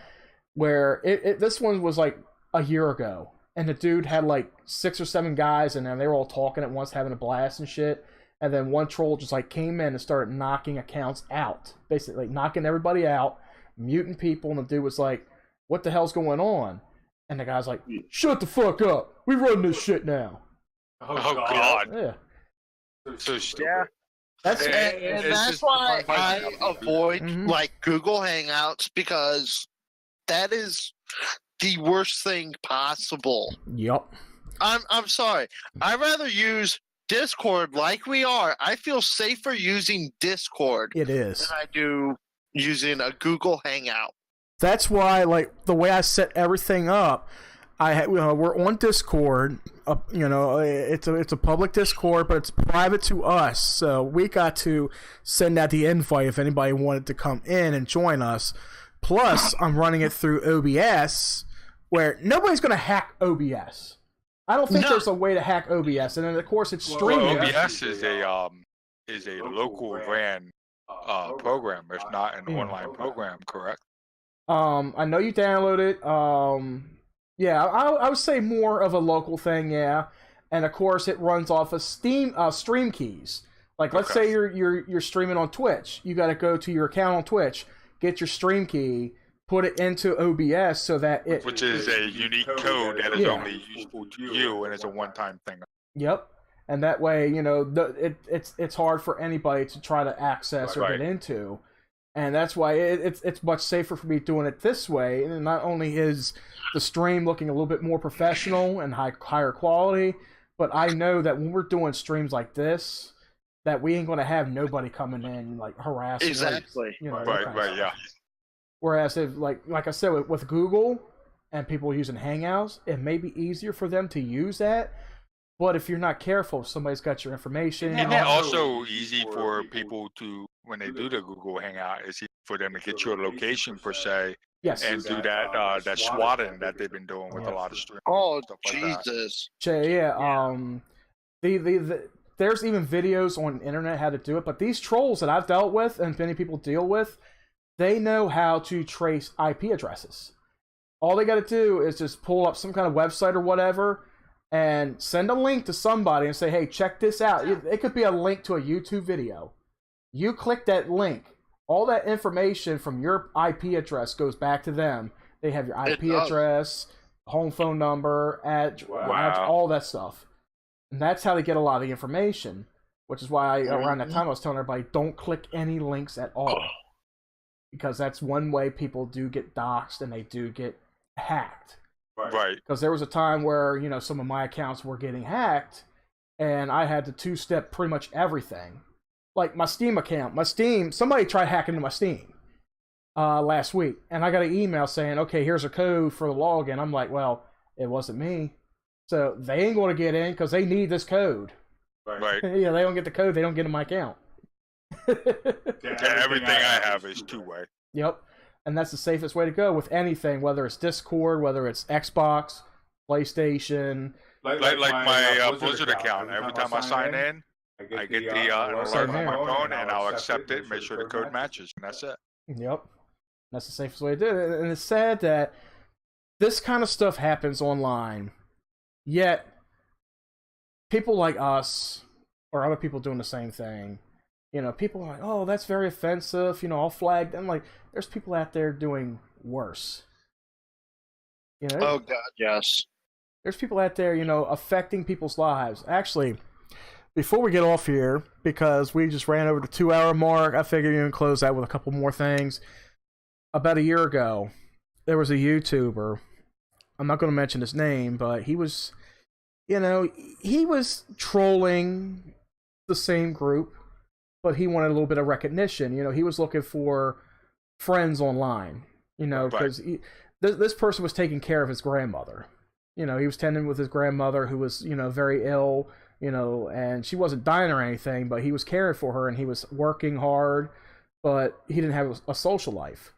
where this one was like a year ago, and the dude had like 6 or 7 guys in there, and they were all talking at once, having a blast and shit. And then one troll just like came in and started knocking accounts out, basically like knocking everybody out, muting people, and the dude was like, "What the hell's going on?" And the guy's like, "Shut the fuck up! We run this shit now."
Oh God!
Yeah.
So stupid.
Yeah. That's why I avoid like Google Hangouts, because that is the worst thing possible.
Yep.
I'm sorry. I'd rather use Discord like we are. I feel safer using Discord
It is.
than I do using a Google Hangout.
That's why, like, the way I set everything up, we're on Discord. It's a public Discord, but it's private to us. So we got to send out the invite if anybody wanted to come in and join us. Plus, I'm running it through OBS, where nobody's going to hack OBS. I don't think there's a way to hack OBS, and then of course it's streaming.
OBS is a local ran program. It's not an online program, correct?
I know you download it. I would say more of a local thing, yeah. And of course, it runs off of stream keys. Like, let's say you're streaming on Twitch. You got to go to your account on Twitch, get your stream key, put it into OBS so that
which is a unique code that is only useful to you, and it's a one-time thing.
Yep. And that way, it's hard for anybody to try to access or get into. And that's why it's much safer for me doing it this way. And not only is the stream looking a little bit more professional and higher quality, but I know that when we're doing streams like this, that we ain't going to have nobody coming in like harassing.
Exactly.
Right, yeah.
Whereas if like I said with Google and people using Hangouts, it may be easier for them to use that. But if you're not careful, somebody's got your information.
And also easy for people to, when they do the Google Hangout, it's easy for them to get your location per se.
Yes.
And do that swatting that they've been doing with a lot of streamers.
Oh,
stuff like
Jesus.
Yeah. There's even videos on the internet how to do it, but these trolls that I've dealt with and many people deal with, they know how to trace IP addresses. All they got to do is just pull up some kind of website or whatever and send a link to somebody and say, hey, check this out. It could be a link to a YouTube video. You click that link. All that information from your IP address goes back to them. They have your IP address, home phone number, all that stuff. And that's how they get a lot of the information, which is why around that time I was telling everybody, don't click any links at all. because that's one way people do get doxxed and they do get hacked.
Right.
Because there was a time where, you know, some of my accounts were getting hacked, and I had to two-step pretty much everything. Like my Steam account, somebody tried hacking into my Steam last week, and I got an email saying, okay, here's a code for the login. I'm like, well, it wasn't me. So they ain't going to get in because they need this code.
Right.
Yeah, they don't get the code, they don't get in my account.
Everything I have is two-way.
Yep. And that's the safest way to go with anything, whether it's Discord, whether it's Xbox, PlayStation.
Like my Blizzard account. Every time I sign in, I get the alert on my phone, and I'll accept it, make sure the code matches, and that's it.
Yep. That's the safest way to do it. And it's sad that this kind of stuff happens online, yet people like us, or other people doing the same thing, you know, people are like, oh, that's very offensive, you know, I'll flag them. Like, there's people out there doing worse. You know?
Oh, God, yes.
There's people out there, you know, affecting people's lives. Actually, before we get off here, because we just ran over the 2-hour mark, I figured you can close out with a couple more things. About a year ago, there was a YouTuber. I'm not going to mention his name, but he was, you know, he was trolling the same group, but he wanted a little bit of recognition. You know, he was looking for friends online, you know, because this person was taking care of his grandmother. You know, he was tending with his grandmother who was, you know, very ill, you know, and she wasn't dying or anything, but he was caring for her and he was working hard, but he didn't have a social life.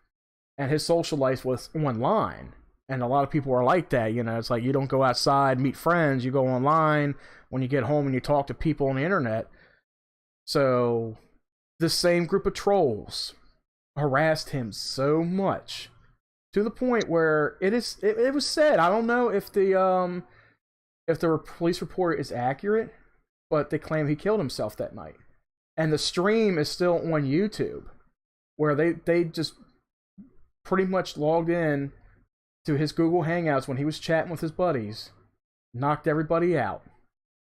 And his social life was online. And a lot of people are like that, you know, it's like you don't go outside, meet friends, you go online when you get home and you talk to people on the internet. So this same group of trolls harassed him so much to the point where it was said, I don't know if the police report is accurate, but they claim he killed himself that night. And the stream is still on YouTube, where they just pretty much logged in to his Google Hangouts when he was chatting with his buddies, knocked everybody out,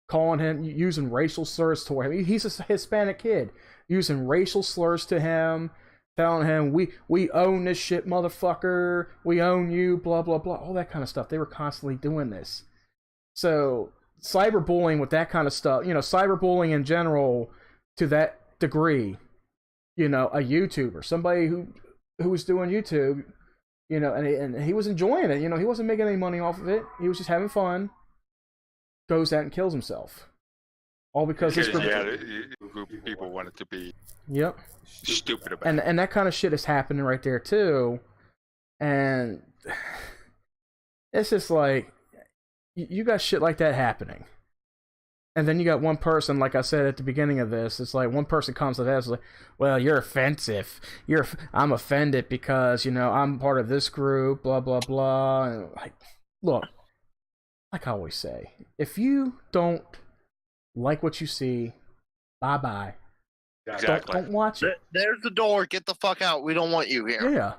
calling him, using racial slurs to him. He's a Hispanic kid, using racial slurs to him, telling him, we own this shit, motherfucker, we own you, blah, blah, blah, all that kind of stuff. They were constantly doing this. So, cyberbullying with that kind of stuff, you know, cyberbullying in general to that degree, you know, a YouTuber, somebody who was doing YouTube, you know, and he was enjoying it, you know, he wasn't making any money off of it, he was just having fun, goes out and kills himself. All because this group
of people wanted to be stupid about it.
And that kind of shit is happening right there too. And it's just like, you got shit like that happening. And then you got one person, like I said at the beginning of this, it's like one person comes to that, it's like, well, you're offensive. I'm offended because, you know, I'm part of this group, blah, blah, blah. And like, look, like I always say, if you don't like what you see, bye-bye.
Exactly.
Don't watch it.
There's the door. Get the fuck out. We don't want you here.
Yeah.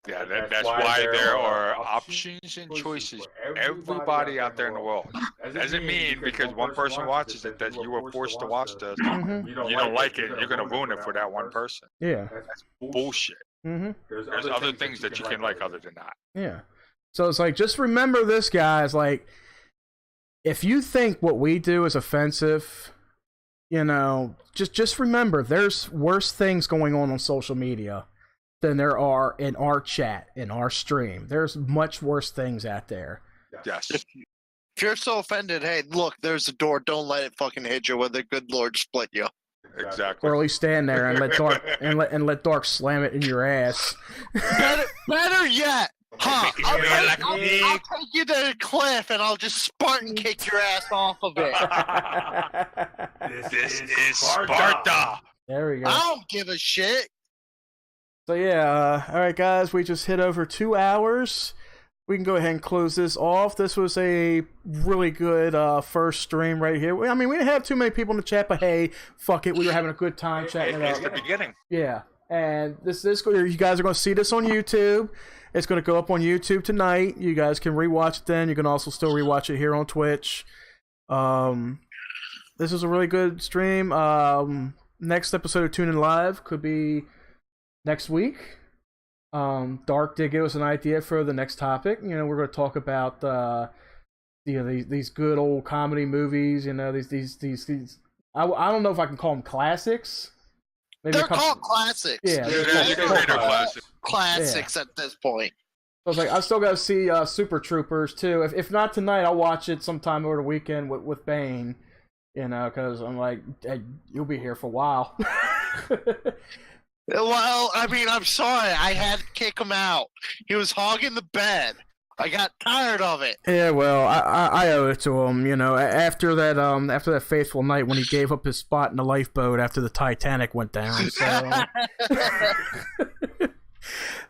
Yeah, that's why there are options and choices for everybody out there in the world. Doesn't mean because one person watches it that you were forced to watch this.
Mm-hmm.
You don't like it, you're going to ruin it for that one person.
Yeah.
That's bullshit.
Mm-hmm.
There's other things that you can like other than that.
Yeah. So it's like, just remember this, guys. Like, if you think what we do is offensive, you know, just remember there's worse things going on social media than there are in our chat, in our stream. There's much worse things out there.
Yes.
If you're so offended, hey, look, there's a door. Don't let it fucking hit you, where the good Lord split you.
Exactly.
Or at least stand there and let Dark let Dark slam it in your ass.
Better yet, huh? I'll take you to the cliff and I'll just Spartan kick your ass off of it.
This is Sparta.
There we go.
I don't give a shit.
So yeah, all right, guys, we just hit over 2 hours. We can go ahead and close this off. This was a really good first stream right here. I mean, we didn't have too many people in the chat, but hey, fuck it, we were having a good time chatting it
It's
up.
the beginning.
Yeah, and this you guys are going to see this on YouTube. It's going to go up on YouTube tonight. You guys can rewatch it then. You can also still rewatch it here on Twitch. This is a really good stream. Next episode of Tune In Live could be next week. Dark did give us an idea for the next topic. You know, we're going to talk about these good old comedy movies. You know, these I don't know if I can call them classics. Maybe
They're called classics.
Yeah,
You can read their classics.
Classics at this point.
I was like, I still got to see Super Troopers too. If not tonight, I'll watch it sometime over the weekend with Bane. You know, because I'm like, hey, you'll be here for a while.
Well, I mean, I'm sorry. I had to kick him out. He was hogging the bed. I got tired of it.
Yeah, well, I owe it to him. You know, after that fateful night when he gave up his spot in the lifeboat after the Titanic went down. So,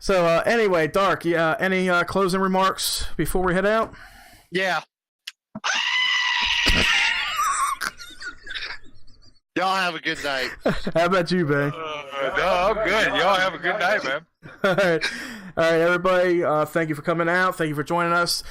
so anyway, Dark, any closing remarks before we head out?
Yeah. Y'all have a good night.
How about you, Ben?
No, I'm good. Y'all have a good night, man.
All right, everybody. Thank you for coming out. Thank you for joining us.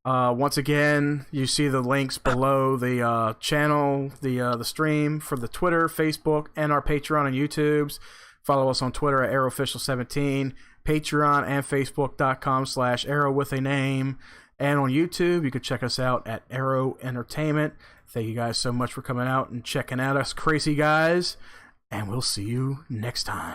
Once again, you see the links below the channel, the stream for the Twitter, Facebook, and our Patreon and YouTubes. Follow us on Twitter at ArrowOfficial17, Patreon and Facebook.com/Arrow with a name, and on YouTube you can check us out at Arrow Entertainment. Thank you guys so much for coming out and checking out us crazy guys, and we'll see you next time.